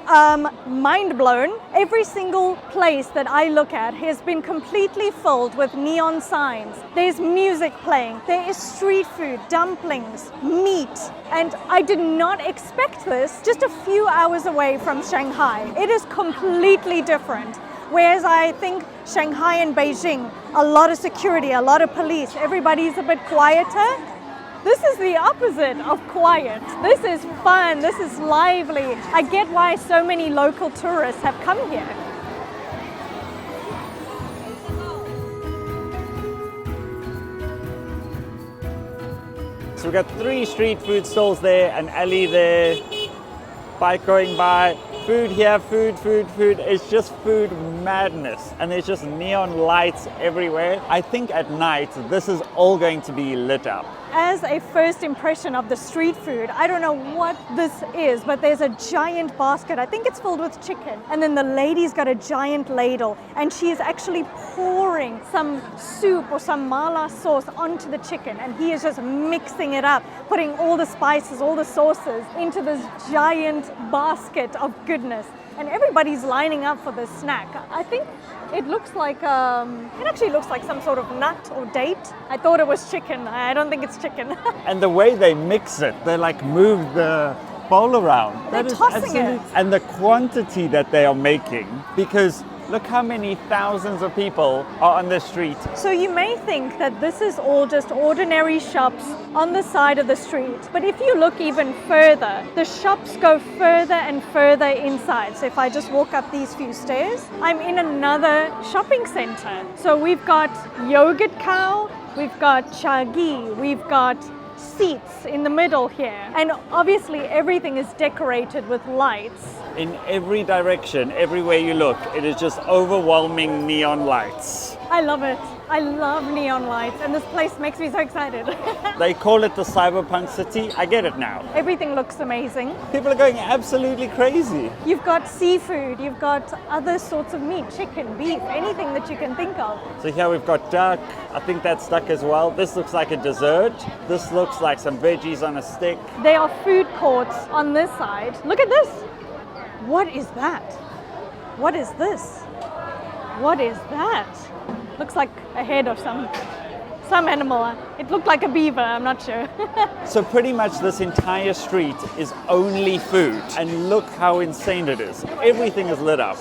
B: Mind blown. Every single place that I look at has been completely filled with neon signs. There's music playing, there is street food, dumplings, meat, and I did not expect this just a few hours away from Shanghai. It is completely different. Whereas I think Shanghai and Beijing, a lot of security, a lot of police, everybody's a bit quieter. This is the opposite of quiet. This is fun, this is lively. I get why so many local tourists have come here.
C: So we've got 3 street food stalls there, an alley there, bike going by, food here, food. It's just food madness. And there's just neon lights everywhere. I think at night, this is all going to be lit up.
B: As a first impression of the street food, I don't know what this is, but there's a giant basket. I think it's filled with chicken. And then the lady's got a giant ladle and she is actually pouring some soup or some mala sauce onto the chicken. And he is just mixing it up, putting all the spices, all the sauces into this giant basket of goodness. And everybody's lining up for this snack. I think it looks like, it actually looks like some sort of nut or date. I thought it was chicken. I don't think it's chicken.
C: And the way they mix it, they like move the bowl around.
B: They're tossing it.
C: And the quantity that they are making, because Look how many thousands of people are on this street.
B: So you may think that this is all just ordinary shops on the side of the street. But if you look even further, the shops go further and further inside. So if I just walk up these few stairs, I'm in another shopping center. So we've got yogurt cow, we've got chagi, we've got seats in the middle here. And obviously everything is decorated with lights.
C: In every direction, everywhere you look, it is just overwhelming neon lights.
B: I love it. I love neon lights, and this place makes me so excited.
C: They call it the cyberpunk city. I get it now.
B: Everything looks amazing.
C: People are going absolutely crazy.
B: You've got seafood, you've got other sorts of meat, chicken, beef, anything that you can think of.
C: So here we've got duck. I think that's duck as well. This looks like a dessert. This looks like some veggies on a stick.
B: There are food courts on this side. Look at this. What is that? What is this? What is that? Looks like a head of some animal. It looked like a beaver, I'm not sure.
C: So pretty much this entire street is only food. And look how insane it is. Everything is lit up.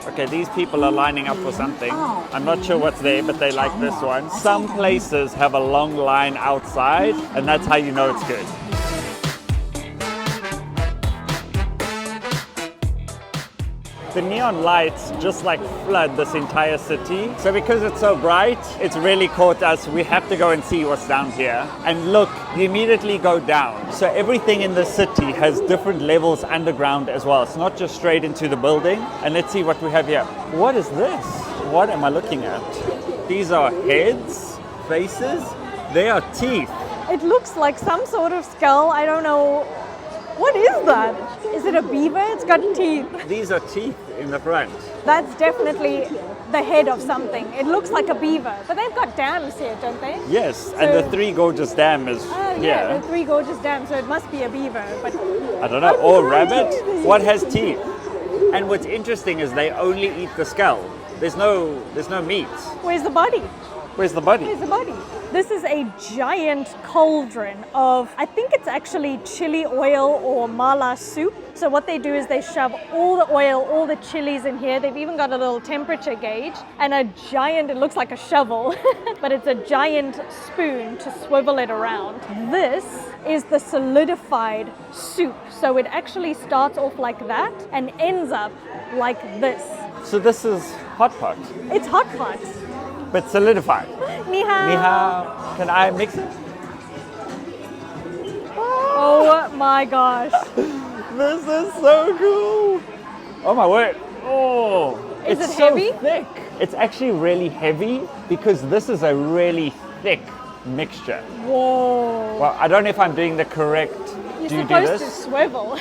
C: Okay, these people are lining up for something. I'm not sure what's there, but they like this one. Some places have a long line outside, and that's how you know it's good. The neon lights just like flood this entire city. So because it's so bright, it's really caught us. We have to go and see what's down here. And look, you immediately go down. So everything in the city has different levels underground as well. It's not just straight into the building. And let's see what we have here. What is this? What am I looking at? These are heads, faces. They are teeth.
B: It looks like some sort of skull. I don't know. What is that? Is it a beaver? It's got teeth.
C: These are teeth in the front.
B: That's definitely the head of something. It looks like a beaver, but they've got dams here, don't they?
C: Yes,
B: So-
C: and the Three Gorgeous Dam is
B: Yeah,
C: here.
B: the Three Gorgeous Dams, so it must be a beaver. But
C: I don't know, or rabbit. What has teeth? And what's interesting is they only eat the skull. There's no meat.
B: where's the body?
C: Where's the body?
B: Where's the body? This is a giant cauldron of, I think it's actually chili oil or mala soup. So what they do is they shove all the oil, all the chilies in here. They've even got a little temperature gauge and a giant, it looks like a shovel, but it's a giant spoon to swivel it around. This is the solidified soup. So it actually starts off like that and ends up like this.
C: So this is hot pot,
B: It's hot pot.
C: but solidified.
B: Ni hao.
C: Ni hao. Can I mix it?
B: Oh my gosh.
C: This is so cool. Oh my word. Oh,
B: Is
C: it's
B: it
C: so
B: heavy?
C: thick. It's actually really heavy because this is a really thick mixture.
B: Whoa.
C: Well, I don't know if I'm doing the correct.
B: You're
C: do you do
B: supposed
C: this?
B: to swivel.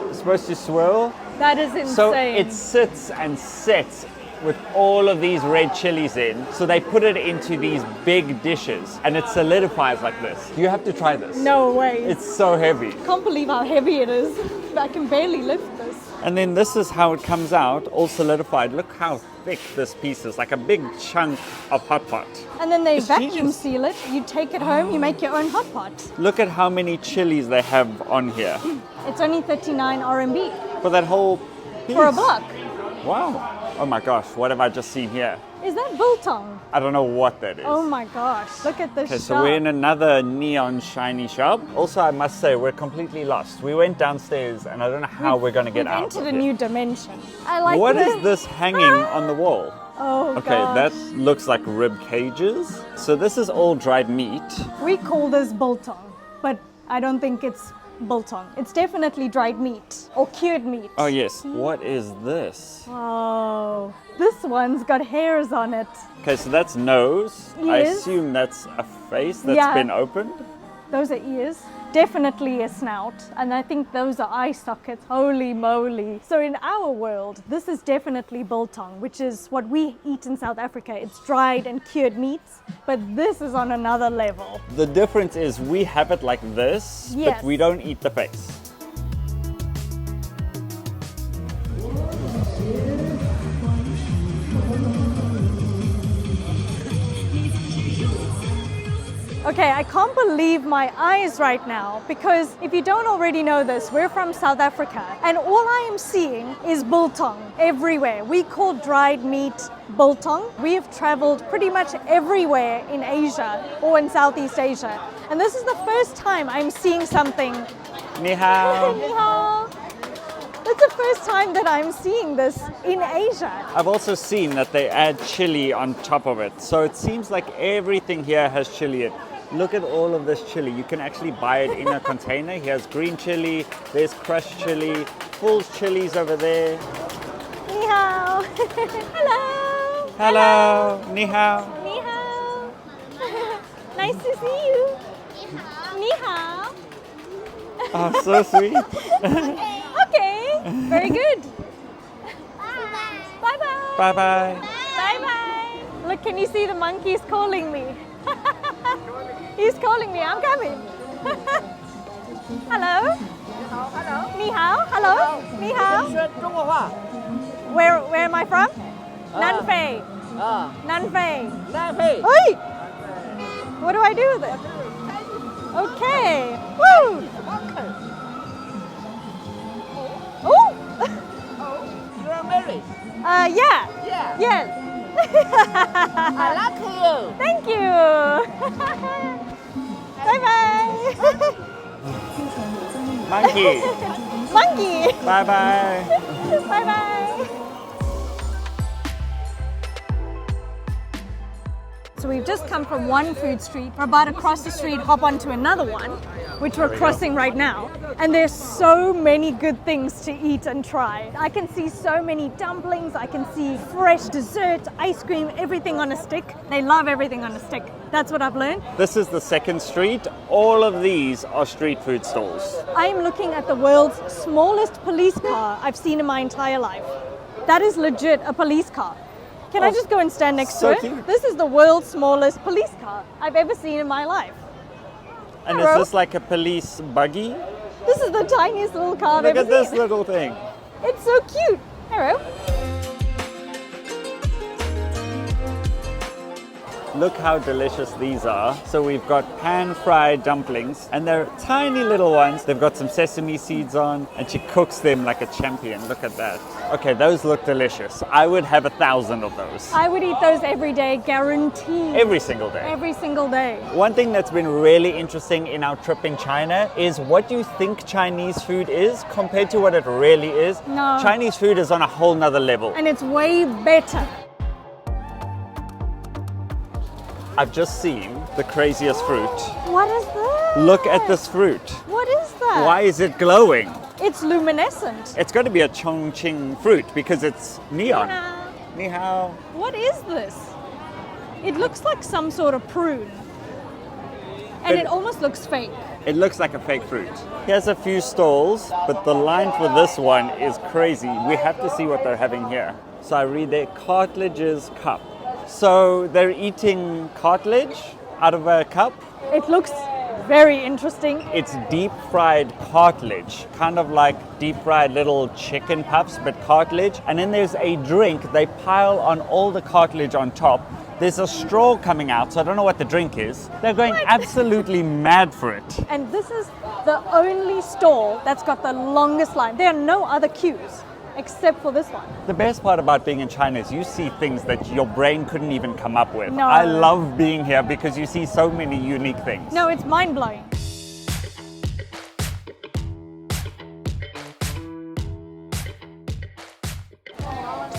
C: It's supposed to swirl.
B: That is insane.
C: So it sits and sets with all of these red chilies in. So they put it into these big dishes and it solidifies like this. You have to try this.
B: No way.
C: It's so heavy.
B: Can't believe how heavy it is. I can barely lift this.
C: And then this is how it comes out, all solidified. Look how thick this piece is, like a big chunk of hot pot.
B: And then they
C: It's
B: vacuum
C: genius.
B: seal it. You take it home, you make your own hot pot.
C: Look at how many chilies they have on here
B: It's only 39 RMB
C: for that whole piece.
B: for a buck.
C: Wow. Oh my gosh, what have I just seen here?
B: Is that biltong?
C: I don't know what that is.
B: Oh my gosh, look at this
C: Okay,
B: shop.
C: so we're in another neon shiny shop. Also, I must say, we're completely lost. We went downstairs and I don't know how we're going to get
B: We've
C: out.
B: entered
C: of
B: a
C: here.
B: new dimension. I like
C: What
B: this.
C: is this hanging on the wall?
B: Oh
C: Okay,
B: gosh.
C: that looks like rib cages. So this is all dried meat.
B: We call this biltong, but I don't think it's biltong. It's definitely dried meat or cured meat.
C: Oh yes, what is this?
B: Oh, this one's got hairs on it.
C: Okay, so that's nose. I
B: Ears.
C: assume that's a face that's
B: Yeah.
C: been opened.
B: Those are ears. Definitely a snout. And I think those are eye sockets. Holy moly. So in our world, this is definitely biltong, which is what we eat in South Africa. It's dried and cured meats, but this is on another level.
C: The difference is we have it like this,
B: Yes.
C: but we don't eat the face.
B: Okay, I can't believe my eyes right now because if you don't already know this, we're from South Africa and all I am seeing is biltong everywhere. We call dried meat biltong. We have traveled pretty much everywhere in Asia or in Southeast Asia. And this is the first time I'm seeing something.
C: Ni hao.
B: Ni hao. It's the first time that I'm seeing this in Asia.
C: I've also seen that they add chili on top of it. So it seems like everything here has chili in it. Look at all of this chili. You can actually buy it in a container. Here's green chili, there's crushed chili, full chilies over there.
B: Ni hao. Hello.
C: Hello. Ni hao.
B: Ni hao. Nice to see you. Ni hao.
C: Oh, so sweet.
B: Okay, very good. Bye-bye.
C: Bye-bye.
B: Bye-bye. Look, can you see the monkeys calling me? He's calling me, I'm coming. Hello? Ni hao. Hello? Ni hao. Where am I from? Nanfei. Nanfei. Oi! What do I do with it? Okay. Woo! Oh!
K: You're married?
B: Yeah.
K: Yeah.
B: Yes.
K: I like you.
B: Thank you. Bye-bye.
C: Monkey.
B: Monkey.
C: Bye-bye.
B: Bye-bye. So we've just come from one food street. We're about to cross the street, hop onto another one, which we're crossing right now. And there's so many good things to eat and try. I can see so many dumplings. I can see fresh dessert, ice cream, everything on a stick. They love everything on a stick. That's what I've learned.
C: This is the second street. All of these are street food stalls.
B: I'm looking at the world's smallest police car I've seen in my entire life. That is legit a police car. Can I just go and stand next to it?
C: Cute.
B: This is the world's smallest police car I've ever seen in my life.
C: And
B: Hello.
C: is this like a police buggy?
B: This is the tiniest little car I've
C: Look
B: ever
C: at this
B: seen.
C: little thing.
B: It's so cute. Hello.
C: Look how delicious these are. So we've got pan-fried dumplings and they're tiny little ones. They've got some sesame seeds on and she cooks them like a champion. Look at that. Okay, those look delicious. I would have 1,000 of those.
B: I would eat those every day, guaranteed.
C: Every single day.
B: Every single day.
C: One thing that's been really interesting in our trip in China is what you think Chinese food is compared to what it really is.
B: No.
C: Chinese food is on a whole nother level.
B: And it's way better.
C: I've just seen the craziest fruit.
B: What is that?
C: Look at this fruit.
B: What is that?
C: Why is it glowing?
B: It's luminescent.
C: It's got to be a Chongqing fruit because it's neon.
B: Ni hao.
C: Ni hao.
B: What is this? It looks like some sort of prune. And it almost looks fake.
C: It looks like a fake fruit. Here's a few stalls, but the line for this one is crazy. We have to see what they're having here. So I read there, cartilages cup. So they're eating cartilage out of a cup.
B: It looks very interesting.
C: It's deep fried cartilage, kind of like deep fried little chicken puffs, but cartilage. And then there's a drink. They pile on all the cartilage on top. There's a straw coming out, so I don't know what the drink is. They're going absolutely mad for it.
B: And this is the only stall that's got the longest line. There are no other queues except for this one.
C: The best part about being in China is you see things that your brain couldn't even come up with.
B: No.
C: I love being here because you see so many unique things.
B: No, it's mind-blowing.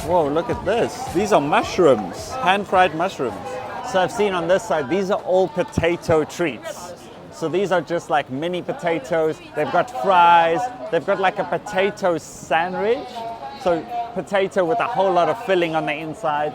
C: Whoa, look at this. These are mushrooms, pan-fried mushrooms. So I've seen on this side, these are all potato treats. So these are just like mini potatoes. They've got fries. They've got like a potato sandwich. So potato with a whole lot of filling on the inside.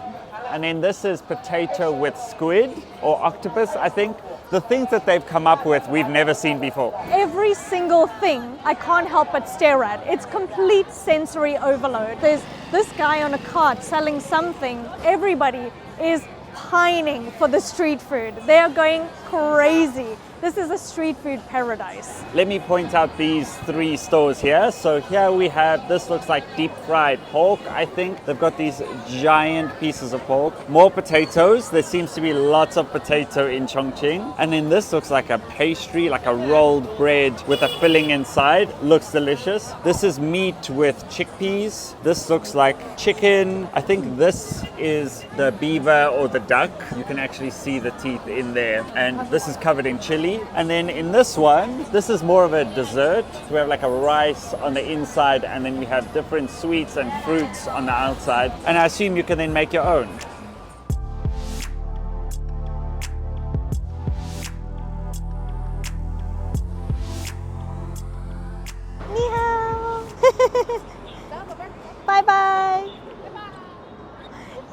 C: And then this is potato with squid or octopus, I think. The things that they've come up with, we've never seen before.
B: Every single thing I can't help but stare at. It's complete sensory overload. There's this guy on a cart selling something. Everybody is pining for the street food. They are going crazy. This is a street food paradise.
C: Let me point out these 3 stores here. So here we have, this looks like deep fried pork, I think. They've got these giant pieces of pork. More potatoes. There seems to be lots of potato in Chongqing. And then this looks like a pastry, like a rolled bread with a filling inside. Looks delicious. This is meat with chickpeas. This looks like chicken. I think this is the beaver or the duck. You can actually see the teeth in there. And this is covered in chili. And then in this one, this is more of a dessert. We have like a rice on the inside, and then we have different sweets and fruits on the outside. And I assume you can then make your own.
B: Ni hao. Bye bye.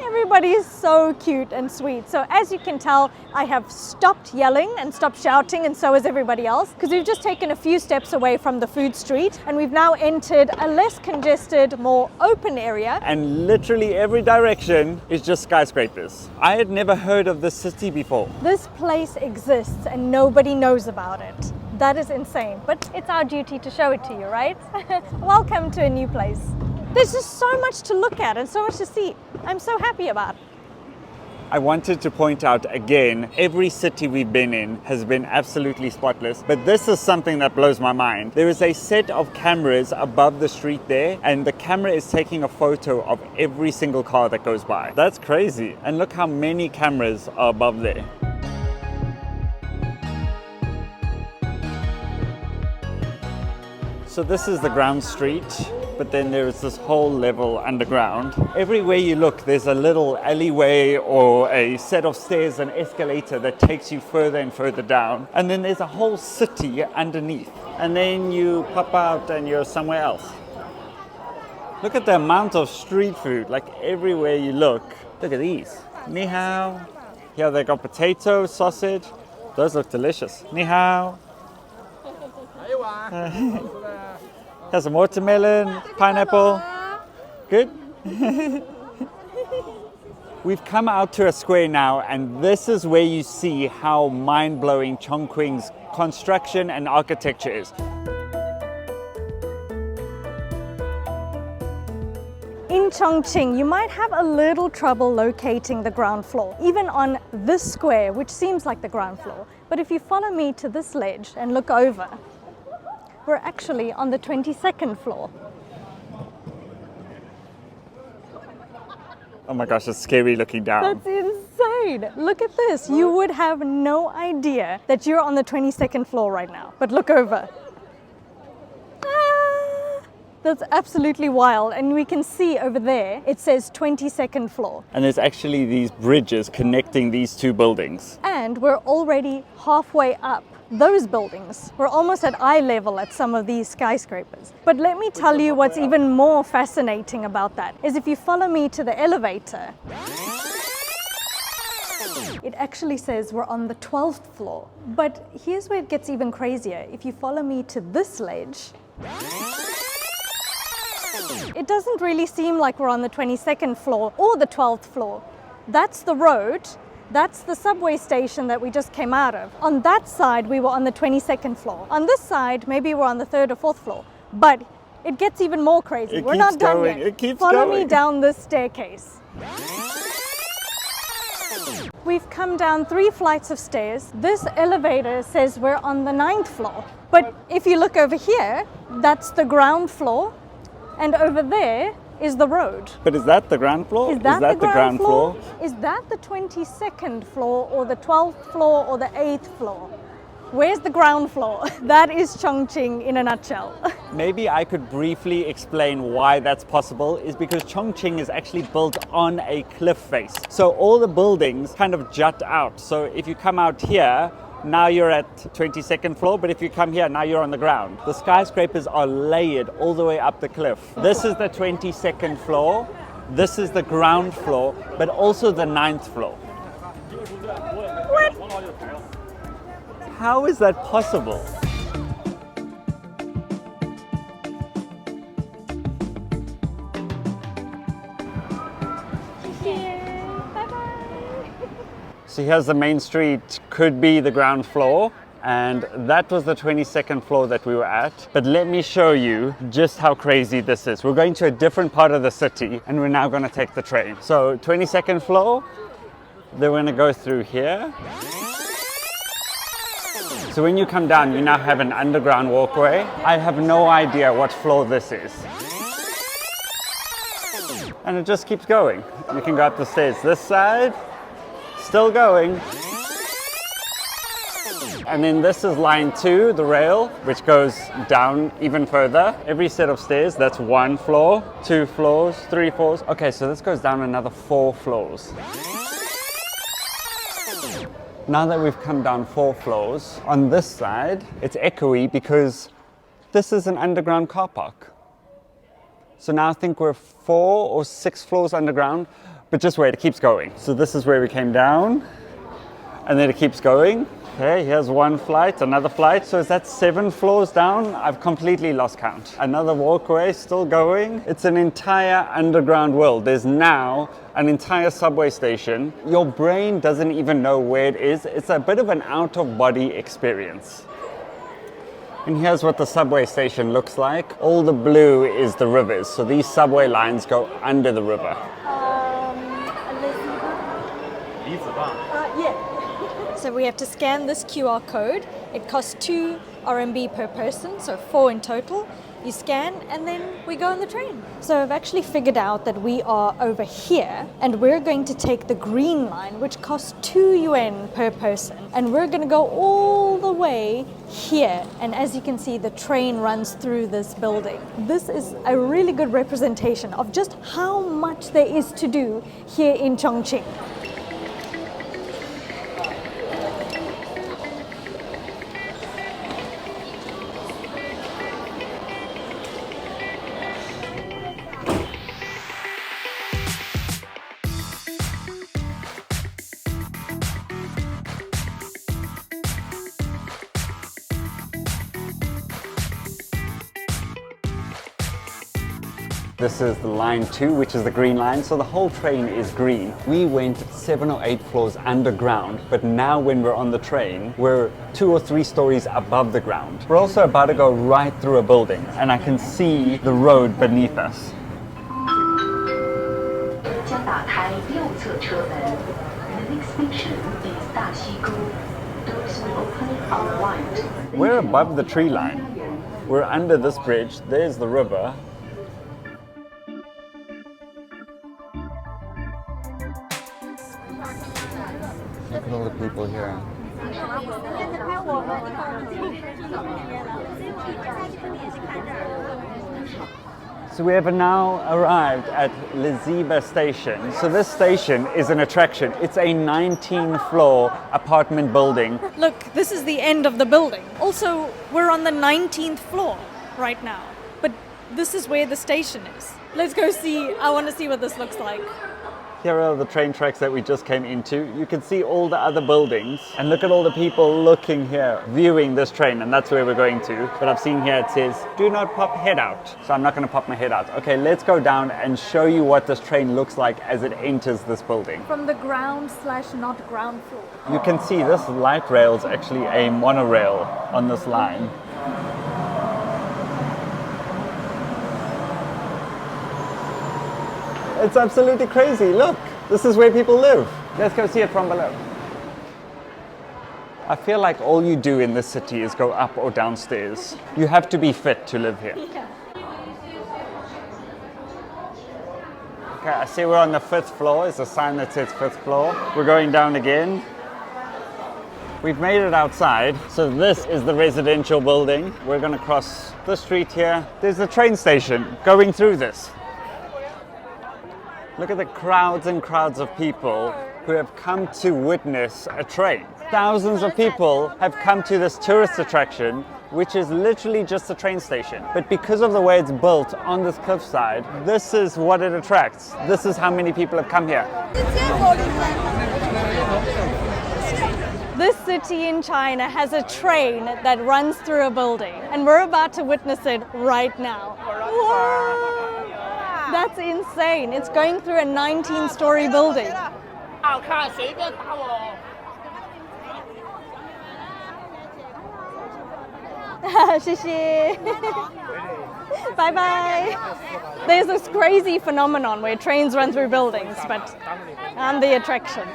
B: Everybody is so cute and sweet. So as you can tell, I have stopped yelling and stopped shouting, and so has everybody else, because we've just taken a few steps away from the food street and we've now entered a less congested, more open area.
C: And literally every direction is just skyscrapers. I had never heard of this city before.
B: This place exists and nobody knows about it. That is insane, but it's our duty to show it to you, right? Welcome to a new place. There's just so much to look at and so much to see. I'm so happy about it.
C: I wanted to point out again, every city we've been in has been absolutely spotless, but this is something that blows my mind. There is a set of cameras above the street there, and the camera is taking a photo of every single car that goes by. That's crazy. And look how many cameras are above there. So this is the ground street, but then there is this whole level underground. Everywhere you look, there's a little alleyway or a set of stairs, an escalator that takes you further and further down. And then there's a whole city underneath. And then you pop out and you're somewhere else. Look at the amount of street food, like everywhere you look. Look at these. Ni hao. Here they got potato, sausage. Those look delicious. Ni hao. Has some watermelon, pineapple. Good? We've come out to a square now, and this is where you see how mind-blowing Chongqing's construction and architecture is.
B: In Chongqing, you might have a little trouble locating the ground floor, even on this square, which seems like the ground floor. But if you follow me to this ledge and look over, we're actually on the 22nd floor.
C: Oh my gosh, it's scary looking down.
B: That's insane. Look at this. You would have no idea that you're on the 22nd floor right now. But look over. That's absolutely wild. And we can see over there, it says 22nd floor.
C: And there's actually these bridges connecting these two buildings.
B: And we're already halfway up those buildings. We're almost at eye level at some of these skyscrapers. But let me tell you what's even more fascinating about that is if you follow me to the elevator, it actually says we're on the 12th floor. But here's where it gets even crazier. If you follow me to this ledge, it doesn't really seem like we're on the 22nd floor or the 12th floor. That's the road. That's the subway station that we just came out of. On that side, we were on the 22nd floor. On this side, maybe we're on the 3rd or 4th floor. But it gets even more crazy. We're not done yet.
C: It keeps
B: Follow
C: going.
B: me down this staircase. We've come down 3 flights of stairs. This elevator says we're on the 9th floor. But if you look over here, that's the ground floor. And over there is the road.
C: But is that the ground floor?
B: Is that the ground floor? Is that the 22nd floor or the 12th floor or the 8th floor? Where's the ground floor? That is Chongqing in a nutshell.
C: Maybe I could briefly explain why that's possible is because Chongqing is actually built on a cliff face. So all the buildings kind of jut out. So if you come out here, now you're at 22nd floor, but if you come here, now you're on the ground. The skyscrapers are layered all the way up the cliff. This is the 22nd floor, this is the ground floor, but also the 9th floor.
B: What?
C: How is that possible? So here's the main street, could be the ground floor. And that was the 22nd floor that we were at. But let me show you just how crazy this is. We're going to a different part of the city and we're now going to take the train. So 22nd floor, then we're going to go through here. So when you come down, you now have an underground walkway. I have no idea what floor this is. And it just keeps going. You can go up the stairs this side, still going. And then this is line 2, the rail, which goes down even further. Every set of stairs, that's 1 floor, 2 floors, 3 floors. Okay, so this goes down another 4 floors. Now that we've come down 4 floors, on this side, it's echoey because this is an underground car park. So now I think we're 4 or 6 floors underground, but just wait, it keeps going. So this is where we came down, and then it keeps going. Okay, here's 1 flight, another flight. So is that 7 floors down? I've completely lost count. Another walkway still going. It's an entire underground world. There's now an entire subway station. Your brain doesn't even know where it is. It's a bit of an out-of-body experience. And here's what the subway station looks like. All the blue is the rivers. So these subway lines go under the river.
B: So we have to scan this QR code. It costs 2 RMB per person, so 4 in total. You scan and then we go on the train. So I've actually figured out that we are over here and we're going to take the green line, which costs 2 yuan per person. And we're going to go all the way here. And as you can see, the train runs through this building. This is a really good representation of just how much there is to do here in Chongqing.
C: This is the line 2, which is the green line, so the whole train is green. We went 7 or 8 floors underground, but now when we're on the train, we're 2 or 3 stories above the ground. We're also about to go right through a building, and I can see the road beneath us. We're above the tree line. We're under this bridge, there's the river. Look at all the people here. So we have now arrived at Liziba station. So this station is an attraction. It's a 19-floor apartment building.
B: Look, this is the end of the building. Also, we're on the 19th floor right now. But this is where the station is. Let's go see. I want to see what this looks like.
C: Here are the train tracks that we just came into. You can see all the other buildings and look at all the people looking here, viewing this train, and that's where we're going to. But I've seen here it says, do not pop head out. So I'm not going to pop my head out. Okay, let's go down and show you what this train looks like as it enters this building.
B: From the ground/not ground floor.
C: You can see this light rail is actually a monorail on this line. It's absolutely crazy. Look, this is where people live. Let's go see it from below. I feel like all you do in this city is go up or downstairs. You have to be fit to live here.
B: Yeah.
C: Okay, I see we're on the 5th floor. There's a sign that says 5th floor. We're going down again. We've made it outside. So this is the residential building. We're going to cross the street here. There's the train station going through this. Look at the crowds and crowds of people who have come to witness a train. Thousands of people have come to this tourist attraction, which is literally just a train station. But because of the way it's built on this cliffside, this is what it attracts. This is how many people have come here.
A: This city in China has a train that runs through a building, and we're about to witness it right now. Whoa! That's insane. It's going through a 19-story building. 谢谢 Bye bye. There's this crazy phenomenon where trains run through buildings, but I'm the attraction.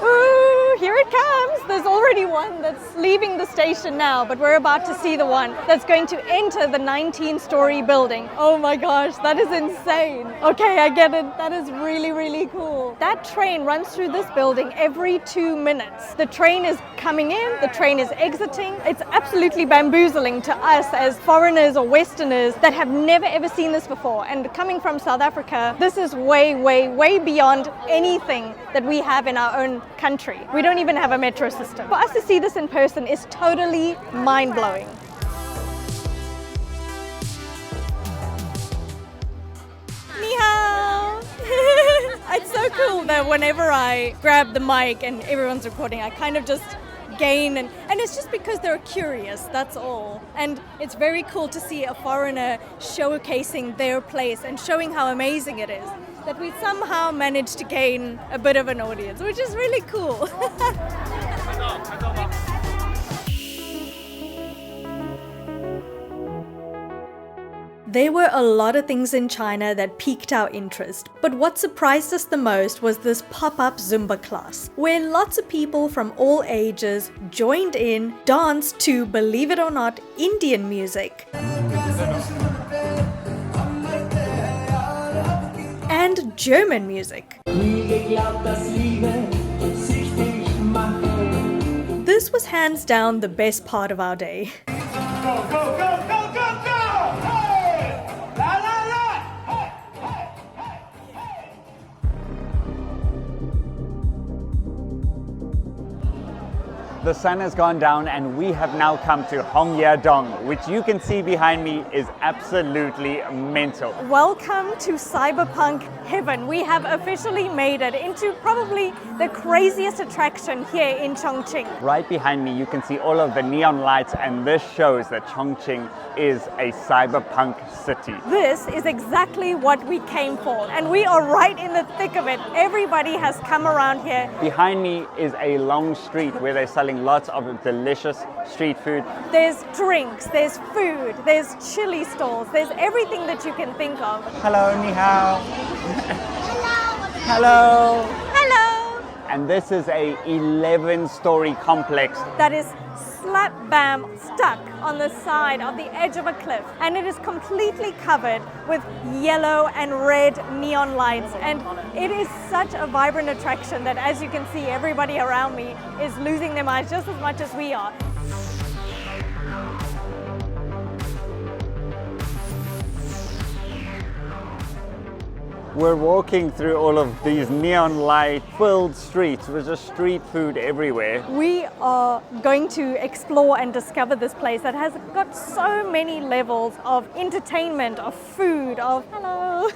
A: Ooh, here it comes. There's already one that's leaving the station now, but we're about to see the one that's going to enter the 19-story building. Oh my gosh, that is insane. Okay, I get it. That is really, really cool. That train runs through this building every 2 minutes. The train is coming in, the train is exiting. It's absolutely bamboozling to us as foreigners or Westerners that have never ever seen this before. And coming from South Africa, this is way, way, way beyond anything that we have in our own country. We don't even have a metro system. For us to see this in person is totally mind-blowing. Ni hao! It's so cool that whenever I grab the mic and everyone's recording, I kind of just gain, and it's just because they're curious, that's all. And it's very cool to see a foreigner showcasing their place and showing how amazing it is, that we somehow managed to gain a bit of an audience, which is really cool. There were a lot of things in China that piqued our interest, but what surprised us the most was this pop-up Zumba class, where lots of people from all ages joined in, danced to, believe it or not, Indian music. And German music. This was hands down the best part of our day.
M: Go, go, go, go, go, go! Hey! La, la, la! Hey, hey, hey, hey!
C: The sun has gone down and we have now come to Hongyadong, which you can see behind me is absolutely mental.
A: Welcome to cyberpunk heaven. We have officially made it into probably the craziest attraction here in Chongqing.
C: Right behind me you can see all of the neon lights, and this shows that Chongqing is a cyberpunk city.
A: This is exactly what we came for, and we are right in the thick of it. Everybody has come around here.
C: Behind me is a long street where they're selling lots of delicious street food.
A: There's drinks, there's food, there's chili stalls, there's everything that you can think of.
C: Hello, ni hao. Hello.
A: Hello.
C: And this is a 11-story complex
A: that is slap bam stuck on the side of the edge of a cliff, and it is completely covered with yellow and red neon lights, and it is such a vibrant attraction that, as you can see, everybody around me is losing their minds just as much as we are.
C: We're walking through all of these neon light filled streets with just street food everywhere.
A: We are going to explore and discover this place that has got so many levels of entertainment, of food, of hello.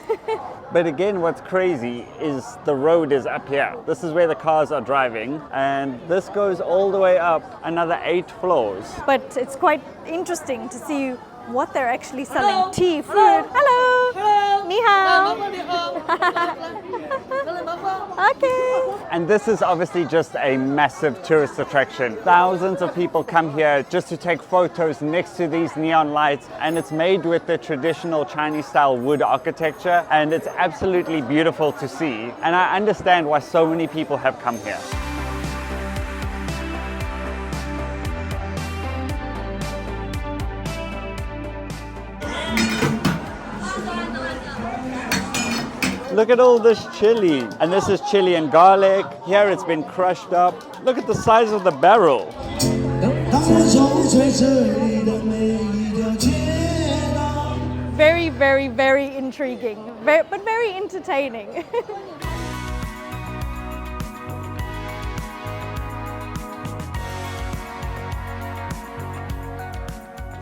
C: But again, what's crazy is the road is up here. This is where the cars are driving, and this goes all the way up another 8 floors.
A: But it's quite interesting to see what they're actually selling. Hello. Tea, food. Hello. Hello. Ni hao. Okay.
C: And this is obviously just a massive tourist attraction. Thousands of people come here just to take photos next to these neon lights, and it's made with the traditional Chinese style wood architecture, and it's absolutely beautiful to see. And I understand why so many people have come here. Look at all this chili. And this is chili and garlic. Here it's been crushed up. Look at the size of the barrel.
A: Very, very, very intriguing, but very entertaining.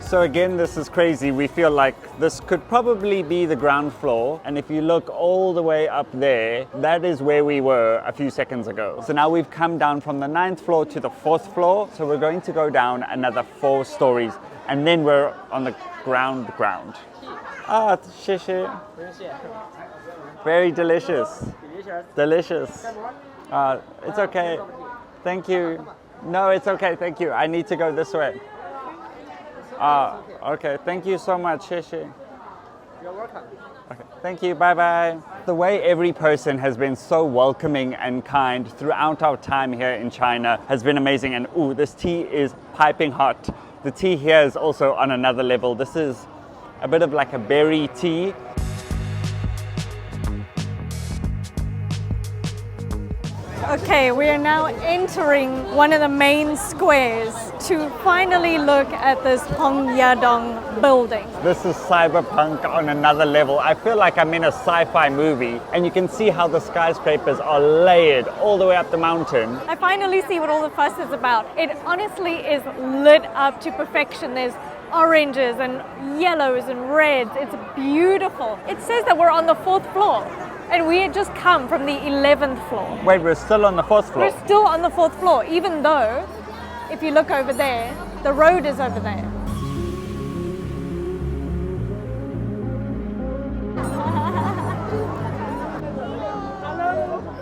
C: So again, this is crazy. We feel like this could probably be the ground floor. And if you look all the way up there, that is where we were a few seconds ago. So now we've come down from the 9th floor to the 4th floor. So we're going to go down another 4 stories, and then we're on the ground. Ah, xie xie. Very delicious. Delicious. It's okay. Thank you. No, it's okay. Thank you. I need to go this way. Okay. Thank you so much. 谢谢.
D: You're welcome.
C: Okay. Thank you. Bye bye. The way every person has been so welcoming and kind throughout our time here in China has been amazing. And ooh, this tea is piping hot. The tea here is also on another level. This is a bit of like a berry tea.
B: Okay, we are now entering one of the main squares to finally look at this Hongyadong building.
C: This is cyberpunk on another level. I feel like I'm in a sci-fi movie, and you can see how the skyscrapers are layered all the way up the mountain.
B: I finally see what all the fuss is about. It honestly is lit up to perfection. There's oranges and yellows and reds. It's beautiful. It says that we're on the 4th floor. And we had just come from the 11th floor.
C: Wait, we're still on the 4th floor?
B: We're still on the 4th floor, even though, if you look over there, the road is over there.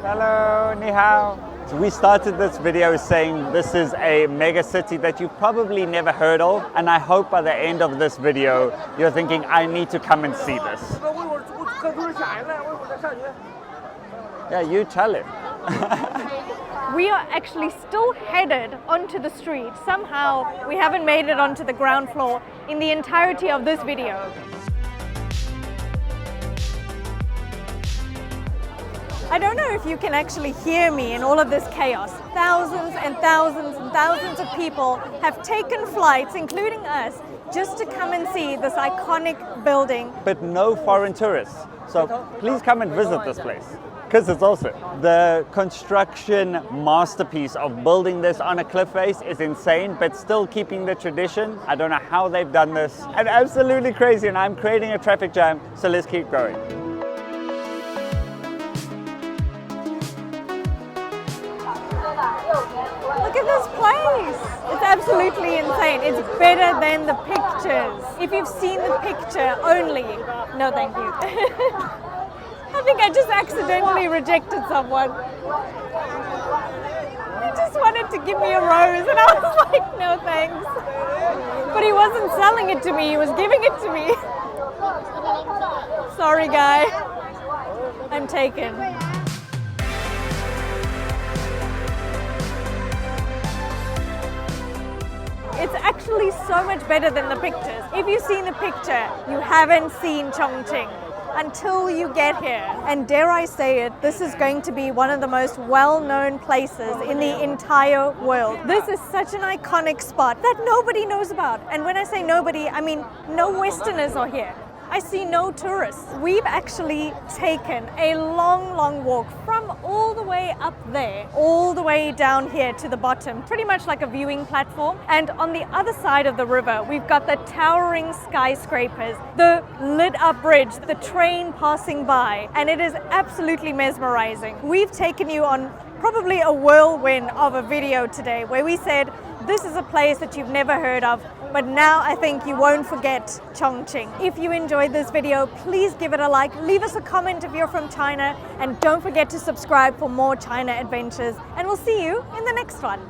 C: Hello, ni hao. So we started this video saying this is a mega city that you've probably never heard of, and I hope by the end of this video you're thinking, I need to come and see this. Yeah, you tell it.
B: We are actually still headed onto the street. Somehow we haven't made it onto the ground floor in the entirety of this video. I don't know if you can actually hear me in all of this chaos. Thousands and thousands and thousands of people have taken flights, including us, just to come and see this iconic building.
C: But no foreign tourists. So please come and visit this place, because it's awesome. The construction masterpiece of building this on a cliff face is insane, but still keeping the tradition. I don't know how they've done this. And absolutely crazy, and I'm creating a traffic jam, so let's keep going.
B: Look at this place! It's absolutely insane. It's better than the pictures. If you've seen the picture only, no thank you. I think I just accidentally rejected someone. He just wanted to give me a rose and I was like, no thanks. But he wasn't selling it to me, he was giving it to me. Sorry guy, I'm taken. It's actually so much better than the pictures. If you've seen the picture, you haven't seen Chongqing until you get here. And dare I say it, this is going to be one of the most well-known places in the entire world. This is such an iconic spot that nobody knows about. And when I say nobody, I mean no Westerners are here. I see no tourists. We've actually taken a long, long walk from all the way up there, all the way down here to the bottom, pretty much like a viewing platform. And on the other side of the river, we've got the towering skyscrapers, the lit up bridge, the train passing by, and it is absolutely mesmerizing. We've taken you on probably a whirlwind of a video today where we said, this is a place that you've never heard of, but now I think you won't forget Chongqing. If you enjoyed this video, please give it a like, leave us a comment if you're from China, and don't forget to subscribe for more China adventures, and we'll see you in the next one.